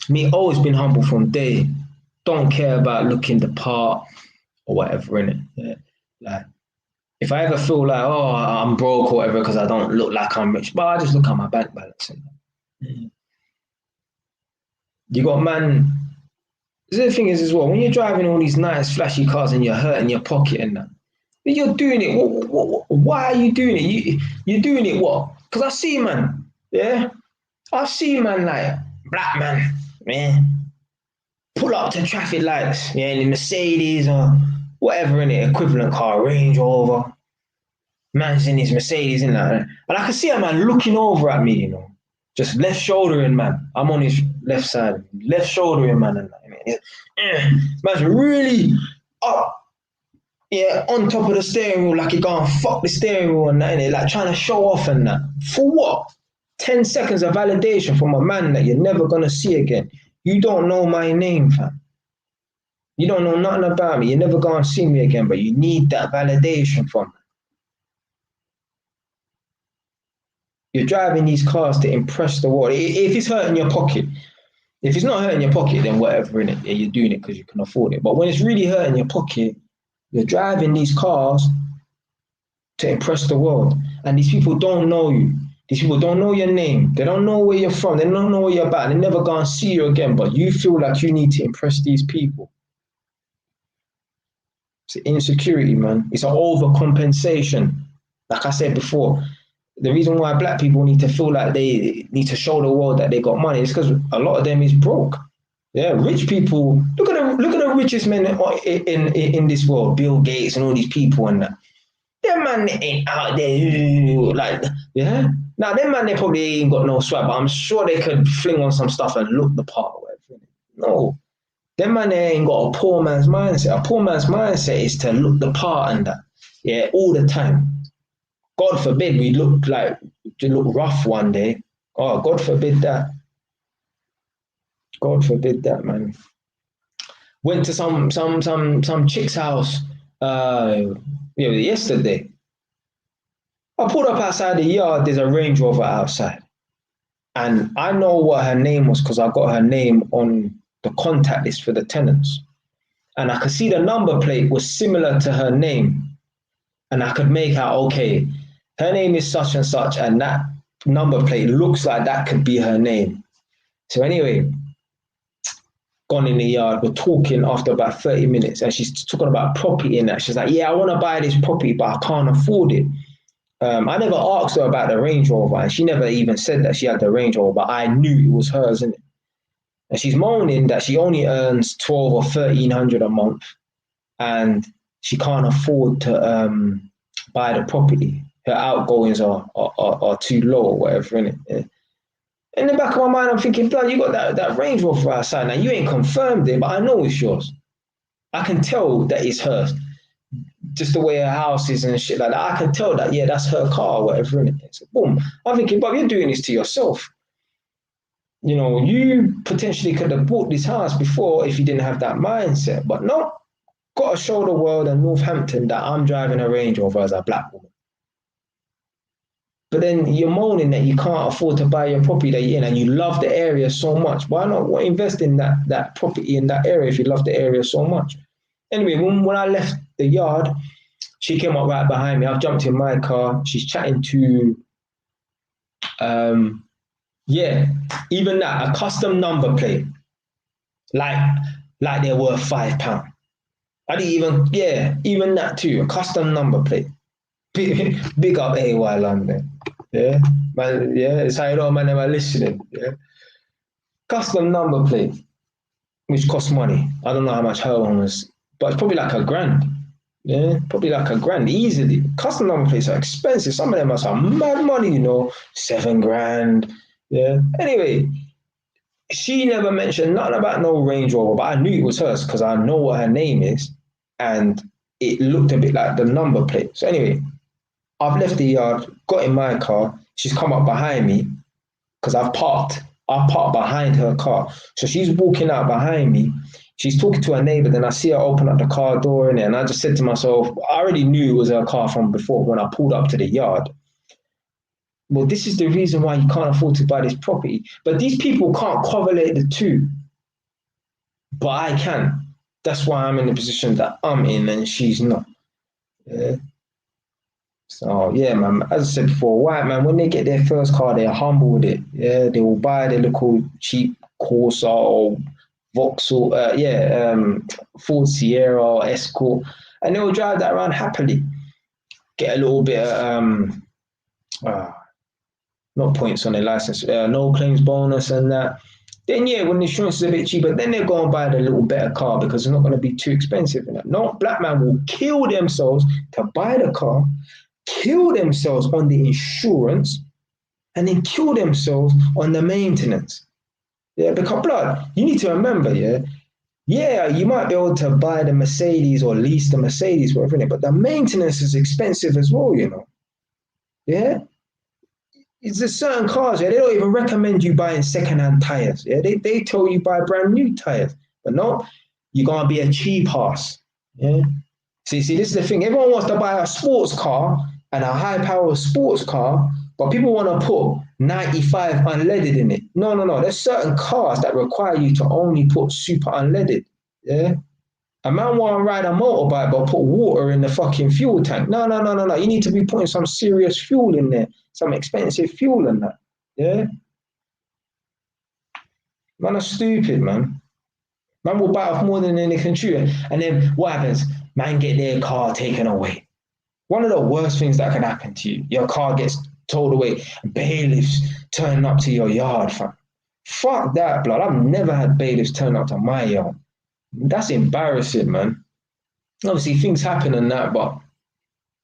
Me, always been humble from day. Don't care about looking the part or whatever, innit? Yeah. Like, if I ever feel like, oh, I'm broke or whatever because I don't look like I'm rich, but I just look at my bank balance. And you got, man, the thing is as well, when you're driving all these nice flashy cars and you're hurting your pocket and that, you're doing it. Why are you doing it? You're doing it what? Because I see, man, yeah? I see, man, like, black man, pull up to traffic lights, yeah, in the Mercedes or whatever in it, equivalent car, Range Rover. Man's in his Mercedes, and that. And I can see a man looking over at me, just left shouldering, man. I'm on his left side, left shouldering, man. And that. Man's really up, yeah, on top of the steering wheel, like he gonna fuck the steering wheel and that, innit? Like trying to show off and that. For what? 10 seconds of validation from a man that you're never gonna see again. You don't know my name, fam. You don't know nothing about me. You're never gonna see me again, but you need that validation from me. You're driving these cars to impress the world. If it's hurting your pocket, if it's not hurting your pocket, then whatever, innit? Yeah, you're doing it because you can afford it. But when it's really hurting your pocket, you're driving these cars to impress the world. And these people don't know you. These people don't know your name. They don't know where you're from. They don't know where you're about. They're never going to see you again. But you feel like you need to impress these people. It's an insecurity, man. It's an overcompensation. Like I said before, the reason why black people need to feel like they need to show the world that they got money is because a lot of them is broke. Yeah, rich people. Look at the richest men in this world, Bill Gates and all these people and that. Them man ain't out there like, yeah. Now them man, they probably ain't got no swag, but I'm sure they could fling on some stuff and look the part. No, them man, they ain't got a poor man's mindset. A poor man's mindset is to look the part and that, yeah, all the time. God forbid we look rough one day. Oh, God forbid that. God forbid that, man. Went to some chick's house yesterday. I pulled up outside the yard, there's a Range Rover outside. And I know what her name was because I got her name on the contact list for the tenants. And I could see the number plate was similar to her name. And I could make out, okay, her name is such and such, and that number plate looks like that could be her name. So anyway, gone in the yard. We're talking after about 30 minutes, and she's talking about property and that. She's like, yeah, I want to buy this property, but I can't afford it. I never asked her about the Range Rover, and she never even said that she had the Range Rover, but I knew it was hers, innit? And she's moaning that she only earns 12 or 1300 a month, and she can't afford to buy the property. Her outgoings are too low or whatever, innit? Yeah. In the back of my mind, I'm thinking, blood, you got that Range Rover outside. Now, you ain't confirmed it, but I know it's yours. I can tell that it's hers. Just the way her house is and shit like that. I can tell that, yeah, that's her car or whatever, innit? So, boom. I'm thinking, but you're doing this to yourself. You know, you potentially could have bought this house before if you didn't have that mindset. But no, got to show the world and Northampton that I'm driving a Range Rover as a black woman. But then you're moaning that you can't afford to buy your property that you're in and you love the area so much. Why not invest in that property in that area if you love the area so much? Anyway, when I left the yard, she came up right behind me. I've jumped in my car. She's chatting to, even that, a custom number plate. Like they're worth £5. I didn't even that too, a custom number plate. Big up AY London. Yeah, man, yeah, it's how you know, man, am listening? Yeah. Custom number plate, which costs money. I don't know how much her one was, but it's probably like £1,000. Yeah, probably like £1,000 easily. Custom number plates are expensive. Some of them are mad money, you know, £7,000. Yeah. Anyway, she never mentioned nothing about no Range Rover, but I knew it was hers because I know what her name is, and it looked a bit like the number plate. So anyway, I've left the yard, got in my car. She's come up behind me because I've parked behind her car. So she's walking out behind me. She's talking to her neighbor. Then I see her open up the car door in there. And I just said to myself, I already knew it was her car from before when I pulled up to the yard. Well, this is the reason why you can't afford to buy this property. But these people can't correlate the two. But I can. That's why I'm in the position that I'm in and she's not. Yeah. So yeah, man, as I said before, white man, when they get their first car, they're humble with it. Yeah, they will buy their little cheap Corsa or Vauxhall, Ford Sierra or Escort, and they will drive that around happily. Get a little bit of, not points on their license, no claims bonus and that. Then yeah, when the insurance is a bit cheaper, then they go and buy the little better car because it's not going to be too expensive. No, black man will kill themselves to buy the car, kill themselves on the insurance, and then kill themselves on the maintenance. Yeah, because blood, you need to remember, you might be able to buy the Mercedes or lease the Mercedes, whatever, but the maintenance is expensive as well, you know. Yeah. It's a certain cars, they don't even recommend you buying second-hand tires. Yeah, they tell you buy brand new tires. But no, you're gonna be a cheap ass. Yeah. See, this is the thing. Everyone wants to buy a sports car and a high-powered sports car, but people want to put 95 unleaded in it. No. There's certain cars that require you to only put super unleaded. Yeah. A man want to ride a motorbike but put water in the fucking fuel tank. No. You need to be putting some serious fuel in there, some expensive fuel in that. Yeah. Man are stupid, man. Man will bite off more than they can chew. And then what happens? Man get their car taken away. One of the worst things that can happen to you, your car gets towed away, bailiffs turning up to your yard, fam. Fuck that, blood. I've never had bailiffs turn up to my yard. That's embarrassing, man. Obviously, things happen and that, but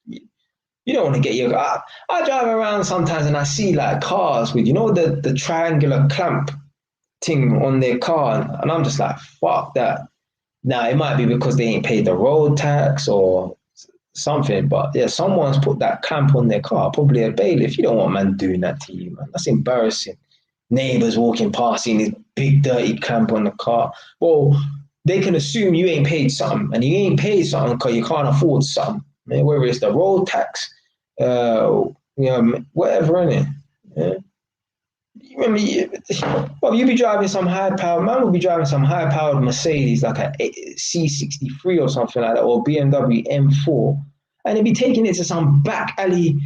you don't want to get your... I drive around sometimes and I see like cars with, you know, the triangular clamp thing on their car, and I'm just like, fuck that. Now, it might be because they ain't paid the road tax or something, but yeah, someone's put that clamp on their car, probably a bailiff. You don't want man doing that to you, man. That's embarrassing. Neighbors walking past, seeing this big dirty clamp on the car. Well, they can assume you ain't paid something, and you ain't paid something because you can't afford something. Man, whether it's the road tax, whatever, innit? Yeah. You be driving some high-powered, man will be driving some high-powered Mercedes, like a C63 or something like that, or BMW M4, and they'll be taking it to some back alley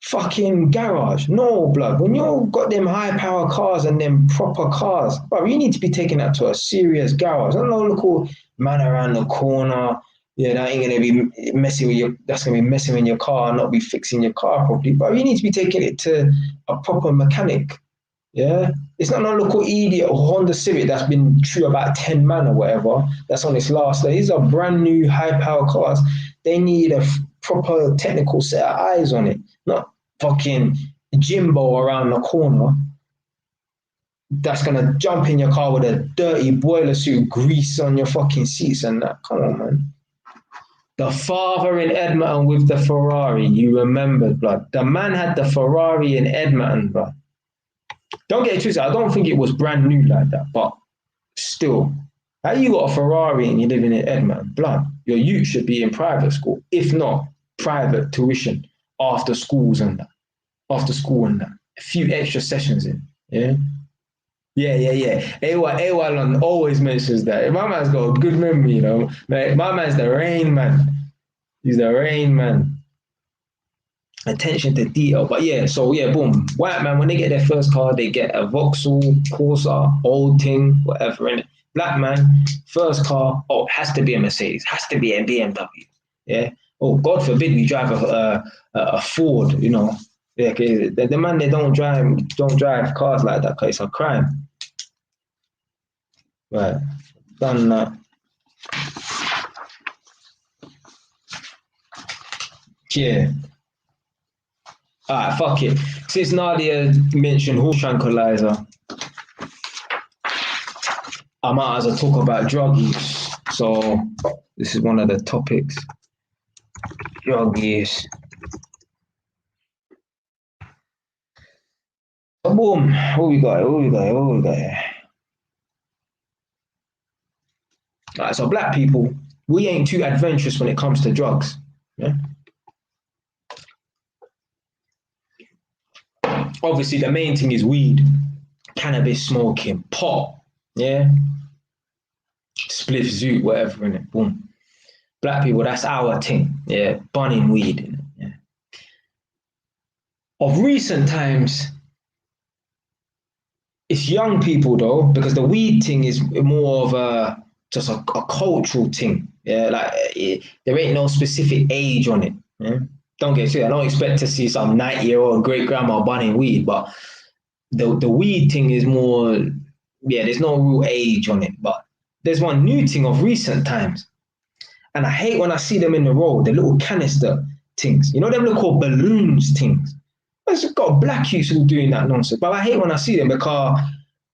fucking garage. No, blood. When you got them high power cars and them proper cars, bro, you need to be taking that to a serious garage. I don't know, local man around the corner. Yeah, that ain't gonna be messing with your. That's gonna be messing with your car and not be fixing your car properly. But you need to be taking it to a proper mechanic. Yeah, it's not no local idiot or Honda Civic that's been through about 10 man or whatever. That's on its last day. These are brand new high power cars. They need a proper technical set of eyes on it, not fucking Jimbo around the corner that's gonna jump in your car with a dirty boiler suit, grease on your fucking seats and that. Come on, man. The father in Edmonton with the Ferrari, you remembered, blood. The man had the Ferrari in Edmonton, blood. Don't get it twisted. I don't think it was brand new like that, but still, how you got a Ferrari and you're living in Edmonton? Blood, your youth should be in private school, if not private tuition after schools and that, after school and that. A few extra sessions in, yeah. Yeah. AY always mentions that. My man's got a good memory, you know. My man's the rain man. He's the rain man. Attention to detail. But yeah, so yeah, boom. White man, when they get their first car, they get a Vauxhall, Corsa, old thing, whatever in it. Black man, first car, oh, has to be a Mercedes, has to be a BMW. Yeah. Oh, God forbid we drive a Ford, you know. Yeah, the man they don't drive cars like that because it's a crime. Right. Done that. Yeah. Alright, fuck it. Since Nadia mentioned horse tranquilizer, I might as well talk about drug use. So this is one of the topics. Drug use. So boom, what we got? Alright, so black people, we ain't too adventurous when it comes to drugs. Yeah. Obviously, the main thing is weed, cannabis smoking, pot, yeah, spliff, zoot, whatever in it. Boom. Black people, that's our thing, yeah, bunning weed in it. Yeah. Of recent times, it's young people though, because the weed thing is more of just a cultural thing. Yeah, like there ain't no specific age on it. Yeah? Don't get it. I don't expect to see some 90-year-old great grandma bunning weed, but the weed thing is more, yeah, there's no real age on it. But there's one new thing of recent times, and I hate when I see them in the road, the little canister things. You know them little balloons things. It's got black youths who doing that nonsense. But I hate when I see them because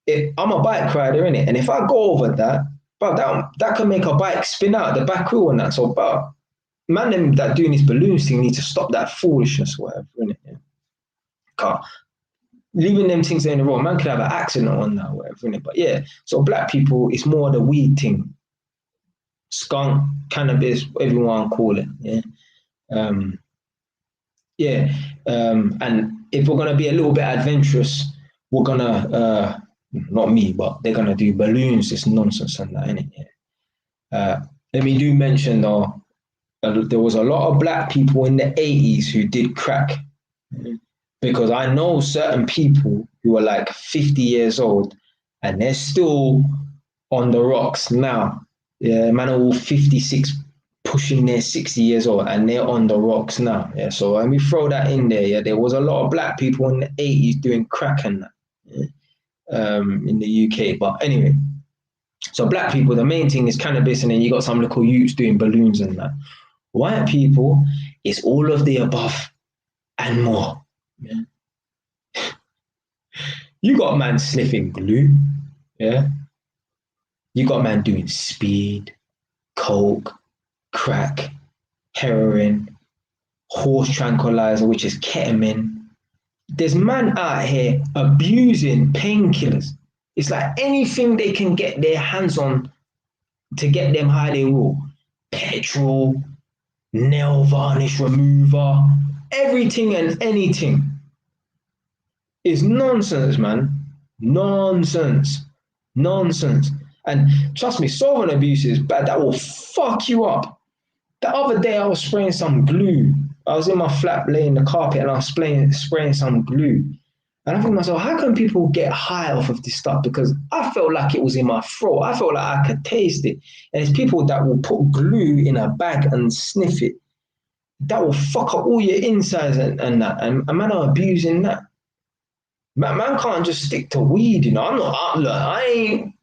I'm a bike rider, innit? And if I go over that, but that can make a bike spin out the back wheel and that. So, but man, them that doing this balloons thing need to stop that foolishness, whatever, innit? Yeah. Leaving them things in the road, man could have an accident on that, whatever, innit? But yeah, so black people, it's more the weed thing. Skunk, cannabis, whatever you want to call it, yeah. And if we're gonna be a little bit adventurous, we're gonna not me, but they're gonna do balloons, this nonsense and that, innit? Yeah. Let me do mention though, there was a lot of black people in the 80s who did crack, because I know certain people who are like 50 years old and they're still on the rocks now. Yeah, man, are all 56, pushing their 60 years old, and they're on the rocks now. Yeah, so let me throw that in there. Yeah, there was a lot of black people in the 80s doing crack and that, yeah, in the UK. But anyway, so black people, the main thing is cannabis, and then you got some little youths doing balloons and that. White people, it's all of the above and more. Yeah. You got man sniffing glue, yeah. You got man doing speed, coke, crack, heroin, horse tranquilizer, which is ketamine. There's man out here abusing painkillers. It's like anything they can get their hands on to get them high, they will. Petrol, nail varnish remover, everything and anything is nonsense, man. Nonsense. And trust me, solvent abuse is bad. That will fuck you up. The other day I was spraying some glue I was in my flat laying the carpet and I was spraying some glue. And I think to myself, how can people get high off of this stuff? Because I felt like it was in my throat. I felt like I could taste it. And there's people that will put glue in a bag and sniff it. That will fuck up all your insides and that. And man are abusing that. Man can't just stick to weed, you know. I ain't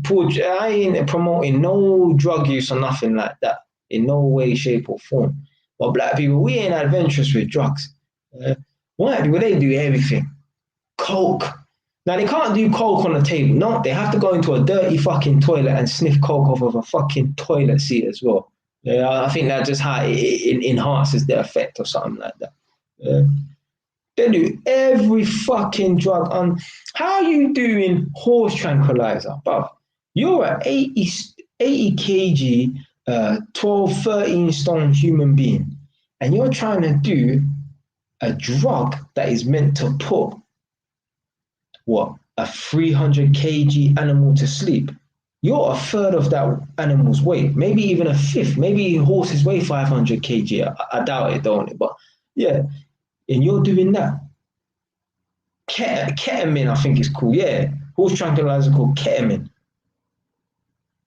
promoting no drug use or nothing like that in no way, shape, or form. But black people, we ain't adventurous with drugs. White people, they do everything. Coke. Now they can't do coke on the table. No, they have to go into a dirty fucking toilet and sniff coke off of a fucking toilet seat as well. Yeah, I think that's just how it enhances the effect or something like that. Yeah. They do every fucking drug on. How are you doing horse tranquilizer, bruv? You're an 80 kg, 12, 13 stone human being, and you're trying to do a drug that is meant to put a 300 kg animal to sleep. You're a third of that animal's weight, maybe even a fifth. Maybe horses weigh 500 kg. I doubt it, don't it? But yeah, and you're doing that. Ketamine, I think it's called. Yeah, horse tranquilizer called ketamine.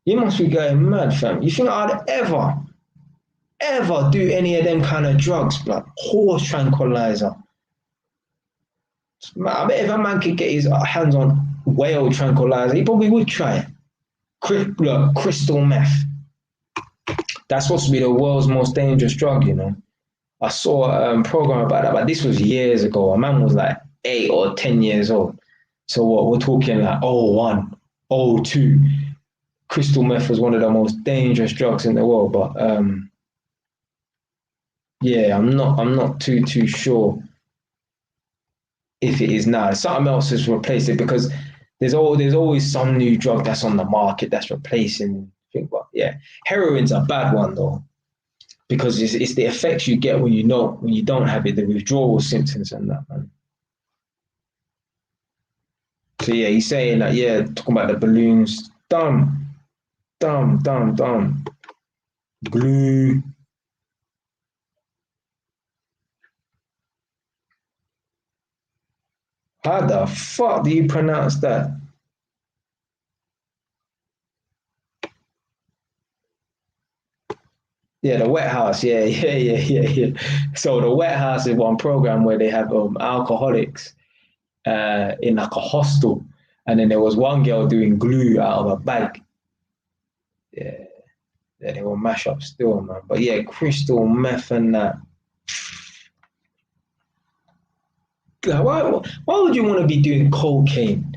You must be going mad, fam. You think I'd ever do any of them kind of drugs, like horse tranquilizer? I bet if a man could get his hands on whale tranquilizer, he probably would try it. Crystal meth. That's supposed to be the world's most dangerous drug, you know. I saw a program about that, but this was years ago. A man was like 8 or 10 years old. So what we're talking like 01, 02. Crystal meth was one of the most dangerous drugs in the world. But yeah, I'm not too sure if it is now. Something else has replaced it because there's always some new drug that's on the market that's replacing. But yeah, heroin's a bad one though, because it's the effects you get when you don't have it, the withdrawal symptoms and that, man. So yeah, he's saying that, yeah, talking about the balloons, dumb. Glue. How the fuck do you pronounce that? Yeah, the wet house. Yeah. So the wet house is one program where they have alcoholics in like a hostel, and then there was one girl doing glue out of a bag. Yeah, they will mash up still, man. But yeah, crystal meth and that. Why would you want to be doing cocaine?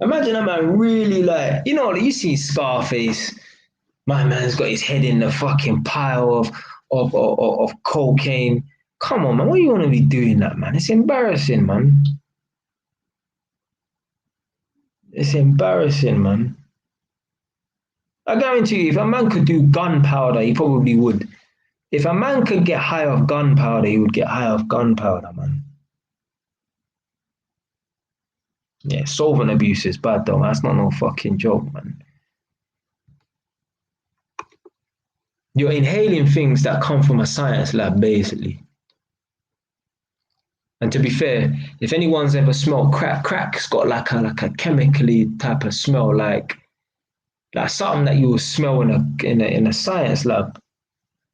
Imagine a man really like, you see Scarface. My man's got his head in the fucking pile of cocaine. Come on, man. Why you want to be doing that, man? It's embarrassing, man. It's embarrassing, man. I guarantee you, if a man could do gunpowder, he probably would. If a man could get high off gunpowder, he would get high off gunpowder, man. Yeah, solvent abuse is bad, though. That's not no fucking joke, man. You're inhaling things that come from a science lab, basically. And to be fair, if anyone's ever smelled crack's got like a chemically type of smell, like something that you will smell in a science lab.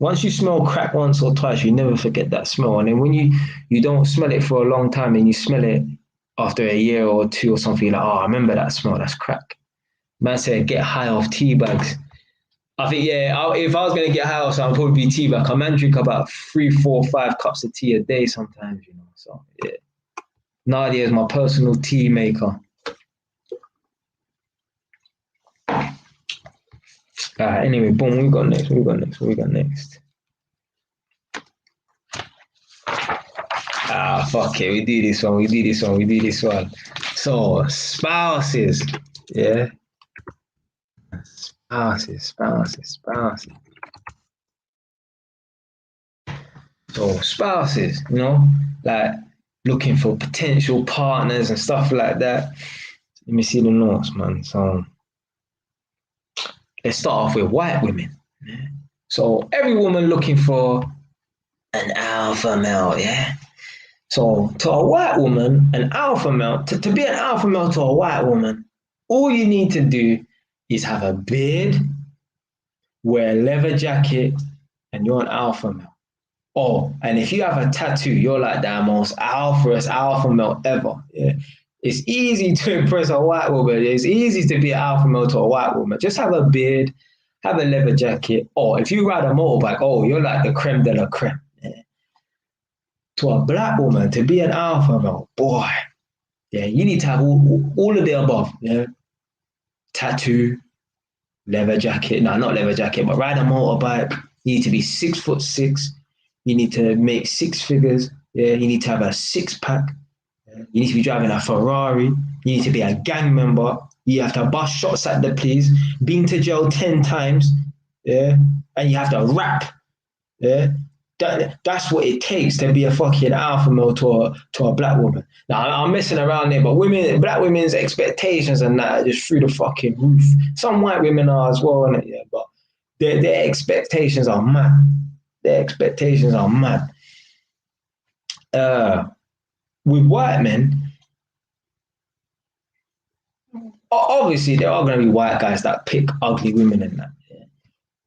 Once you smell crack once or twice, you never forget that smell. And then when you don't smell it for a long time and you smell it after a year or two or something, you're like, oh, I remember that smell, that's crack. Man said, get high off tea bags. I think, yeah, if I was going to get high off something, I'd probably be tea bag. I man drink about 3, 4, 5 cups of tea a day sometimes, you know. So, yeah. Nadia is my personal tea maker. Anyway, boom, what we got next? Fuck it, we do this one. So, spouses, yeah? Spouses. So, spouses, like looking for potential partners and stuff like that. Let me see the notes, man. So, let's start off with white women. So every woman looking for an alpha male, yeah? So to a white woman, an alpha male, to be an alpha male to a white woman, all you need to do is have a beard, wear a leather jacket, and you're an alpha male. Oh, and if you have a tattoo, you're like the most alpha male ever. Yeah. It's easy to impress a white woman. It's easy to be an alpha male to a white woman. Just have a beard, have a leather jacket. Or if you ride a motorbike, oh, you're like the creme de la creme. Yeah. To a black woman, to be an alpha male, boy, yeah, you need to have all of the above. Yeah. Tattoo, leather jacket. No, not leather jacket, but ride a motorbike. You need to be 6'6". You need to make six figures. Yeah, you need to have a six pack. Yeah? You need to be driving a Ferrari. You need to be a gang member. You have to bust shots at the police. Been to jail 10 times. Yeah, and you have to rap. Yeah, that's what it takes to be a fucking alpha male to a black woman. Now I'm messing around there, but black women's expectations and that are just through the fucking roof. Some white women are as well, innit? Yeah, but their expectations are mad. Their expectations are mad. With white men, obviously there are going to be white guys that pick ugly women and that. Yeah.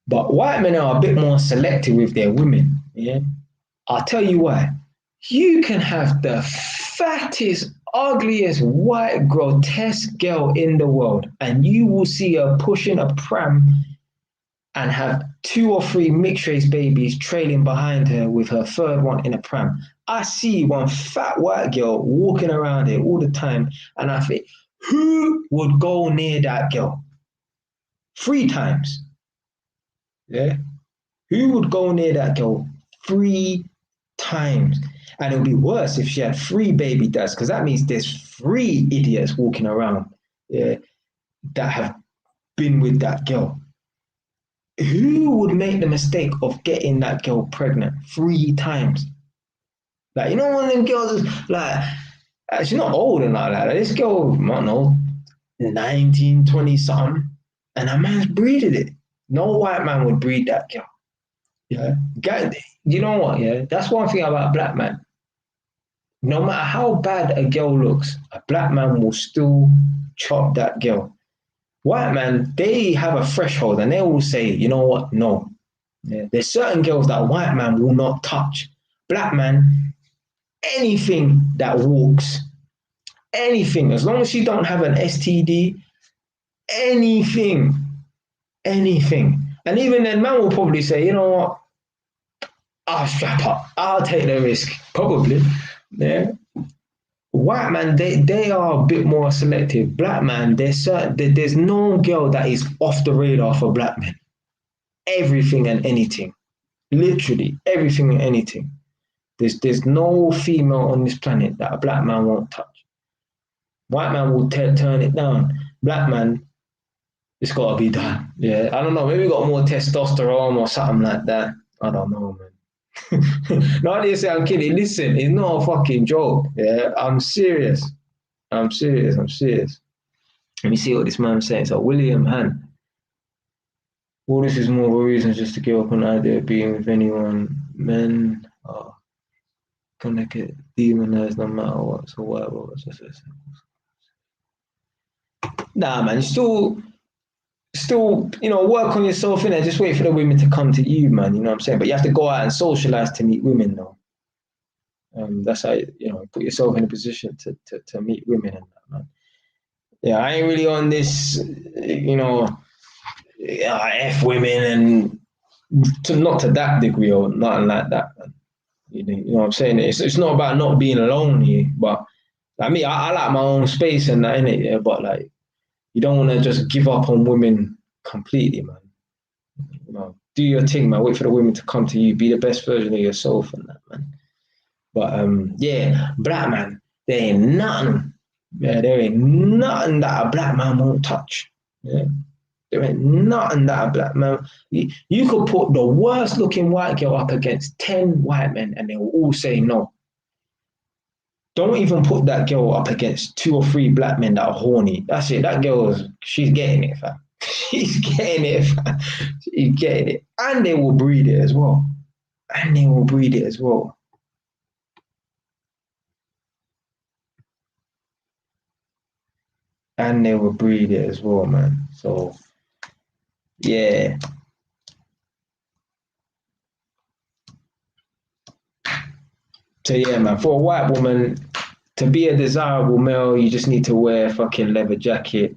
But white men are a bit more selective with their women. Yeah, I'll tell you why. You can have the fattest, ugliest, white, grotesque girl in the world, and you will see her pushing a pram and have 2 or 3 mixed race babies trailing behind her with her third one in a pram. I see one fat white girl walking around here all the time, and I think, who would go near that girl? 3 times. Yeah? Who would go near that girl 3 times? And it would be worse if she had 3 baby dads, because that means there's 3 idiots walking around, yeah, that have been with that girl. Who would make the mistake of getting that girl pregnant 3 times? Like, you know, one of them girls is like, she's not old and like that. This girl, I don't know, 19, 20 something, and a man's breeded it. No white man would breed that girl. Yeah. You know what? Yeah. That's one thing about black man. No matter how bad a girl looks, a black man will still chop that girl. White man, they have a threshold and they will say, you know what? No. Yeah. There's certain girls that white man will not touch. Black man, anything that walks, anything, as long as you don't have an STD, anything. And even then, man will probably say, you know what? I'll strap up. I'll take the risk. Probably. Yeah. White man, they are a bit more selective. Black man, there's no girl that is off the radar for black men. Everything and anything. Literally everything and anything. There's no female on this planet that a black man won't touch. White man will turn it down. Black man, it's got to be done. Yeah, I don't know. Maybe we got more testosterone or something like that. I don't know, man. No, they say I'm kidding. Listen, it's not a fucking joke. Yeah, I'm serious. Let me see what this man's saying. So, William Han. All this is more of a reason just to give up an idea of being with anyone. Men are gonna get demonized no matter what. So, whatever. Nah, man, still, you know, work on yourself in there. Just wait for the women to come to you, man. You know what I'm saying? But you have to go out and socialize to meet women, though. That's how, you know, put yourself in a position to meet women and that, man. Yeah, I ain't really on this, you know, F women and not to that degree or nothing like that, man. You know what I'm saying? It's not about not being lonely, but I mean, I like my own space and that, innit? Yeah, but like, you don't want to just give up on women completely, man. You know, do your thing, man. Wait for the women to come to you. Be the best version of yourself and that, man. But yeah, black man, there ain't nothing. Yeah, there ain't nothing that a black man won't touch. Yeah, there ain't nothing that a black man. You could put the worst looking white girl up against 10 white men, and they will all say no. Don't even put that girl up against 2 or 3 black men that are horny. That's it. That she's getting it, fam. She's getting it, fam. She's getting it. And they will breed it as well. And they will breed it as well. And they will breed it as well, man. So, yeah. So, yeah, man, for a white woman, to be a desirable male, you just need to wear a fucking leather jacket,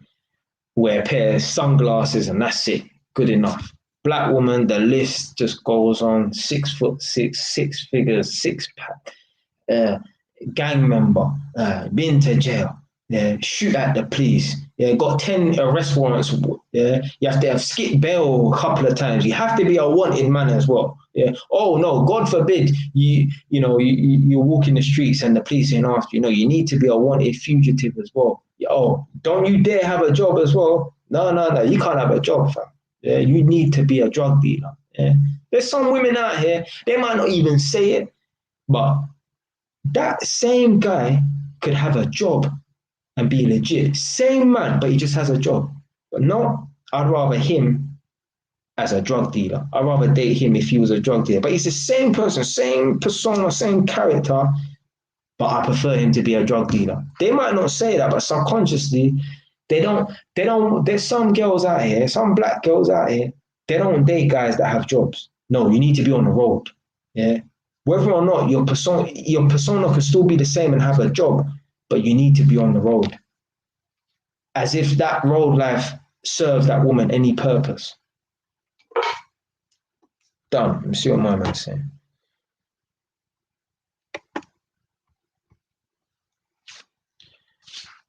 wear a pair of sunglasses, and that's it. Good enough. Black woman, the list just goes on. 6'6", six figures, six pack, gang member, been to jail, yeah, shoot at the police, yeah, got 10 arrest warrants, yeah, you have to have skipped bail a couple of times, you have to be a wanted man as well, yeah. Oh no, God forbid you walk in the streets and the police ain't after you. No, you need to be a wanted fugitive as well. Oh, don't you dare have a job as well. No, you can't have a job, fam. Yeah, you need to be a drug dealer. Yeah, there's some women out here, they might not even say it, but that same guy could have a job and be legit. Same man, but he just has a job. But no, I'd rather him as a drug dealer. I'd rather date him if he was a drug dealer. But he's the same person, same persona, same character, but I prefer him to be a drug dealer. They might not say that, but subconsciously, there's some girls out here, some black girls out here, they don't date guys that have jobs. No, you need to be on the road. Yeah. Whether or not your persona could still be the same and have a job, but you need to be on the road. As if that road life serves that woman any purpose. Done. Let me see what my man's saying.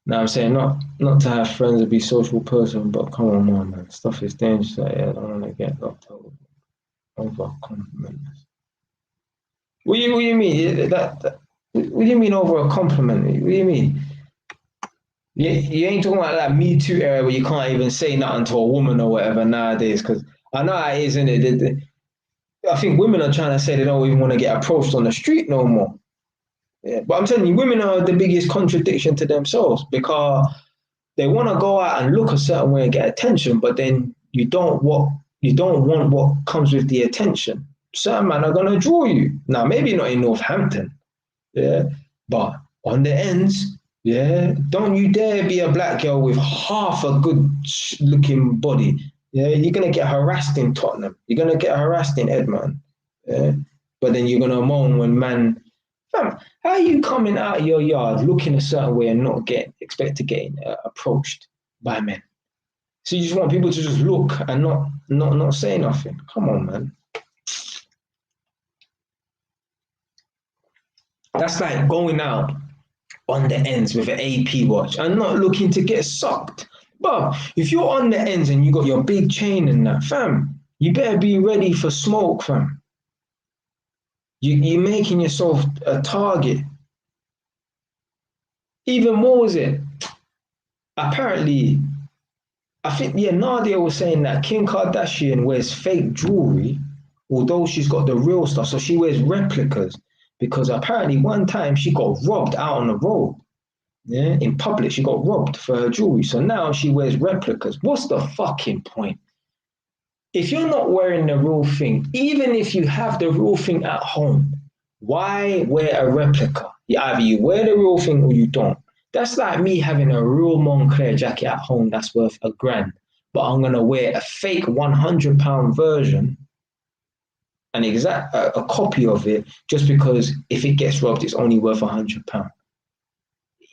Now I'm saying not to have friends or be social person, but come on, man. Stuff is dangerous. Like, yeah, I don't want to get locked up over compliments. What do you mean? What do you mean over a compliment? What do you mean? You ain't talking about that Me Too era where you can't even say nothing to a woman or whatever nowadays. Because I know how it is, isn't it? I think women are trying to say they don't even want to get approached on the street no more. Yeah, but I'm telling you, women are the biggest contradiction to themselves because they want to go out and look a certain way and get attention, but then you don't want what comes with the attention. Certain men are gonna draw you. Now, maybe not in Northampton, yeah, but on the ends, yeah. Don't you dare be a black girl with half a good looking body. Yeah, you're gonna get harassed in Tottenham. You're gonna get harassed in Edmonton. Yeah, but then you're gonna moan when man. Fam, how are you coming out of your yard looking a certain way and not expect to get approached by men? So you just want people to just look and not say nothing. Come on, man. That's like going out on the ends with an AP watch and not looking to get sucked. But if you're on the ends and you got your big chain and that, fam, you better be ready for smoke, fam. You're making yourself a target. Even more was it? Apparently, I think, yeah, Nadia was saying that Kim Kardashian wears fake jewelry, although she's got the real stuff. So she wears replicas because apparently one time she got robbed out on the road. Yeah, in public, she got robbed for her jewelry. So now she wears replicas. What's the fucking point? If you're not wearing the real thing, even if you have the real thing at home, why wear a replica? Either you wear the real thing or you don't. That's like me having a real Moncler jacket at home that's worth $1,000, but I'm gonna wear a fake £100 version, a copy of it, just because if it gets robbed, it's only worth £100.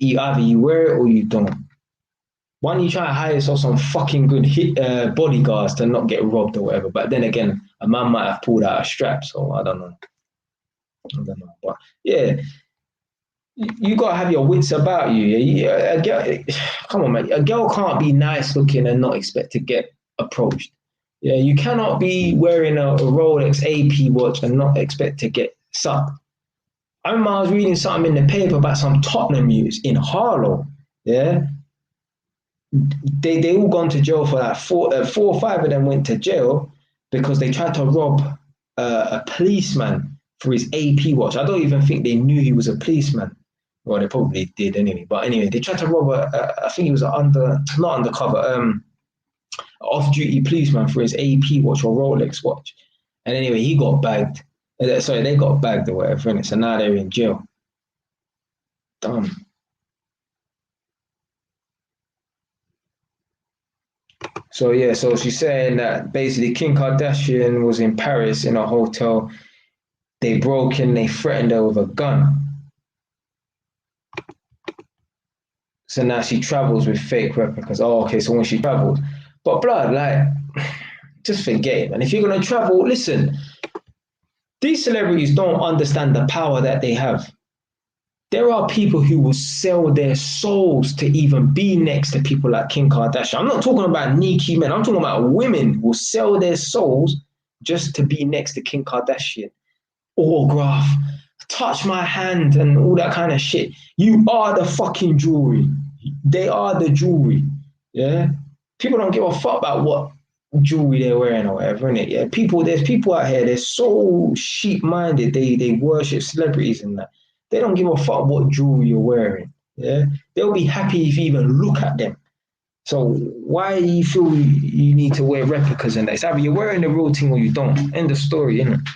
Either you wear it or you don't. Why don't you try to hire yourself some fucking good bodyguards to not get robbed or whatever? But then again, a man might have pulled out a strap, so I don't know. But yeah, you gotta have your wits about you. A girl, come on, man. A girl can't be nice looking and not expect to get approached. Yeah, you cannot be wearing a Rolex AP watch and not expect to get sucked. I remember I was reading something in the paper about some Tottenham youths in Harlow. Yeah, they all gone to jail for that. Four or five of them went to jail because they tried to rob a policeman for his AP watch. I don't even think they knew he was a policeman. Well, they probably did anyway. But anyway, they tried to rob I think he was not undercover, off-duty policeman for his AP watch or Rolex watch. And anyway, he got bagged. Sorry, they got bagged or whatever, innit? So now they're in jail. Dumb. So yeah, so she's saying that basically Kim Kardashian was in Paris in a hotel. They broke in, they threatened her with a gun. So now she travels with fake replicas. Oh, okay, so when she travels. But blood, like, just forget it, man. If you're gonna travel, listen, these celebrities don't understand the power that they have. There are people who will sell their souls to even be next to people like Kim Kardashian. I'm not talking about Nikki men. I'm talking about women who will sell their souls just to be next to Kim Kardashian. Autograph, touch my hand, and all that kind of shit. You are the fucking jewelry. They are the jewelry. Yeah. People don't give a fuck about what jewelry they're wearing or whatever, innit? Yeah. There's people out here, they're so sheep-minded, they worship celebrities and that. They don't give a fuck what jewelry you're wearing. Yeah. They'll be happy if you even look at them. So why do you feel you need to wear replicas and that? It's either you're wearing the real thing or you don't. End of story, innit?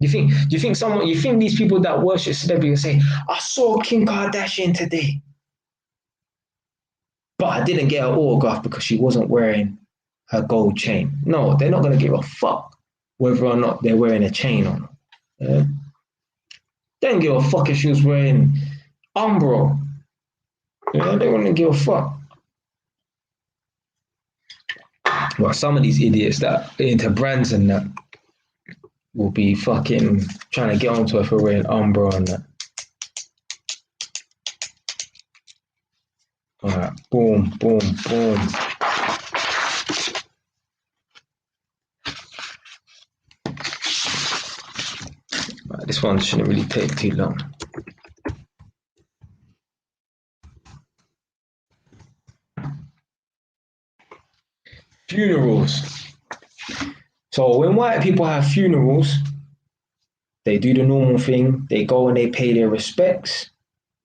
You think these people that worship celebrities say, I saw Kim Kardashian today, but I didn't get her autograph because she wasn't wearing her gold chain. No, they're not going to give a fuck whether or not they're wearing a chain on. Yeah? They don't give a fuck if she was wearing Umbro. Yeah, they wouldn't give a fuck. Well, some of these idiots that are into brands and that will be fucking trying to get onto her for wearing Umbro and that. All right, boom, boom, boom. Right, this one shouldn't really take too long. Funerals. So when white people have funerals, they do the normal thing. They go and they pay their respects,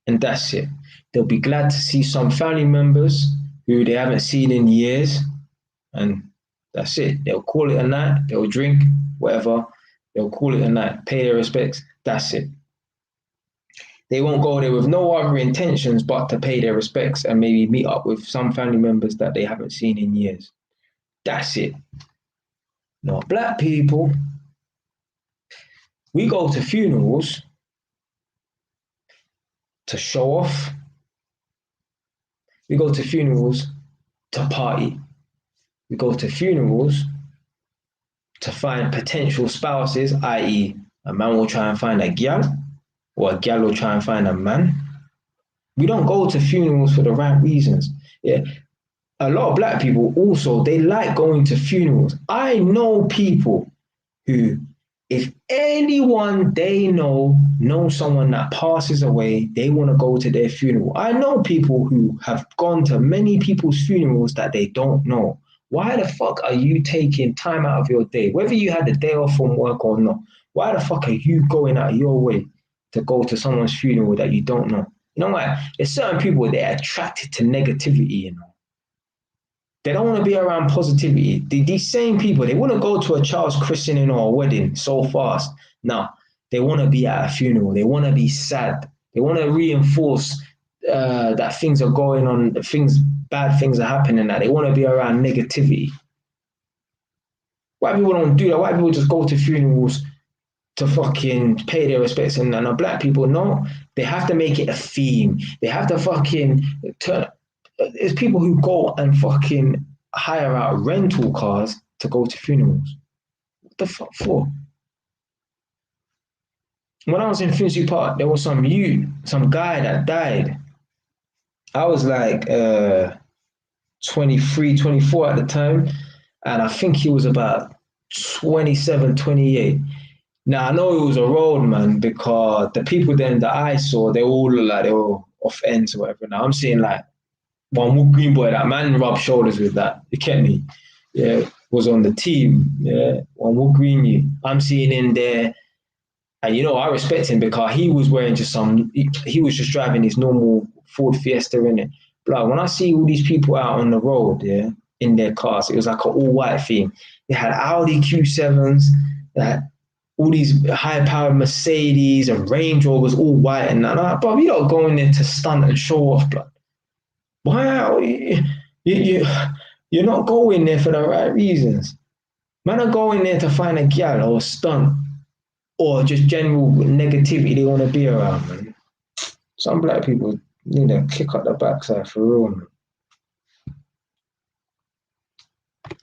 and that's it. They'll be glad to see some family members who they haven't seen in years, and that's it. They'll call it a night. They'll drink, whatever. They'll call it a night, pay their respects. That's it. They won't go there with no other intentions but to pay their respects and maybe meet up with some family members that they haven't seen in years. That's it. Not black people. We go to funerals to show off. We go to funerals to party. We go to funerals to find potential spouses, i.e., a man will try and find a gal, or a gal will try and find a man. We don't go to funerals for the right reasons. Yeah. A lot of black people also, they like going to funerals. I know people who, if anyone they know someone that passes away, they want to go to their funeral. I know people who have gone to many people's funerals that they don't know. Why the fuck are you taking time out of your day, whether you had a day off from work or not? Why the fuck are you going out of your way to go to someone's funeral that you don't know? You know what? There's certain people, they're attracted to negativity, you know. They don't want to be around positivity. These same people, they want to go to a child's christening or a wedding so fast. Now, they want to be at a funeral. They want to be sad. They want to reinforce that things are going on, bad things are happening, that they want to be around negativity. White people don't do that. White people just go to funerals to fucking pay their respects. And black people, no, they have to make it a theme. They have to fucking turn. There's people who go and fucking hire out rental cars to go to funerals. What the fuck for? When I was in Finsbury Park, there was some guy that died. I was like 23, 24 at the time, and I think he was about 27, 28. Now, I know it was a road, man, because the people then that I saw, they all look like they were off ends or whatever. Now, I'm seeing like one more green boy, that man rubbed shoulders with that. You get me? Yeah, was on the team. Yeah, one more green you. I'm seeing in there, and you know, I respect him because he was wearing just he was just driving his normal Ford Fiesta in it. But when I see all these people out on the road, yeah, in their cars, it was like an all white theme. They had Audi Q7s, that all these high-powered Mercedes and Range Rovers, all white and that. Like, bro, you don't go in there to stunt and show off, blood. Why are you're not going there for the right reasons? Man are going there to find a gal or stunt or just general negativity they want to be around, man. Some black people need to kick up the backside for real, man.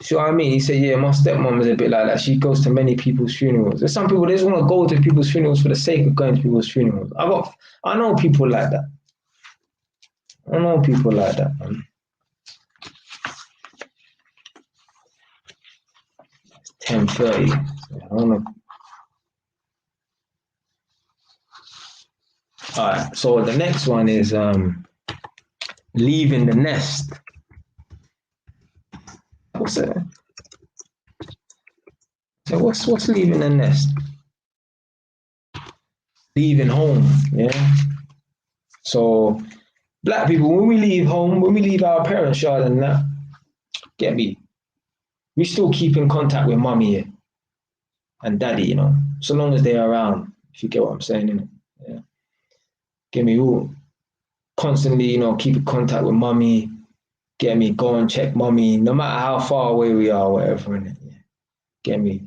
See what I mean? He said, yeah, my stepmom is a bit like that. She goes to many people's funerals. There's some people, they just want to go to people's funerals for the sake of going to people's funerals. I know people like that. I know people like that, man. It's 10:30. I don't know. All right, so the next one is leaving the nest. What's that? So what's leaving the nest? Leaving home, yeah. So black people, when we leave home, when we leave our parents' yard and that, get me, we still keep in contact with mommy and daddy, you know, so long as they're around, if you get what I'm saying, innit? Yeah. Get me, all constantly, you know, keep in contact with mommy, get me, go and check mommy, no matter how far away we are, whatever, innit? Yeah. Get me.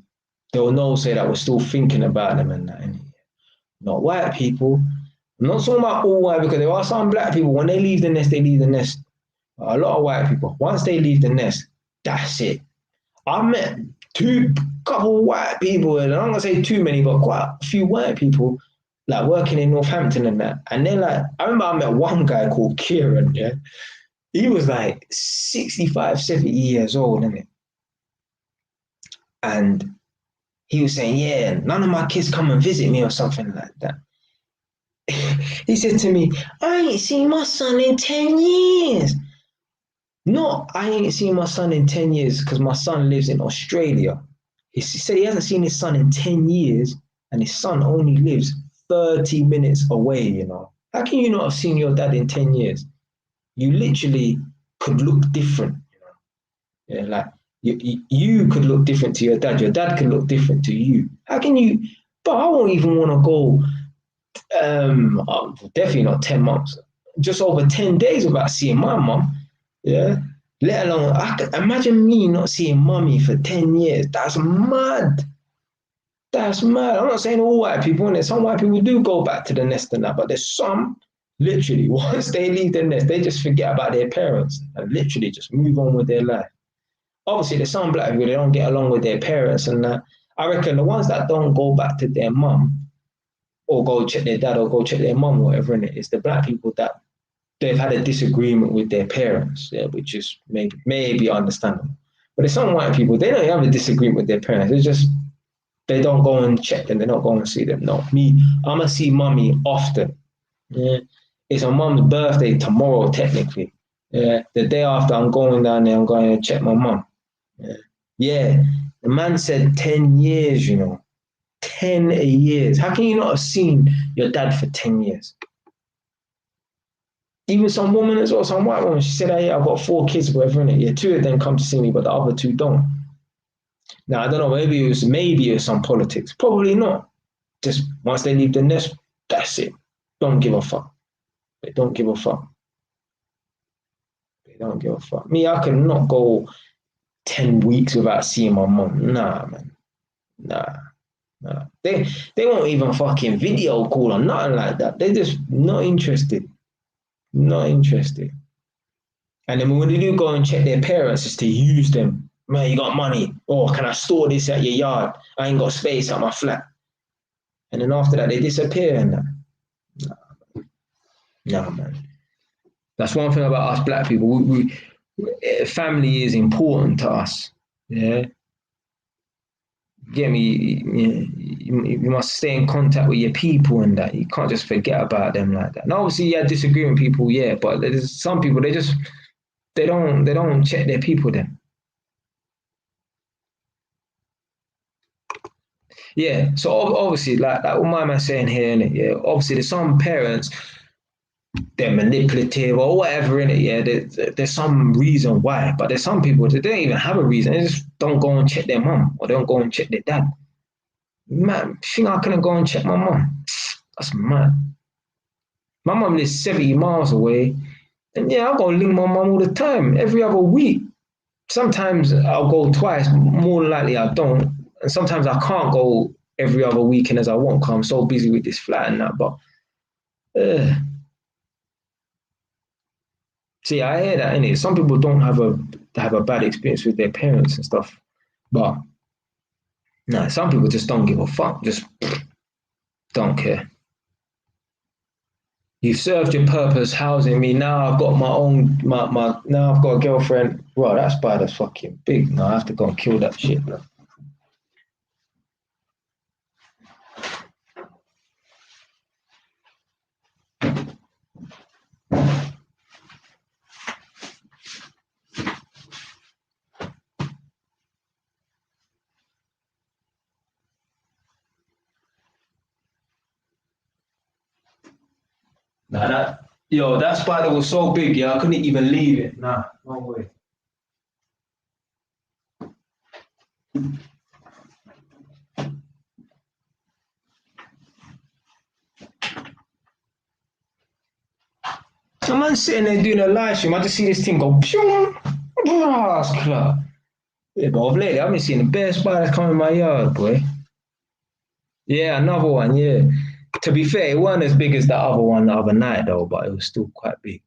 They'll know, say that we're still thinking about them and that, innit? Not white people. I'm not talking about all white, because there are some black people, when they leave the nest, they leave the nest. A lot of white people, once they leave the nest, that's it. I met couple white people, and I'm not gonna say too many, but quite a few white people, like working in Northampton and that. And they're like, I remember I met one guy called Kieran, yeah. He was like 65, 70 years old, isn't it? And he was saying, yeah, none of my kids come and visit me or something like that. He said to me, I ain't seen my son in 10 years. No, I ain't seen my son in 10 years because my son lives in Australia. He said he hasn't seen his son in 10 years and his son only lives 30 minutes away, you know. How can you not have seen your dad in 10 years? You literally could look different, you know. Yeah, like you could look different to your dad could look different to you. How can you, but I won't even want to go definitely not 10 months, just over 10 days without seeing my mum. Yeah. Let alone, I could imagine me not seeing mommy for 10 years. That's mad. That's mad. I'm not saying all white people, and some white people do go back to the nest and that, but there's some, literally, once they leave the nest, they just forget about their parents and literally just move on with their life. Obviously, there's some black people, they don't get along with their parents and that. I reckon the ones that don't go back to their mum or go check their dad or go check their mum, whatever, in it is the black people that they've had a disagreement with their parents, yeah, which is maybe understandable. But there's some white people, they don't have a disagreement with their parents. It's just, they don't go and check them. They don't go and see them. No, me, I'm going to see mommy often. Yeah. It's my mum's birthday tomorrow, technically. Yeah. The day after, I'm going down there, I'm going to check my mum. Yeah. Yeah. The man said 10 years, you know. 10 years. How can you not have seen your dad for 10 years? Even some woman as well, some white woman, she said, hey, I've got 4 kids, whatever, innit? Yeah, 2 of them come to see me, but the other 2 don't. Now, I don't know, maybe it was some politics. Probably not. Just once they leave the nest, that's it. Don't give a fuck. They don't give a fuck. They don't give a fuck. Me, I could not go 10 weeks without seeing my mom. Nah, man. Nah. They won't even fucking video call or nothing like that. They're just not interested. Not interested. And then when they do go and check their parents, it's to use them. Man, you got money. Oh, can I store this at your yard? I ain't got space at my flat. And then after that, they disappear and that. Nah, man. That's one thing about us black people. Family is important to us. Yeah. Get me? You must stay in contact with your people and that. You can't just forget about them like that. And obviously, yeah, disagree with people, yeah, but there's some people they don't check their people then. Yeah, so obviously, like what my man's saying here, innit? Yeah, obviously, there's some parents, they're manipulative or whatever, in it. Yeah, there's some reason why, but there's some people that don't even have a reason. They just don't go and check their mum or they don't go and check their dad. Man, think I couldn't go and check my mum? That's mad. My mum lives 70 miles away. And yeah, I go link my mum all the time, every other week. Sometimes I'll go twice, more than likely I don't. And sometimes I can't go every other weekend as I want because I'm so busy with this flat and that. But see, I hear that, innit? Some people don't have a bad experience with their parents and stuff. But no, some people just don't give a fuck, just don't care. You've served your purpose housing me. Now I've got my own, now I've got a girlfriend. Bro, that spider's fucking big. No, I have to go and kill that shit, bro. Nah, that spider was so big, yeah, I couldn't even leave it. Nah, no way. Some man sitting there doing a live stream, I just see this thing go, pshung, yeah, but of late, I've been seeing the bare spiders come in my yard, boy. Yeah, another one, yeah. To be fair, it wasn't as big as the other one the other night, though, but it was still quite big.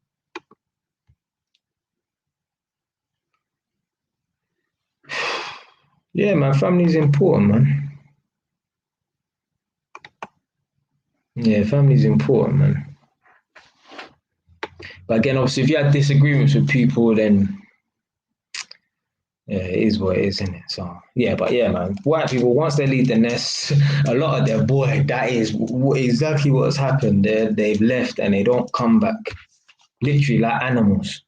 Yeah, man, family's important, man. Yeah, family's important, man. But again, obviously, if you had disagreements with people, then yeah, it is what it is, isn't it? So yeah, but yeah, man, white people once they leave the nest, a lot of their boy, that is exactly what's happened. They've left and they don't come back. Literally like animals,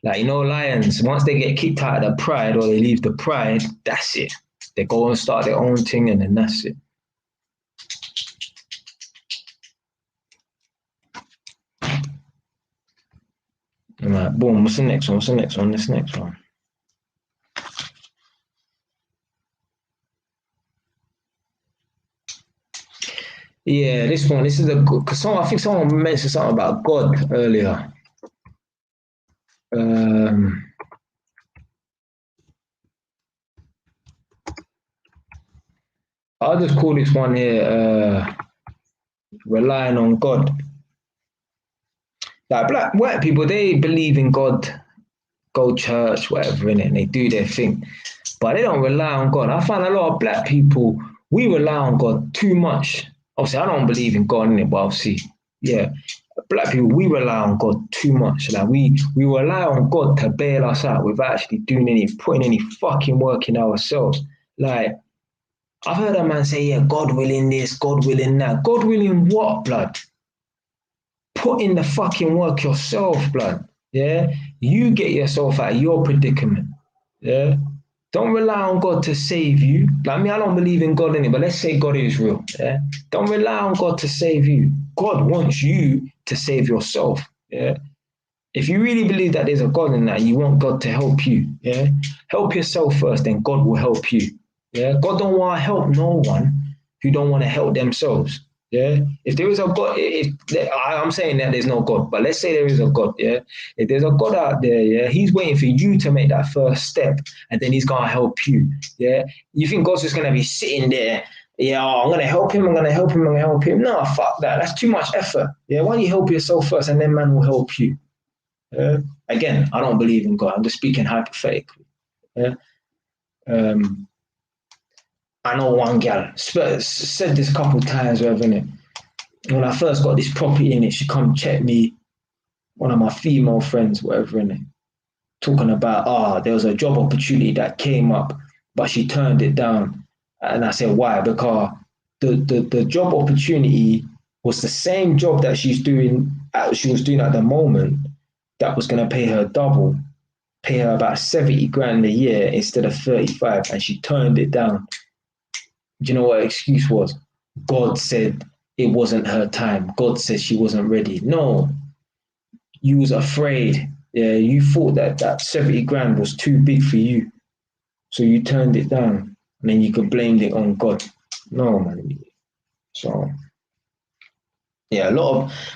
like lions. Once they get kicked out of the pride or they leave the pride, that's it. They go and start their own thing, and then that's it. All right, boom. What's the next one? What's the next one? This next one. Yeah, this one. This is a good because I think someone mentioned something about God earlier. I'll just call this one here relying on God. Like white people, they believe in God, go church, whatever, in it, and they do their thing. But they don't rely on God. I find a lot of black people, we rely on God too much. Obviously, I don't believe in God in it, but obviously, yeah. Black people, we rely on God too much. Like we rely on God to bail us out without actually putting any fucking work in ourselves. Like I've heard a man say, yeah, God willing this, God willing that. God willing what, blood? Put in the fucking work yourself, blood. Yeah? You get yourself out of your predicament. Yeah? Don't rely on God to save you. Like me, I don't believe in God in it, but let's say God is real. Yeah? Don't rely on God to save you. God wants you to save yourself. Yeah? If you really believe that there's a God in that, you want God to help you. Yeah? Help yourself first, then God will help you. Yeah? God don't want to help no one who don't want to help themselves. Yeah. If there is a God, I'm saying that there's no God, but let's say there is a God, yeah. If there's a God out there, yeah, He's waiting for you to make that first step, and then He's gonna help you, yeah. You think God's just gonna be sitting there, yeah? Oh, I'm gonna help him. I'm gonna help him. I'm gonna help him. No, fuck that. That's too much effort. Yeah. Why don't you help yourself first, and then man will help you. Yeah. Again, I don't believe in God. I'm just speaking hypothetically. Yeah. I know one gal said this a couple of times, whatever, innit? When I first got this property in it, she come check me, one of my female friends, whatever, in it, talking about, there was a job opportunity that came up, but she turned it down. And I said, why? Because the job opportunity was the same job that she was doing at the moment that was going to pay her double, pay her about 70 grand a year instead of 35, and she turned it down. Do you know what her excuse was? God said it wasn't her time. God said she wasn't ready. No, you was afraid. Yeah, you thought that 70 grand was too big for you. So you turned it down and then you could blame it on God. No, man. So yeah,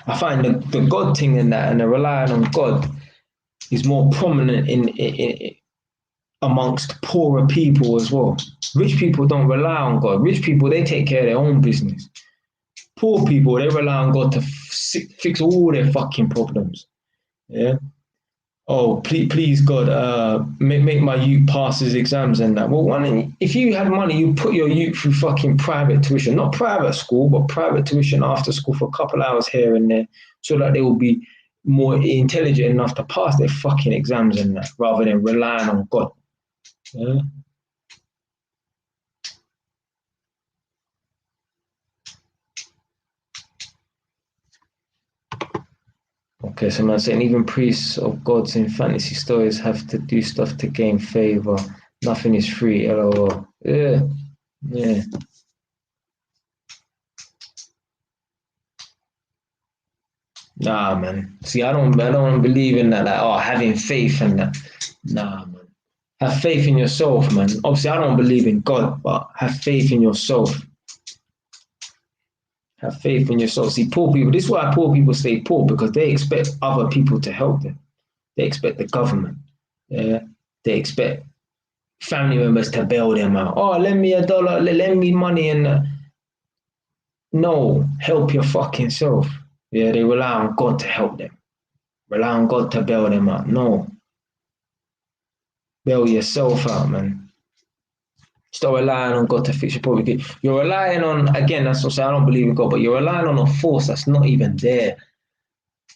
I find the God thing and that, and the relying on God is more prominent in amongst poorer people as well. Rich people don't rely on God. Rich people, they take care of their own business. Poor people, they rely on God to fix all their fucking problems. Yeah. Oh, please, God, make my youth pass his exams and that. Well, if you had money, you put your youth through fucking private tuition, not private school, but private tuition after school for a couple hours here and there, so that they will be more intelligent enough to pass their fucking exams and that, rather than relying on God. Yeah. Okay, so man saying even priests of gods in fantasy stories have to do stuff to gain favor. Nothing is free. LOL. Yeah, yeah. Nah, man. See, I don't believe in that. Like, oh, having faith in that. Nah, man. Have faith in yourself, man. Obviously, I don't believe in God, but have faith in yourself. Have faith in yourself. See, poor people. This is why poor people stay poor, because they expect other people to help them. They expect the government. Yeah. They expect family members to bail them out. Oh, lend me $1, lend me money, and no, help your fucking self. Yeah, they rely on God to help them. Rely on God to bail them out. No, bail yourself out, man. Stop relying on God to fix your problem. You're relying on, again, that's what I say, I don't believe in God, but you're relying on a force that's not even there.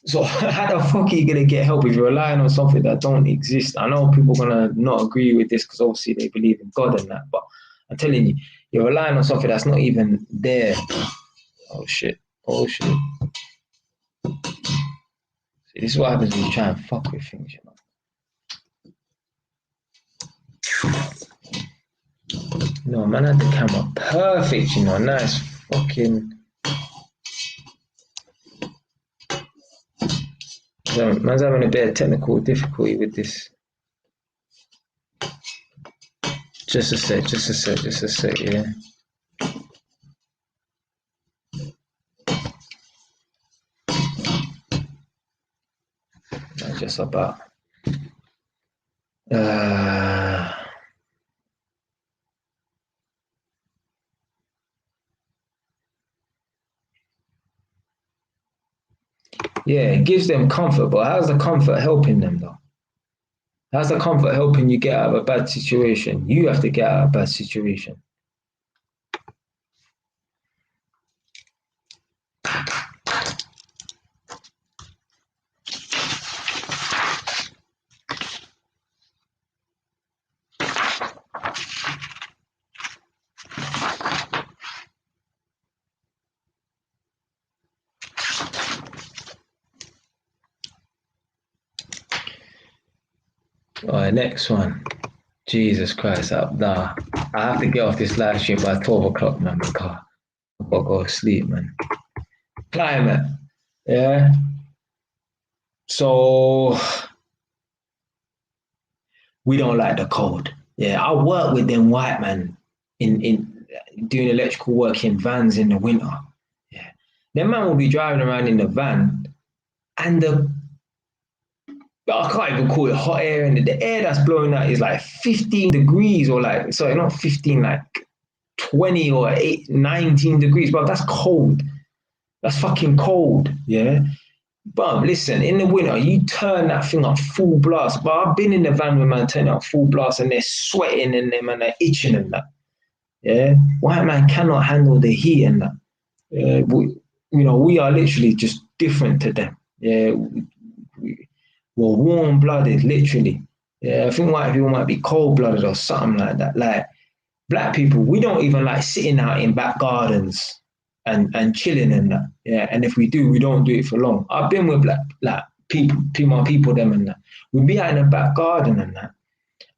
So how the fuck are you gonna get help if you're relying on something that don't exist? I know people are gonna not agree with this because obviously they believe in God and that, but I'm telling you, you're relying on something that's not even there. Oh shit. Oh shit. See, this is what happens when you try and fuck with things, you know. No, man had the camera perfect, you know, nice fucking. Man's having a bit of technical difficulty with this. Just a sec, yeah. Just about. Yeah, it gives them comfort, but how's the comfort helping them though? How's the comfort helping you get out of a bad situation? You have to get out of a bad situation. All right, next one. Jesus Christ, nah. I have to get off this live stream by 12 o'clock, man, because I've got to go to sleep, man. Climate, yeah. So we don't like the cold. Yeah, I work with them white man in doing electrical work in vans in the winter. Yeah, them man will be driving around in the van, and I can't even call it hot air, and the air that's blowing out is like 15 degrees, or like, sorry, not 15, like 20 or 19 degrees, but that's cold. That's fucking cold, yeah. But listen, in the winter, you turn that thing up full blast. But I've been in the van with man turning up full blast, and they're sweating and them and they're itching and that. Yeah, white man cannot handle the heat and that. We are literally just different to them. Yeah, we're warm blooded, literally. Yeah, I think white people might be cold blooded or something like that. Like black people, we don't even like sitting out in back gardens and chilling and that. Yeah, and if we do, we don't do it for long. I've been with like people them and that. We'd be out in the back garden and that.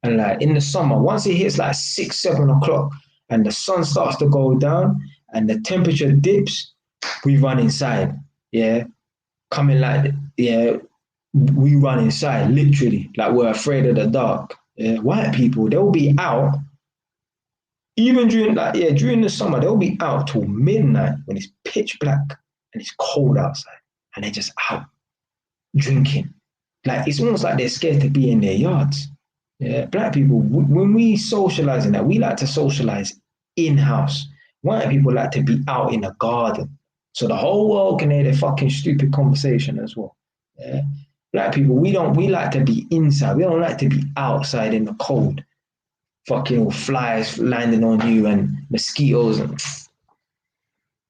And like in the summer, once it hits like 6, 7 o'clock and the sun starts to go down and the temperature dips, we run inside. Yeah. Coming like, yeah, we run inside, literally. Like we're afraid of the dark. Yeah. White people, they'll be out Even during the summer, they'll be out till midnight when it's pitch black and it's cold outside, and they're just out drinking. Like it's almost like they're scared to be in their yards. Yeah, black people, when we socialize in that, we like to socialize in house. White people like to be out in the garden, so the whole world can hear their fucking stupid conversation as well. Yeah, black people, we don't. We like to be inside. We don't like to be outside in the cold. Fucking flies landing on you and mosquitoes and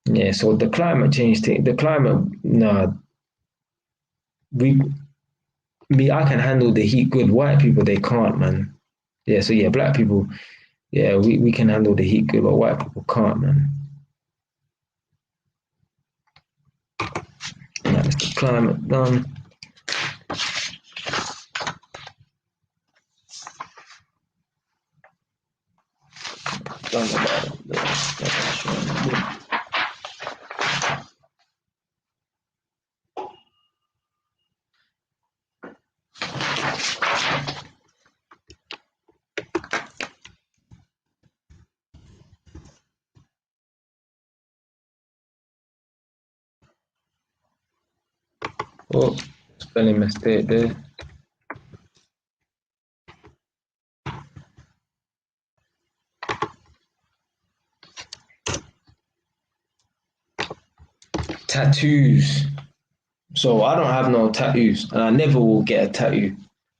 yeah. So the climate change thing, the climate, no, we me, I can handle the heat good. White people, they can't, man. Yeah, so yeah, black people, yeah, we can handle the heat good, but white people can't, man. That's the climate done. Done about it. Oh, spelling mistake there. Tattoos. So I don't have no tattoos, and I never will get a tattoo.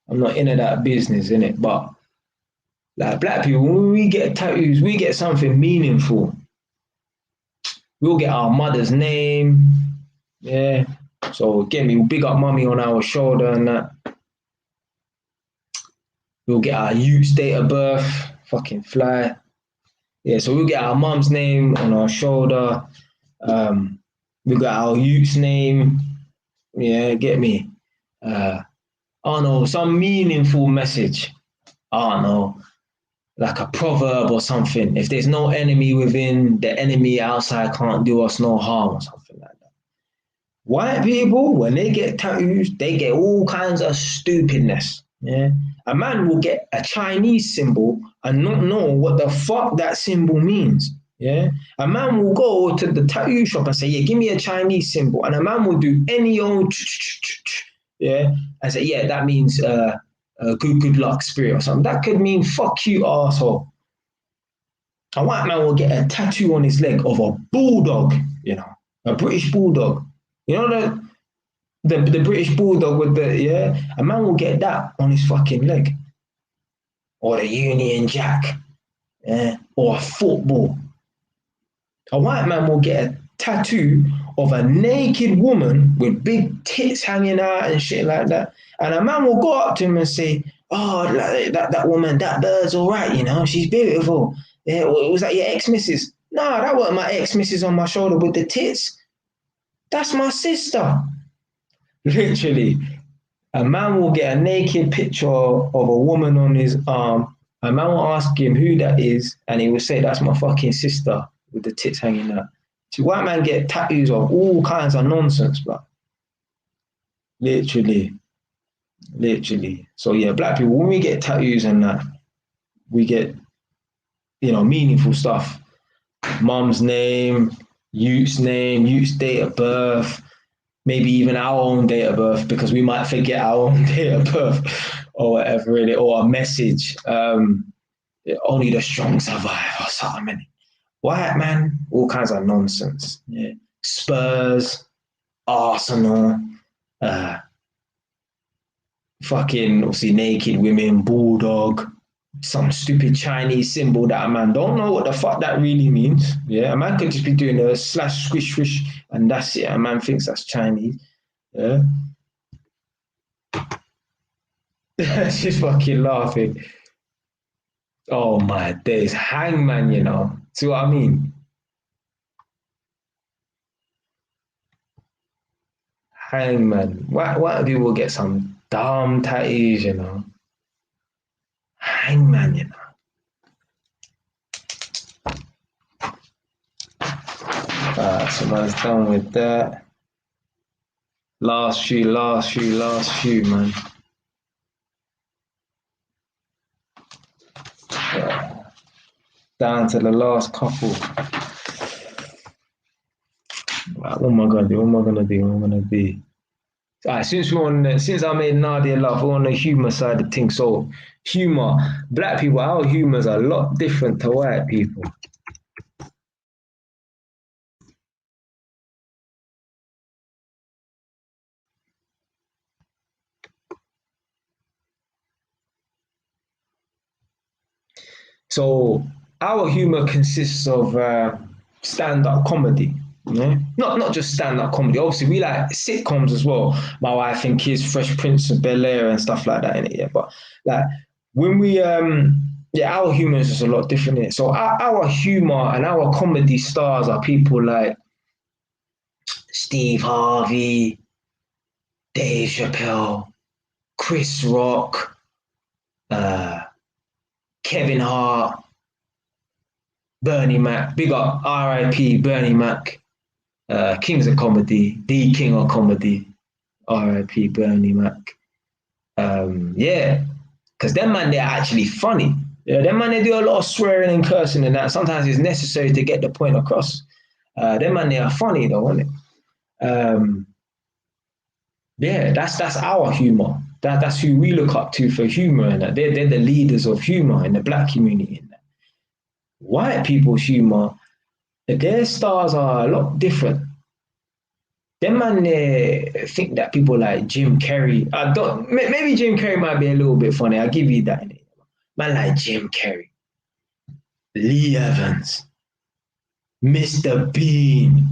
I'm not into that business, innit? But like black people, when we get tattoos, we get something meaningful. We'll get our mother's name, yeah. So get me, big up mummy on our shoulder and that. We'll get our youth's date of birth, fucking fly. Yeah, so we'll get our mum's name on our shoulder. We got our youth's name. Yeah, get me. I don't know, some meaningful message. I don't know, like a proverb or something. If there's no enemy within, the enemy outside can't do us no harm or something like that. White people, when they get tattoos, they get all kinds of stupidness. Yeah. A man will get a Chinese symbol and not know what the fuck that symbol means. Yeah. A man will go to the tattoo shop and say, yeah, give me a Chinese symbol. And a man will do any old yeah, and say, yeah, that means good luck spirit or something. That could mean fuck you, asshole. A white man will get a tattoo on his leg of a bulldog, you know, a British bulldog. You know the British bulldog with the yeah, a man will get that on his fucking leg, or the Union Jack, yeah, or a football. A white man will get a tattoo of a naked woman with big tits hanging out and shit like that, and a man will go up to him and say, "Oh, that woman, that bird's all right, you know, she's beautiful. Yeah, was that your ex-missus? No, that wasn't my ex-missus on my shoulder with the tits. That's my sister." Literally, a man will get a naked picture of a woman on his arm. A man will ask him who that is, and he will say, "That's my fucking sister with the tits hanging out." So white man get tattoos of all kinds of nonsense, bro. Literally, literally. So yeah, black people, when we get tattoos and that, we get, you know, meaningful stuff. Mum's name, youth's date of birth, maybe even our own date of birth, because we might forget our own date of birth or whatever, really, or a message. Only the strong survive or something. White man, all kinds of nonsense. Yeah. Spurs, Arsenal, fucking obviously naked women, bulldog, some stupid Chinese symbol that a man don't know what the fuck that really means. Yeah, a man could just be doing a slash squish squish and that's it. A man thinks that's Chinese. Yeah. She's fucking laughing. Oh my days. Hangman, you know. See what I mean? Hangman. Why do people get some dumb tattoos, you know? Hangman, you know. So man's done with that. Last few, man. down to the last couple. Right, what am I gonna do? What am I gonna do? What am I gonna do? All right, since I made Nadia laugh, we're on the humor side of things. So humor, black people, our humor is a lot different to white people. So our humor consists of stand-up comedy. Yeah? Not just stand-up comedy. Obviously, we like sitcoms as well. My wife and kids, Fresh Prince of Bel-Air and stuff like that in it. Yeah, but like when we yeah, our humor is just a lot different in it. So our humor and our comedy stars are people like Steve Harvey, Dave Chappelle, Chris Rock, uh, Kevin Hart, Bernie Mac. Big up R.I.P. Bernie Mac. Kings of Comedy, the King of Comedy, R.I.P. Bernie Mac. Yeah, because them man they're actually funny. Yeah, them man they do a lot of swearing and cursing and that. Sometimes it's necessary to get the point across. Them man they are funny though, aren't it? Yeah, that's our humor. That's who we look up to for humor, and that they're the leaders of humor in the black community. And that. White people's humor, their stars are a lot different. Them man think that people like Jim Carrey. I don't. Maybe Jim Carrey might be a little bit funny. I'll give you that. Man like Jim Carrey, Lee Evans, Mr. Bean.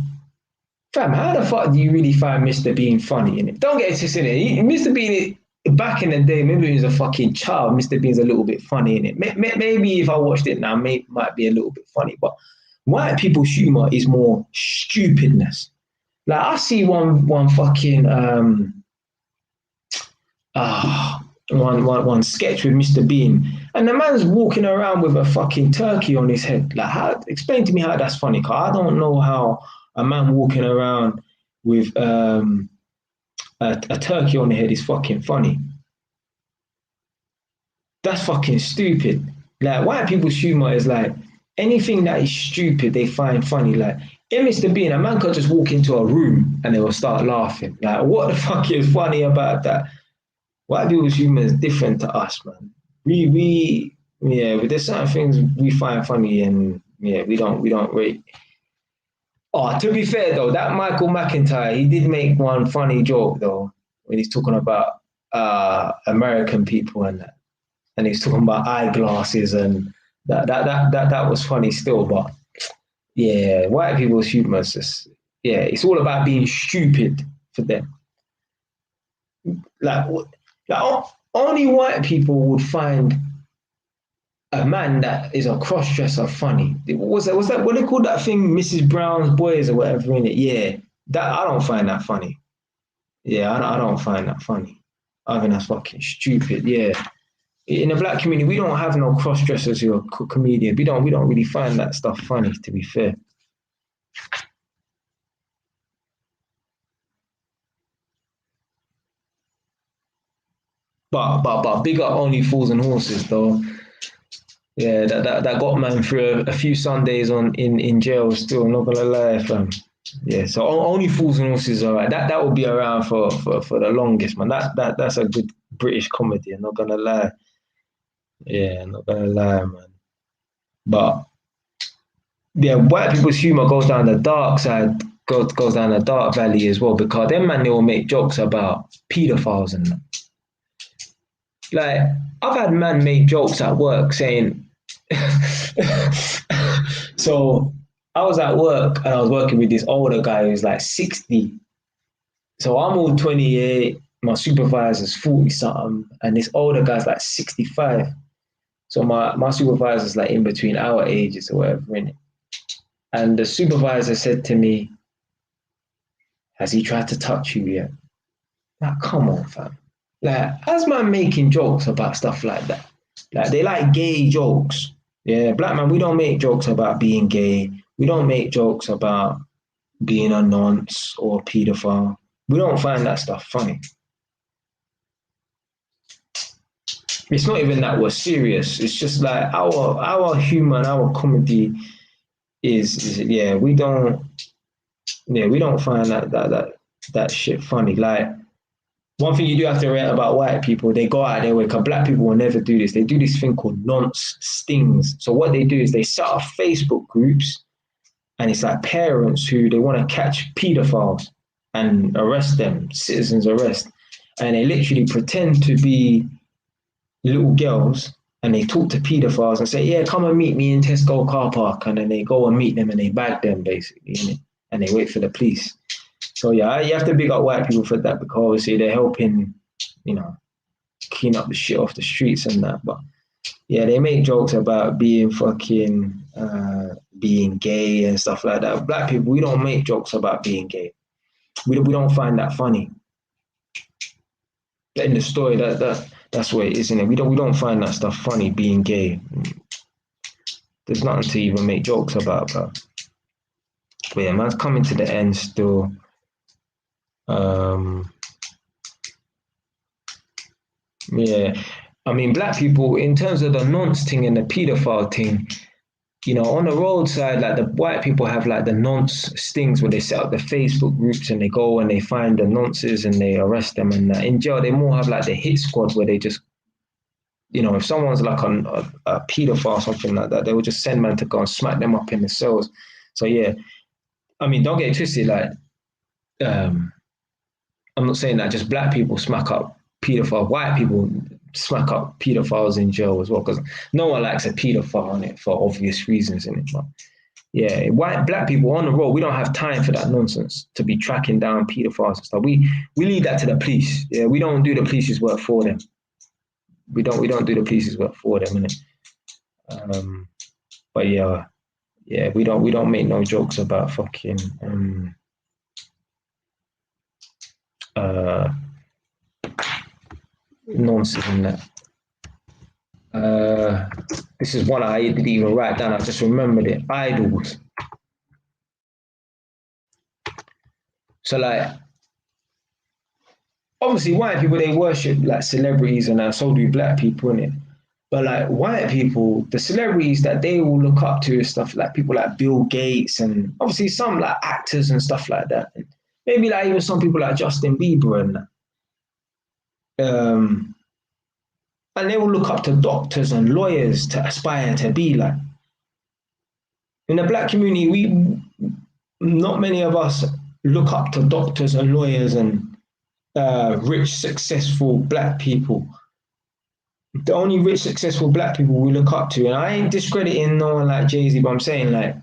Fam, how the fuck do you really find Mr. Bean funny in it? Don't get it twisted in it. Mr. Bean, back in the day, maybe he was a fucking child. Mr. Bean's a little bit funny in it. Maybe if I watched it now, might be a little bit funny. But white people's humor is more stupidness. Like I see one fucking one sketch with Mr. Bean, and the man's walking around with a fucking turkey on his head. Like, how? Explain to me how that's funny, cause I don't know how a man walking around with a turkey on the head is fucking funny. That's fucking stupid. Like white people's humor is like anything that is stupid they find funny. Like in Mr. Bean, a man could just walk into a room and they will start laughing. Like what the fuck is funny about that? White people's humor is different to us, man. We yeah, but there's certain things we find funny and yeah, we don't rate. Oh, to be fair though, that Michael McIntyre, he did make one funny joke though when he's talking about American people and that, and he's talking about eyeglasses and that was funny still. But yeah, white people's humor is just yeah, it's all about being stupid for them. Like, like only white people would find a man that is a cross dresser funny. Was that what they called that thing, Mrs. Brown's Boys or whatever in it? Yeah, that I don't find that funny. Yeah, I don't find that funny. I think that's fucking stupid. Yeah, in the black community, we don't have no cross dressers who are comedians. We don't really find that stuff funny. To be fair. But big up only fools and horses though. Yeah, that got man through a few Sundays in jail still, not gonna lie, fam. Yeah, so only fools and horses are right. That will be around for the longest, man. That's a good British comedy, I'm not gonna lie. Yeah, I'm not gonna lie, man. But yeah, white people's humor goes down the dark side, goes down the dark valley as well, because them man they will make jokes about pedophiles and that. Like I've had man make jokes at work saying so I was at work and I was working with this older guy who's like 60. So I'm all 28, my supervisor's 40 something, and this older guy's like 65. So my supervisor's like in between our ages or whatever, innit? And the supervisor said to me, has he tried to touch you yet? Like, come on, fam. Like, as man making jokes about stuff like that. Like, they like gay jokes. Yeah, black man, we don't make jokes about being gay. We don't make jokes about being a nonce or a pedophile. We don't find that stuff funny. it's not even that we're serious. It's just like our humor and our comedy is yeah, we don't find that shit funny. Like one thing you do have to rate about white people, they go out their way, because black people will never do this. They do this thing called nonce stings. So what they do is they set up Facebook groups, and it's like parents who they want to catch pedophiles and arrest them, citizens arrest. And they literally pretend to be little girls, and they talk to pedophiles and say, yeah, come and meet me in Tesco car park. And then they go and meet them and they bag them basically, innit? And they wait for the police. So yeah, you have to big up white people for that, because obviously they're helping, you know, clean up the shit off the streets and that. But yeah, they make jokes about being fucking being gay and stuff like that. Black people, we don't make jokes about being gay. We don't find that funny. In the story, that's what it is, isn't it? We don't find that stuff funny, being gay. There's nothing to even make jokes about. But yeah, man's coming to the end still. Yeah, I mean, black people, in terms of the nonce thing and the pedophile thing, you know, on the roadside, like the white people have like the nonce stings where they set up the Facebook groups and they go and they find the nonces and they arrest them. And in jail, they more have like the hit squad where they just, you know, if someone's like a pedophile or something like that, they would just send man to go and smack them up in the cells. So yeah, I mean, don't get it twisted. Like, I'm not saying that just black people smack up pedophiles. White people smack up pedophiles in jail as well, because no one likes a pedophile in it for obvious reasons in it. But yeah, black people on the road, we don't have time for that nonsense to be tracking down pedophiles and stuff. We leave that to the police. Yeah, we don't do the police's work for them. We don't do the police's work for them, innit? But yeah, we don't make no jokes about fucking nonsense and that. This is one I didn't even write down. I just remembered it. Idols. So like, obviously white people, they worship like celebrities and that, so do black people, innit? But like white people, the celebrities that they will look up to is stuff like people like Bill Gates, and obviously some like actors and stuff like that. And maybe like even some people like Justin Bieber and that. And they will look up to doctors and lawyers to aspire to be like. In the black community, not many of us look up to doctors and lawyers and rich, successful black people. The only rich, successful black people we look up to, and I ain't discrediting no one like Jay-Z, but I'm saying like,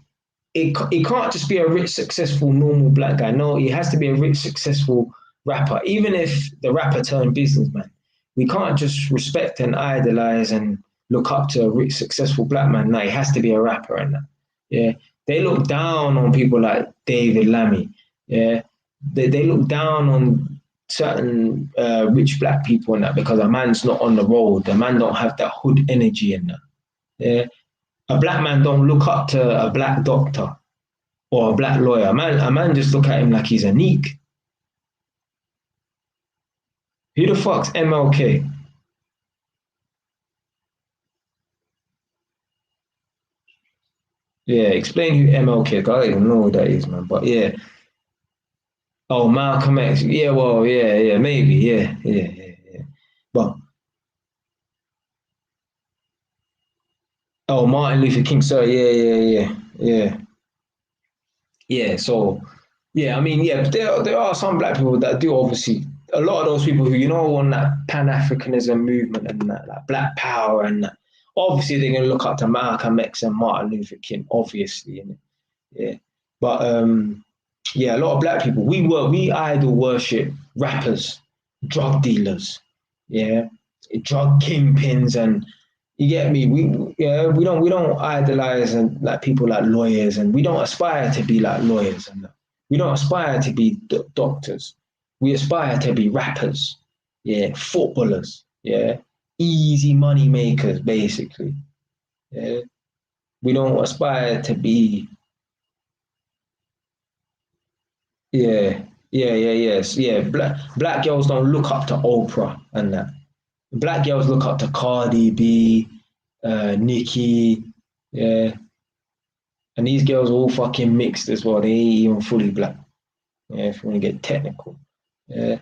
it can't just be a rich, successful, normal black guy. No, it has to be a rich, successful rapper. Even if the rapper turned businessman, we can't just respect and idolize and look up to a rich, successful black man. No, it has to be a rapper and that. Yeah, they look down on people like David Lammy. Yeah, they look down on certain rich black people and that, because a man's not on the road. The man don't have that hood energy in that. Yeah, a black man don't look up to a black doctor or a black lawyer. A man just look at him like he's a neek. Who the fuck's MLK? Yeah, explain who MLK is. I don't even know who that is, man. But yeah. Oh, Malcolm X. Yeah, well, yeah, maybe. Yeah. But, oh, Martin Luther King. Sorry, yeah. Yeah, so, yeah, I mean, yeah, there are some black people that do obviously, a lot of those people who, you know, on that Pan-Africanism movement and that, like black power and that, obviously they're going to look up to Malcolm X and Martin Luther King, obviously. Yeah. But, yeah, a lot of black people, we idol worship rappers, drug dealers, yeah, drug kingpins, and you get me. We don't idolize and like people like lawyers, and we don't aspire to be like lawyers, and we don't aspire to be doctors. We aspire to be rappers, yeah, footballers, yeah, easy money makers, basically. Yeah, we don't aspire to be. Yeah, yes, yeah. Black girls don't look up to Oprah and that. Black girls look up to Cardi B, Nicki, yeah. And these girls are all fucking mixed as well. They ain't even fully black. Yeah, if you want to get technical. Yeah.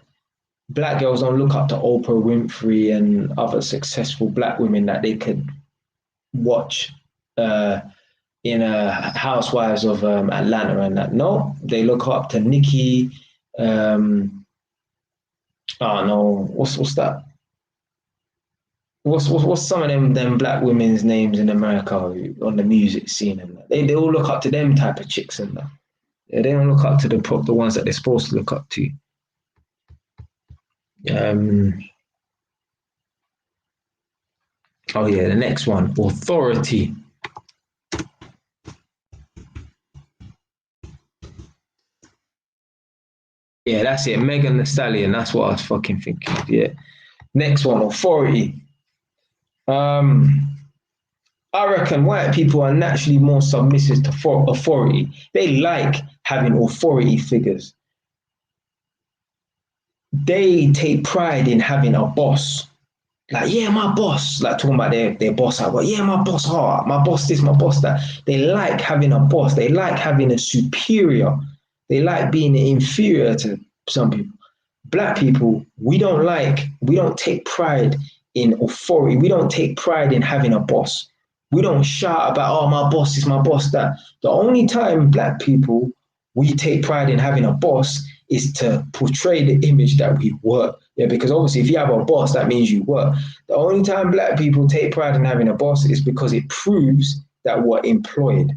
Black girls don't look up to Oprah Winfrey and other successful black women that they could watch uh, in Housewives of Atlanta and that. No, they look up to Nicki. I don't know what's that? What's some of them black women's names in America on the music scene and that? They all look up to them type of chicks and that. Yeah, they don't look up to the ones that they're supposed to look up to. Um, oh yeah, the next one, authority. Yeah, that's it. Megan Thee Stallion. That's what I was fucking thinking. Yeah. Next one, authority. Um, I reckon white people are naturally more submissive to authority. They like having authority figures. They take pride in having a boss. Like, yeah, my boss. Like talking about their boss. Like, well, yeah, my boss heart, my boss this, my boss that. They like having a boss. They like having a superior. They like being inferior to some people. Black people, we don't take pride in authority. We don't take pride in having a boss. We don't shout about, oh, my boss is my boss, that. The only time black people, we take pride in having a boss is to portray the image that we work. Yeah, because obviously if you have a boss, that means you work. The only time black people take pride in having a boss is because it proves that we're employed.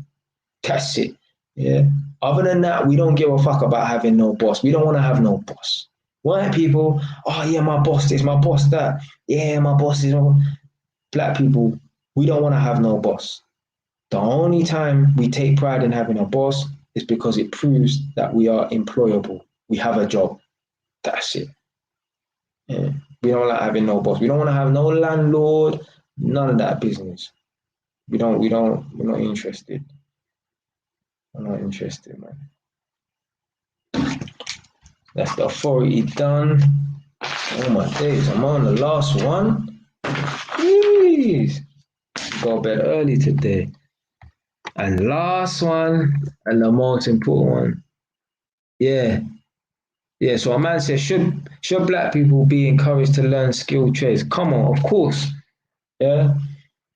That's it. Yeah. Other than that, we don't give a fuck about having no boss. We don't want to have no boss. White people, oh yeah, my boss this, my boss that. Yeah, my boss is all. Black people, we don't want to have no boss. The only time we take pride in having a boss is because it proves that we are employable. We have a job. That's it. Yeah. We don't like having no boss. We don't want to have no landlord, none of that business. We're not interested. I'm not interested, man. That's the authority done. Oh my days, I'm on the last one. Jeez. Go to bed early today. And last one, and the most important one. Yeah. Yeah, so a man says, should black people be encouraged to learn skilled trades? Come on, of course. Yeah.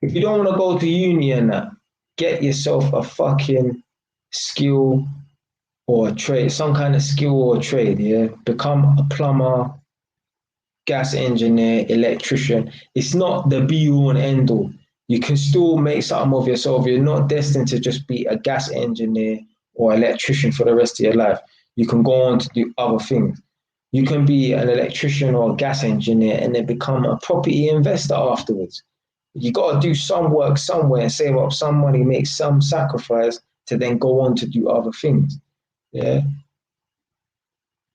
If you don't want to go to uni and that, get yourself a fucking skill or a trade, some kind of skill or trade, yeah. Become a plumber, gas engineer, electrician. It's not the be all and end all. You can still make something of yourself. You're not destined to just be a gas engineer or electrician for the rest of your life. You can go on to do other things. You can be an electrician or a gas engineer and then become a property investor afterwards. You got to do some work somewhere and save up some money, make some sacrifice to then go on to do other things. Yeah.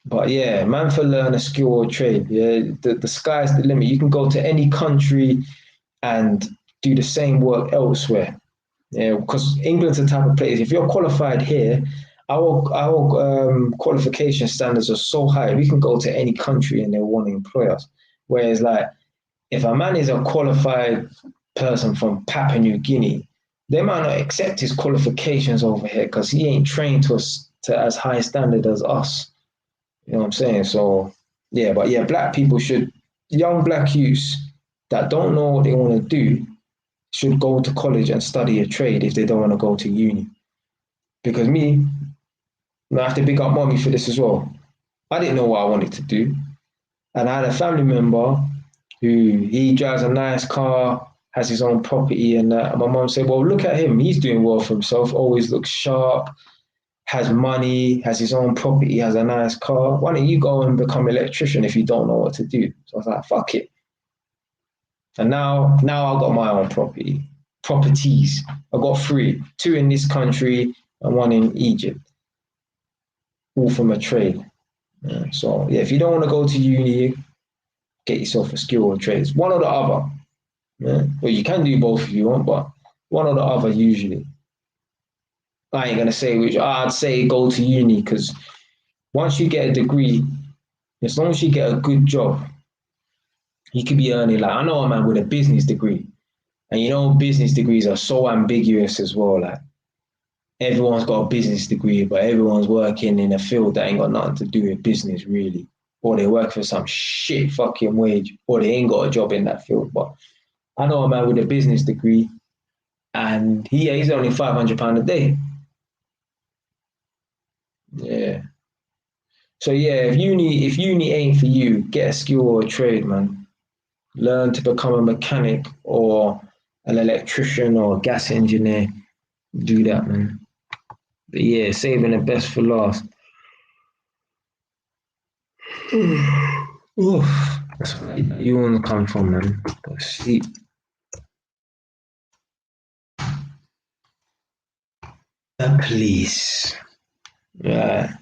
But yeah, man, for learn a skill or trade. Yeah, the sky's the limit. You can go to any country and do the same work elsewhere. Yeah, because England's the type of place. If you're qualified here, our qualification standards are so high. We can go to any country and they want to employ us. Whereas, like, if a man is a qualified person from Papua New Guinea, they might not accept his qualifications over here because he ain't trained to as high standard as us. You know what I'm saying? So, yeah, but yeah, black people should, young black youths that don't know what they want to do, should go to college and study a trade if they don't want to go to uni. Because me, I have to big up mommy for this as well. I didn't know what I wanted to do. And I had a family member who he drives a nice car, has his own property, and my mom said, well, look at him. He's doing well for himself, always looks sharp, has money, has his own property, has a nice car. Why don't you go and become an electrician if you don't know what to do? So I was like, fuck it. And now I've got my own properties. I've got three, two in this country and one in Egypt, all from a trade. Yeah, so yeah, if you don't want to go to uni, get yourself a skill or trade. It's one or the other. Yeah? Well, you can do both if you want, but one or the other usually. I ain't gonna say which. I'd say go to uni because once you get a degree, as long as you get a good job, He could be earning like I know a man with a business degree, and you know business degrees are so ambiguous as well. Like everyone's got a business degree, but everyone's working in a field that ain't got nothing to do with business really, or they work for some shit fucking wage, or they ain't got a job in that field. But I know a man with a business degree, and he's only £500 a day. Yeah. So yeah, if uni ain't for you, get a skill or a trade, man. Learn to become a mechanic or an electrician or a gas engineer. Do that, man. But yeah, saving the best for last. Oof, that's where you want to come from, man. But sleep. The police. Yeah.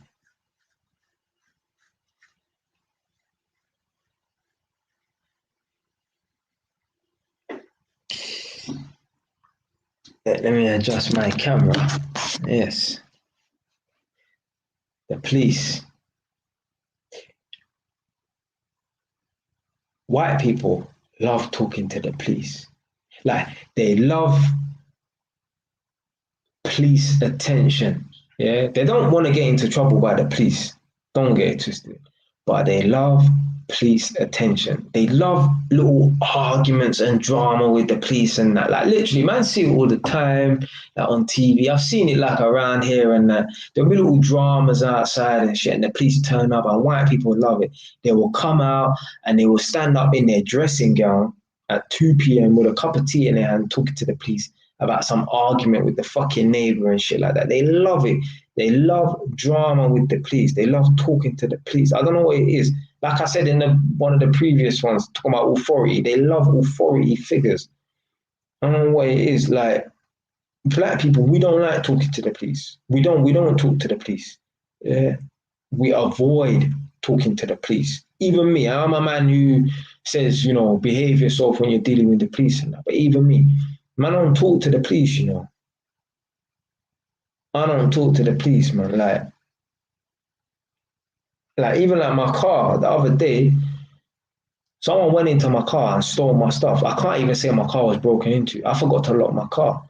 Let me adjust my camera. Yes. The police. White people love talking to the police. Like they love police attention. Yeah, they don't want to get into trouble by the police. Don't get it twisted. But they love police attention. They love little arguments and drama with the police and that. Like literally, man, see it all the time like, on TV. I've seen it like around here and that. There'll be little dramas outside and shit, and the police turn up, and white people love it. They will come out and they will stand up in their dressing gown at 2 p.m. with a cup of tea in their hand, talking to the police about some argument with the fucking neighbor and shit like that. They love it. They love drama with the police. They love talking to the police. I don't know what it is. Like I said in one of the previous ones, talking about authority, they love authority figures. I don't know what it is. Like black people, we don't like talking to the police. We don't talk to the police. Yeah. We avoid talking to the police. Even me, I'm a man who says, behave yourself when you're dealing with the police and that. But even me, man, I don't talk to the police. I don't talk to the police, man. Like even like my car the other day, someone went into my car and stole my stuff. I can't even say my car was broken into. I forgot to lock my car.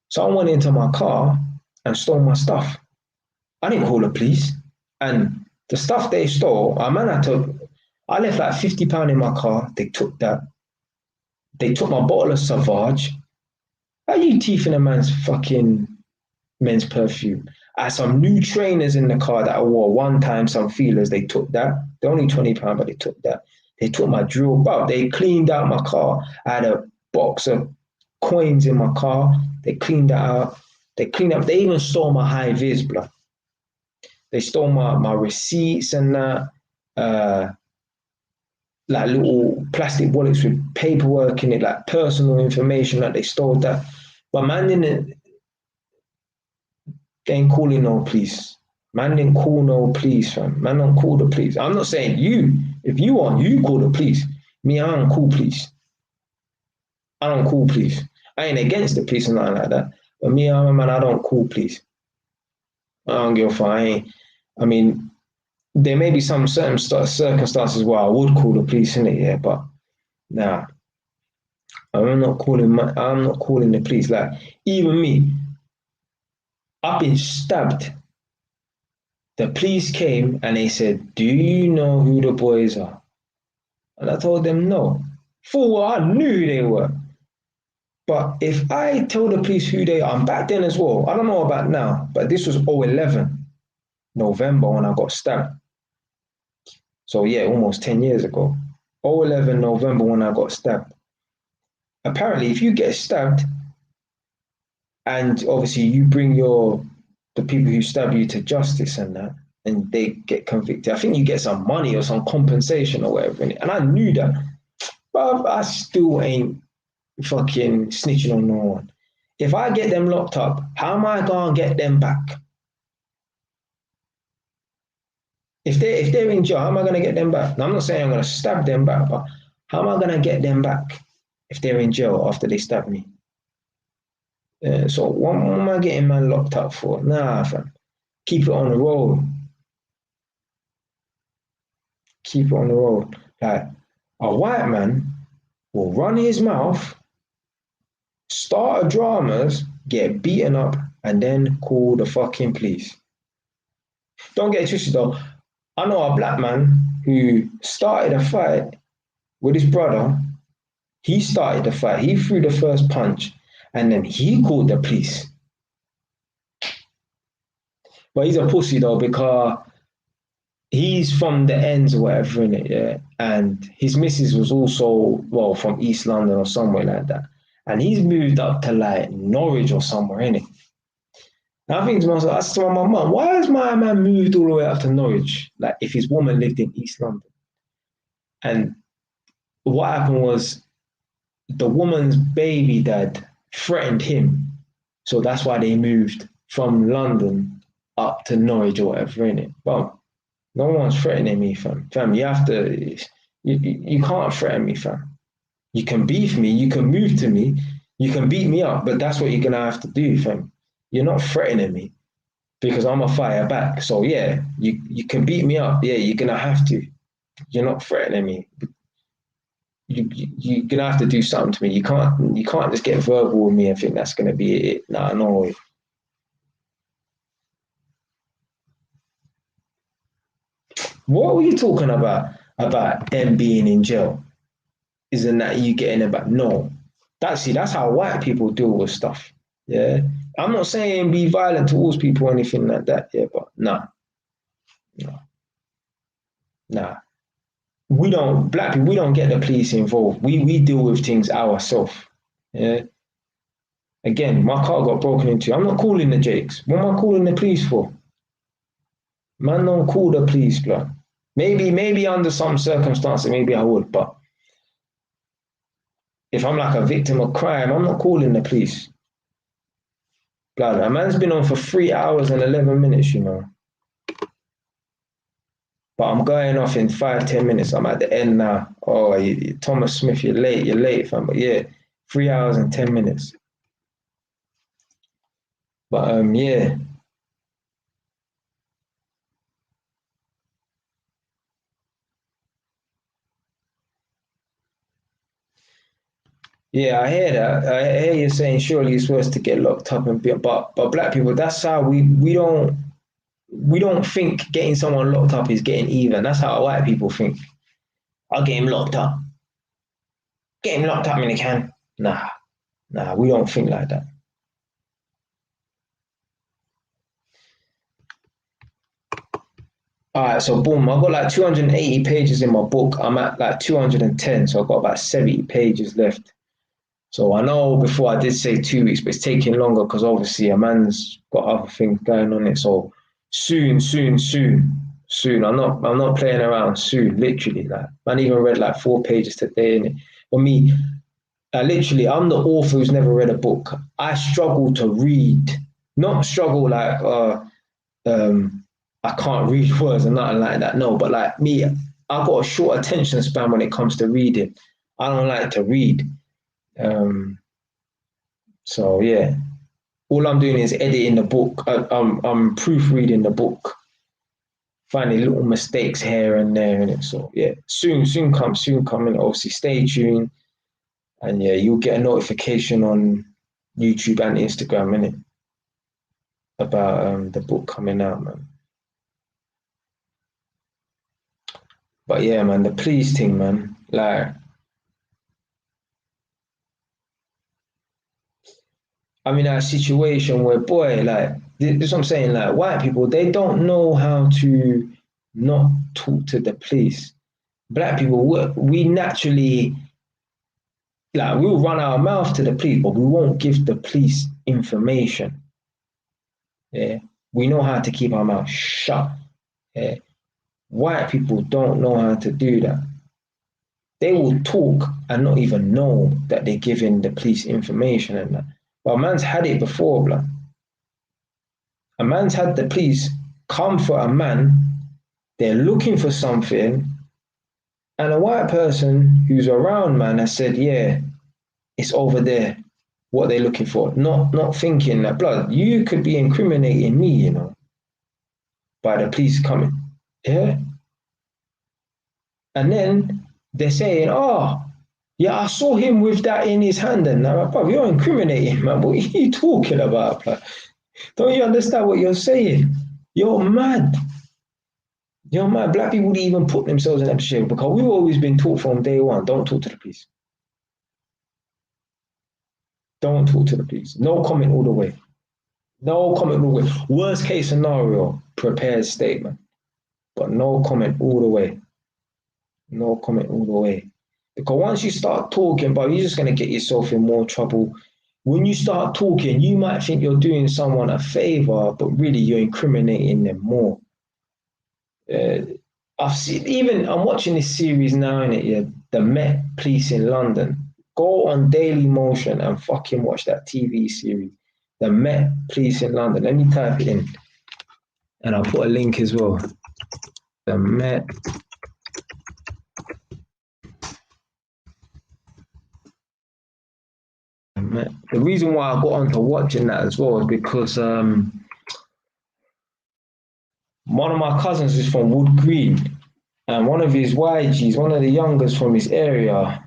Someone went into my car and stole my stuff. I didn't call the police. And the stuff they stole, I left like £50 in my car. They took that. They took my bottle of Savage. How you teeth in a man's fucking men's perfume? I had some new trainers in the car that I wore one time, some feelers. They took that. They're only £20, but they took that. They took my drill belt. They cleaned out my car. I had a box of coins in my car. They cleaned that out. They cleaned up. They even stole my high vis, blood. They stole my receipts and that. Like little plastic wallets with paperwork in it, like personal information. Like they stole that. But man didn't. They ain't calling no police. Man didn't call no police, fam. Man don't call the police. I'm not saying you. If you want, you call the police. Me, I don't call police. I don't call police. I ain't against the police or nothing like that. But me, I'm a man, I don't call police. I don't give a fuck. I mean, there may be some certain circumstances where I would call the police in it, yeah, but nah. I'm not calling the police. Like, even me, I've been stabbed. The police came and they said, "Do you know who the boys are?" And I told them no. Fool, I knew who they were. But if I tell the police who they are, and back then as well, I don't know about now, but this was 2011, November when I got stabbed. So yeah, almost 10 years ago. 2011, November when I got stabbed. Apparently, if you get stabbed and obviously you bring the people who stab you to justice and that, and they get convicted, I think you get some money or some compensation or whatever in it. And I knew that, but I still ain't fucking snitching on no one. If I get them locked up, how am I gonna get them back? If they're in jail, how am I gonna get them back? Now, I'm not saying I'm gonna stab them back, but how am I gonna get them back if they're in jail after they stab me? So what am I getting man locked up for? Nah, fam. Keep it on the road. Keep it on the road. Like a white man will run his mouth, start a dramas, get beaten up, and then call the fucking police. Don't get it twisted though. I know a black man who started a fight with his brother. He started the fight. He threw the first punch, and then he called the police. But he's a pussy though, because he's from the ends or whatever, innit, yeah. And his missus was also, well, from East London or somewhere like that. And he's moved up to like Norwich or somewhere, innit. And I think to myself, I said to my mum, why has my man moved all the way up to Norwich? Like if his woman lived in East London. And what happened was the woman's baby dad threatened him. So that's why they moved from London up to Norwich or whatever, innit. But no one's threatening me, fam. Fam, you have to, you can't threaten me, fam. You can beef me, you can move to me, you can beat me up, but that's what you're gonna have to do, fam. You're not threatening me because I'm gonna fire back. So yeah, you can beat me up, yeah, you're gonna have to. You're not threatening me. You're gonna have to do something to me. You can't just get verbal with me and think that's gonna be it. Nah, no way. What were you talking about? About them being in jail? Isn't that you getting about? No, that's how white people deal with stuff. Yeah, I'm not saying be violent towards people or anything like that. Yeah, but nah, nah, nah. We don't, black people, we don't get the police involved. We deal with things ourselves. Yeah. Again, my car got broken into. I'm not calling the Jakes. What am I calling the police for? Man, don't call the police, blood. Maybe under some circumstances, maybe I would, but if I'm like a victim of crime, I'm not calling the police. Blood, a man's been on for 3 hours and 11 minutes, you know. But I'm going off in 5, 10 minutes. I'm at the end now. Oh, Thomas Smith, you're late, fam. But yeah, 3 hours and 10 minutes. But yeah. Yeah, I hear that. I hear you saying surely it's worse to get locked up and be, but black people, that's how we don't think getting someone locked up is getting even. That's how white people think. I'll get him locked up. Get him locked up when he can. Nah, we don't think like that. All right, so boom, I've got like 280 pages in my book. I'm at like 210, so I've got about 70 pages left. So I know before I did say 2 weeks, but it's taking longer because obviously a man's got other things going on it. So soon. I'm not playing around. Soon, literally. Like man, even read like 4 pages today. And for me, literally, I'm the author who's never read a book. I struggle to read, not struggle like um, I can't read words and nothing like that. No, but like me, I've got a short attention span when it comes to reading. I don't like to read. Um, so yeah, all I'm doing is editing the book. I'm proofreading the book, finding little mistakes here and there in it. So yeah, soon come, and obviously stay tuned. And yeah, you'll get a notification on YouTube and Instagram in it about the book coming out, man. But yeah, man, the police thing, man. Like, I'm in a situation where, boy, like, this is what I'm saying. Like, white people, they don't know how to not talk to the police. Black people, we naturally, like, we'll run our mouth to the police, but we won't give the police information. Yeah, we know how to keep our mouth shut. Yeah, white people don't know how to do that. They will talk and not even know that they're giving the police information and that. But a man's had it before, blood. A man's had the police come for a man, they're looking for something, and a white person who's around, man, has said, yeah, it's over there, what they're looking for. Not thinking that, blood, you could be incriminating me, you know, by the police coming. Yeah. And then they're saying, oh, Yeah, I saw him with that in his hand, and I'm like, bro, you're incriminating, man. What are you talking about? Like, don't you understand what you're saying? You're mad. You're mad. Black people didn't even put themselves in that shit because we've always been taught from day one, don't talk to the police. Don't talk to the police. No comment all the way. No comment all the way. Worst case scenario, prepared statement, but no comment all the way. No comment all the way. Because once you start talking, bro, you're just going to get yourself in more trouble. When you start talking, you might think you're doing someone a favor, but really you're incriminating them more. I've seen, even I'm watching this series now in it, yeah, the Met Police in London. Go on Daily Motion and fucking watch that TV series, the Met Police in London. Let me type it in, and I'll put a link as well. The Met. The reason why I got onto watching that as well is because one of my cousins is from Wood Green, and one of his YGs, one of the youngest from his area.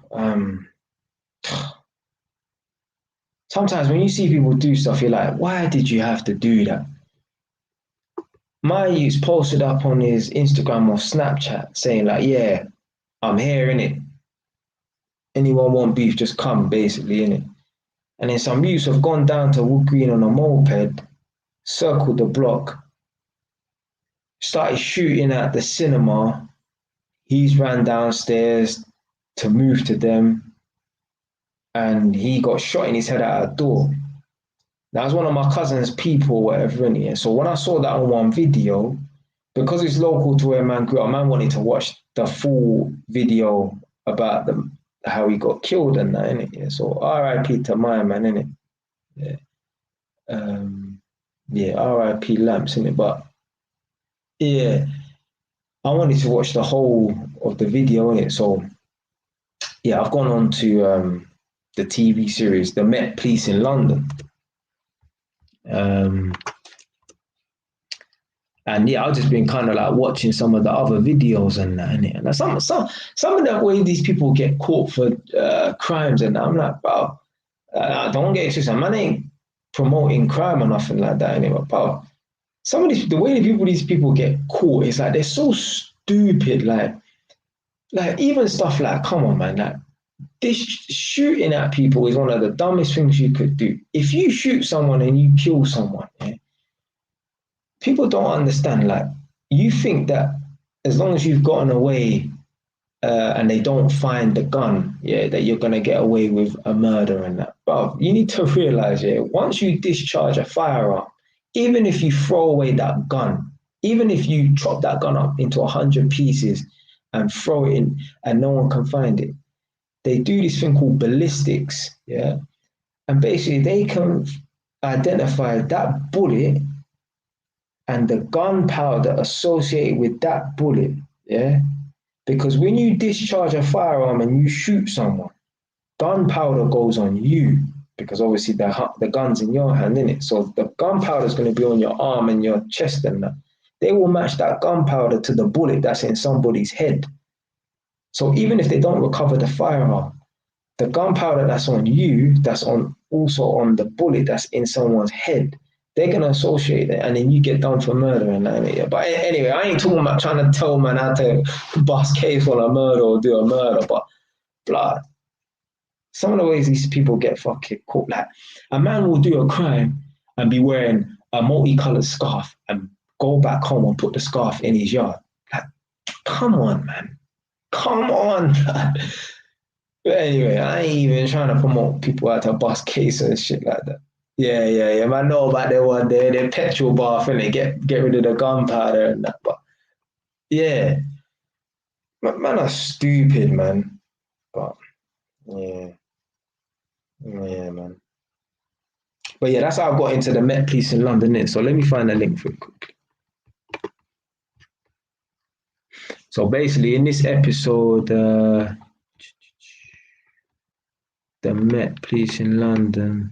Sometimes when you see people do stuff, you're like, why did you have to do that? My youth posted up on his Instagram or Snapchat saying like, yeah, I'm here, innit? Anyone want beef, just come, basically, innit? And then some youths have gone down to Wood Green on a moped, circled the block, started shooting at the cinema. He's ran downstairs to move to them, and he got shot in his head at a door. That was one of my cousin's people, whatever, in here. So when I saw that on one video, because it's local to where man grew up, man wanted to watch the full video about how he got killed and that, innit? Yeah. So R.I.P. to my man, innit? Yeah. Yeah, R.I.P. Lamps, innit? But yeah, I wanted to watch the whole of the video, innit? So yeah, I've gone on to the TV series, The Met Police in London. And yeah, I've just been kind of like watching some of the other videos and that, innit? And some of the way these people get caught for crimes and that, I'm like, bro, don't get it twisted. Man ain't promoting crime or nothing like that anyway, bro. Some of the way these people get caught is like they're so stupid. Like even stuff like, come on, man, like this shooting at people is one of the dumbest things you could do. If you shoot someone and you kill someone, yeah, people don't understand. Like you think that as long as you've gotten away and they don't find the gun, yeah, that you're gonna get away with a murder and that. But you need to realize, yeah, once you discharge a firearm, even if you throw away that gun, even if you chop that gun up into 100 pieces and throw it in and no one can find it, they do this thing called ballistics, yeah, and basically they can identify that bullet and the gunpowder associated with that bullet, yeah, because when you discharge a firearm and you shoot someone, gunpowder goes on you because obviously the gun's in your hand, innit? So the gunpowder is going to be on your arm and your chest and that. They will match that gunpowder to the bullet that's in somebody's head. So even if they don't recover the firearm, the gunpowder that's on you, that's on also on the bullet that's in someone's head, they're gonna associate it, and then you get done for murder and that. But anyway, I ain't talking about trying to tell man how to bust case on a murder or do a murder, but blood. Some of the ways these people get fucking caught, like a man will do a crime and be wearing a multicolored scarf and go back home and put the scarf in his yard. Like, come on, man. Come on, man. But anyway, I ain't even trying to promote people out to bust case and shit like that. Yeah. I know about that one there, their petrol bath and they get rid of the gunpowder and that. But yeah, man are stupid, man. But yeah, yeah, man. But yeah, that's how I got into the Met Police in London. Innit? So let me find a link for it quickly. So basically, in this episode, the Met Police in London.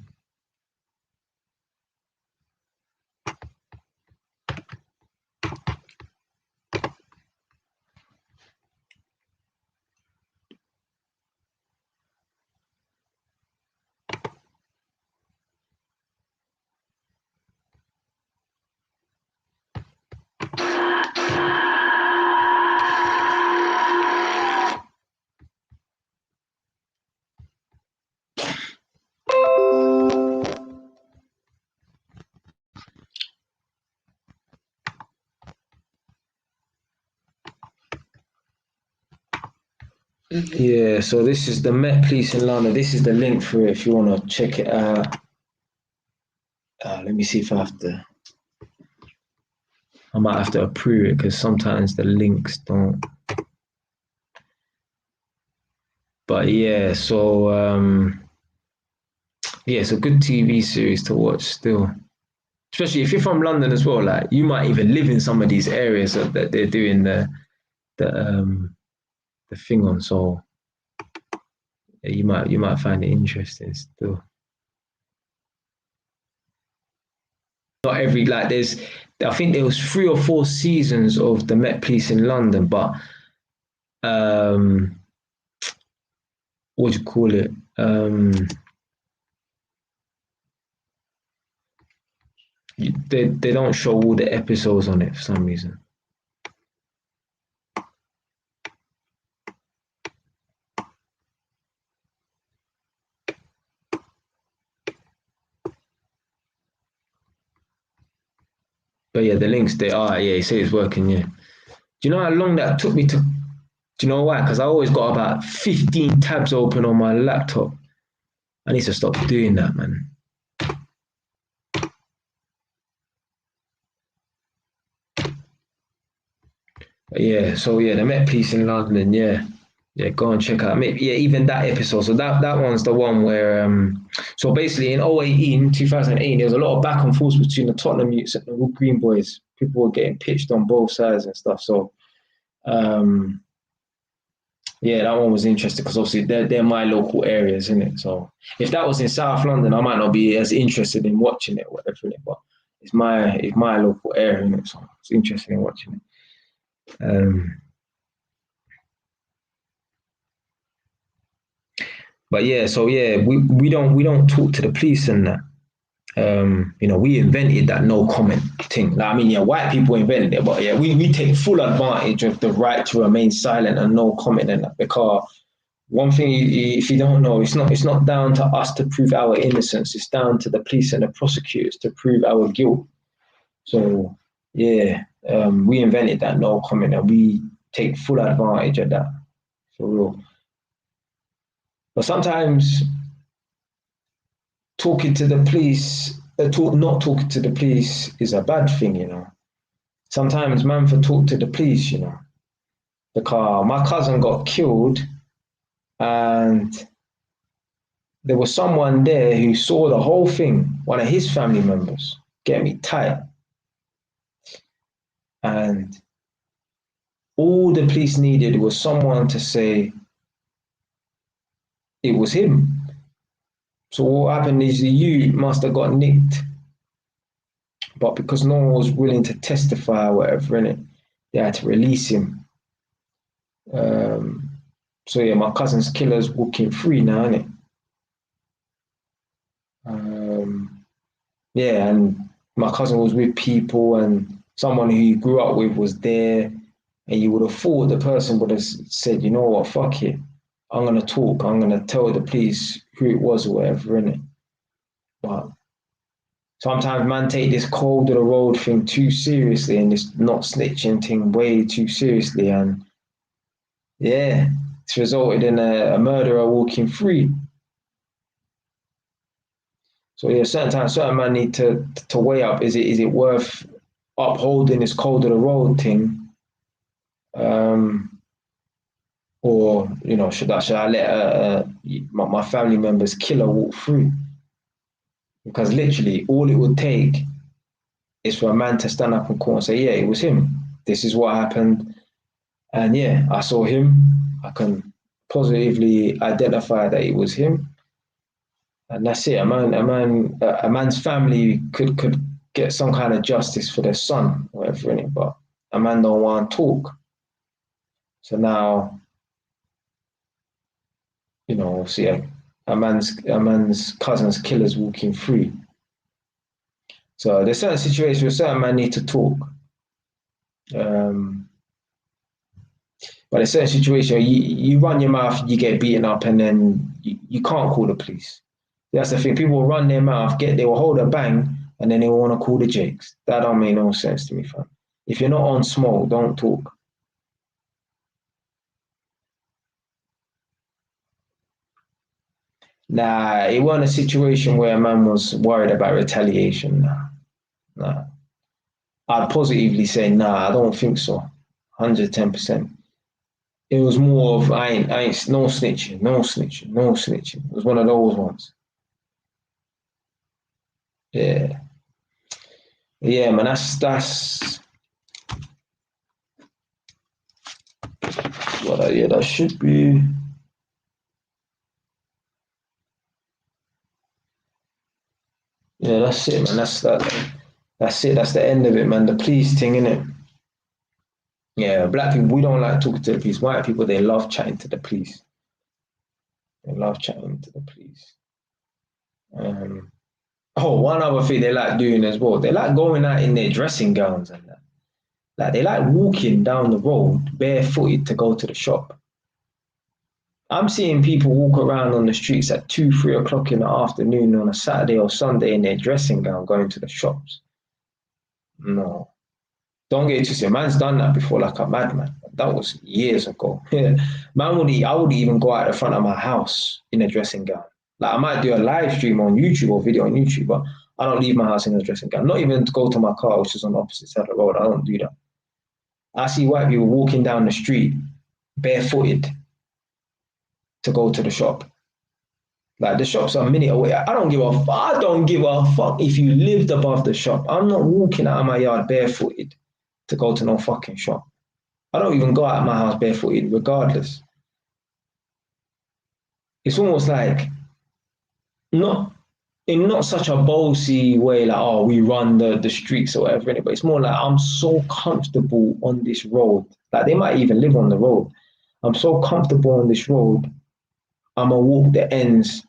Yeah, so this is the Met Police in London. This is the link for it if you want to check it out. Let me see if I might have to approve it because sometimes the links don't. But yeah, so yeah, it's a good TV series to watch still. Especially if you're from London as well, like you might even live in some of these areas that they're doing the thing on. So yeah, you might find it interesting still. Not every like there's I think there was 3 or 4 seasons of the Met Police in London, but um what do you call it? They don't show all the episodes on it for some reason. But yeah, the links they are, yeah, he said it's working, yeah. Do you know how long that took me to do you know why? Because I always got about 15 tabs open on my laptop. I need to stop doing that, man. But yeah, so yeah, the Met Police in London, yeah. Yeah, go and check out. Maybe yeah, even that episode. So that one's the one where so basically in 2018, there was a lot of back and forth between the Tottenham Youths and the Wood Green Boys. People were getting pitched on both sides and stuff. So um yeah, that one was interesting because obviously they're my local areas, isn't it? So if that was in South London, I might not be as interested in watching it or whatever, innit? But it's my local area, innit? So it's interesting in watching it. But yeah, so yeah, we don't talk to the police and that. We invented that no comment thing. Like, I mean, yeah, white people invented it, but yeah, we take full advantage of the right to remain silent and no comment and that because one thing, if you don't know, it's not down to us to prove our innocence. It's down to the police and the prosecutors to prove our guilt. So yeah, we invented that no comment, and we take full advantage of that for real. But sometimes talking to the police, not talking to the police is a bad thing. Sometimes man for talk to the police. Because my cousin got killed and there was someone there who saw the whole thing, one of his family members, get me tight. And all the police needed was someone to say it was him. So what happened is the youth must have got nicked, but because no one was willing to testify or whatever in it, they had to release him. Um, so yeah, my cousin's killer's walking free now, innit? Um, yeah, and my cousin was with people, and someone who he grew up with was there, and you would have thought the person would have said, you know what, fuck it, I'm gonna talk, I'm gonna tell the police who it was or whatever, innit? But sometimes man take this cold of the road thing too seriously and this not snitching thing way too seriously, and yeah, it's resulted in a murderer walking free. So yeah, certain man need to weigh up. Is it worth upholding this code of the road thing, um, or should I let my family member's killer walk through? Because literally, all it would take is for a man to stand up in court and say, "Yeah, it was him. This is what happened, and yeah, I saw him. I can positively identify that it was him." And that's it. A man's family could get some kind of justice for their son, or whatever in it. But a man don't want to talk. So now, see a man's cousin's killer's walking free. So there's certain situations where certain man need to talk. Um, but there's certain situations where you run your mouth, you get beaten up, and then you can't call the police. That's the thing. People will run their mouth, they will hold a bang, and then they want to call the jakes. That don't make no sense to me, fam. If you're not on smoke, don't talk. Nah, it wasn't a situation where a man was worried about retaliation. Nah, nah. I'd positively say, nah, I don't think so. 110%. It was more of I ain't no snitching, no snitching, no snitching. It was one of those ones. Yeah, yeah, man. That's what. Yeah, that should be. Yeah, that's it, man. That's that. That's it. That's the end of it, man. The police thing, innit? Yeah, black people, we don't like talking to the police. White people, they love chatting to the police. They love chatting to the police. Um, oh, one other thing they like doing as well, they like going out in their dressing gowns and that. Like they like walking down the road barefooted to go to the shop. I'm seeing people walk around on the streets at 2, 3 o'clock in the afternoon on a Saturday or Sunday in their dressing gown going to the shops. No, don't get it twisted. Man's done that before like a madman. That was years ago. I would even go out the front of my house in a dressing gown. Like I might do a live stream on YouTube or video on YouTube, but I don't leave my house in a dressing gown. Not even to go to my car, which is on the opposite side of the road. I don't do that. I see white people walking down the street barefooted to go to the shop. Like the shops are a minute away. I don't give a fuck. I don't give a fuck if you lived above the shop. I'm not walking out of my yard barefooted to go to no fucking shop. I don't even go out of my house barefooted, regardless. It's almost like not in not such a bossy way, like oh we run the streets or whatever. But it's more like I'm so comfortable on this road. Like they might even live on the road. I'm so comfortable on this road. I'm gonna walk the ends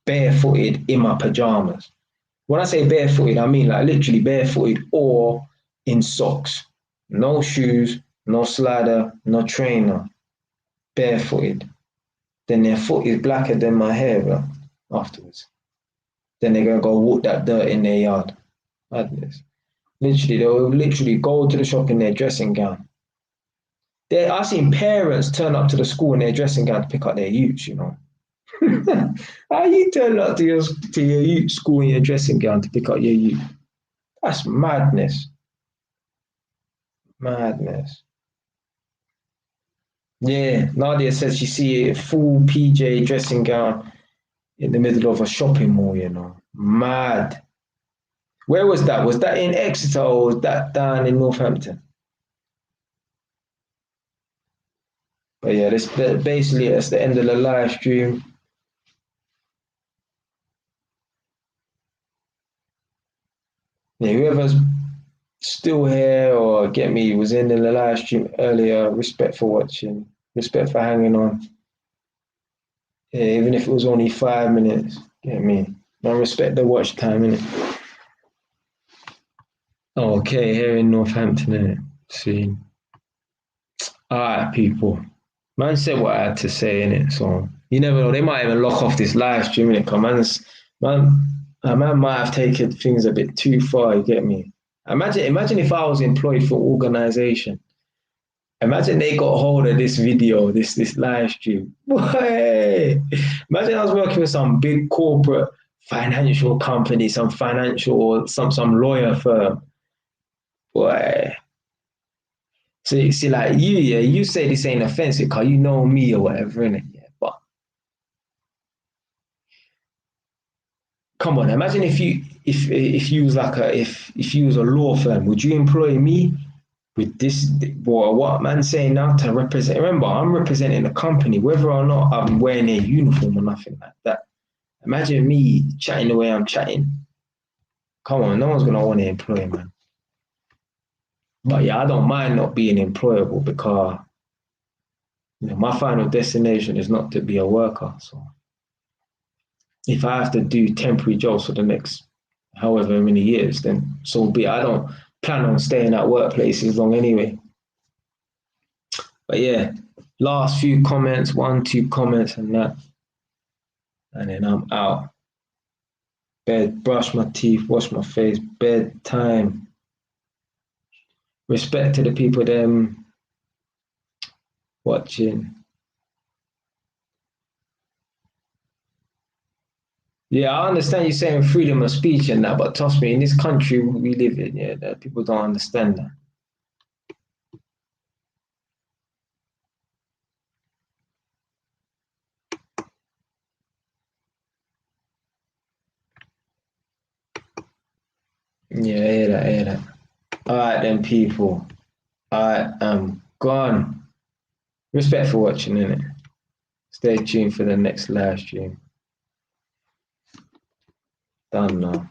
barefooted in my pajamas. When I say barefooted, I mean like literally barefooted or in socks. No shoes, no slider, no trainer. Barefooted. Then their foot is blacker than my hair, bro, afterwards. Then they're gonna go walk that dirt in their yard. Madness. Literally, they'll literally go to the shop in their dressing gown. I've seen parents turn up to the school in their dressing gown to pick up their youths, you know. How you turn up to your youth school in your dressing gown to pick up your youth? That's madness. Madness. Yeah, Nadia says she see a full PJ dressing gown in the middle of a shopping mall, you know. Mad. Where was that? Was that in Exeter or was that down in Northampton? But yeah, this basically that's the end of the live stream. Yeah, whoever's still here or get me was in the live stream earlier, respect for watching, respect for hanging on. Yeah, even if it was only 5 minutes, get me. I respect the watch time, innit? Okay, here in Northampton, innit? See. Alright, people. Man said what I had to say, innit? So you never know. They might even lock off this live stream, innit? A man might have taken things a bit too far, you get me? Imagine if I was employed for organization. Imagine they got hold of this video, this live stream. Boy, imagine I was working with some big corporate financial company, some financial or some lawyer firm. Boy. See, like you, yeah, you say this ain't offensive because you know me or whatever, innit? Yeah, but come on, imagine if you was like if you was a law firm, would you employ me with this boy? What man saying now to represent? Remember, I'm representing the company, whether or not I'm wearing a uniform or nothing like that. Imagine me chatting the way I'm chatting. Come on, no one's gonna want to employ man. But yeah, I don't mind not being employable because my final destination is not to be a worker. So if I have to do temporary jobs for the next however many years, then so be it. I don't plan on staying at workplaces long anyway. But yeah, last few comments, 1, 2 comments and that. And then I'm out. Bed, brush my teeth, wash my face, bedtime. Respect to the people them watching. Yeah, I understand you saying freedom of speech and that, but trust me, in this country we live in, yeah, that people don't understand that. Yeah, I hear that, I hear that. All right, then, people. I am gone. Respect for watching, innit? Stay tuned for the next live stream. Done now.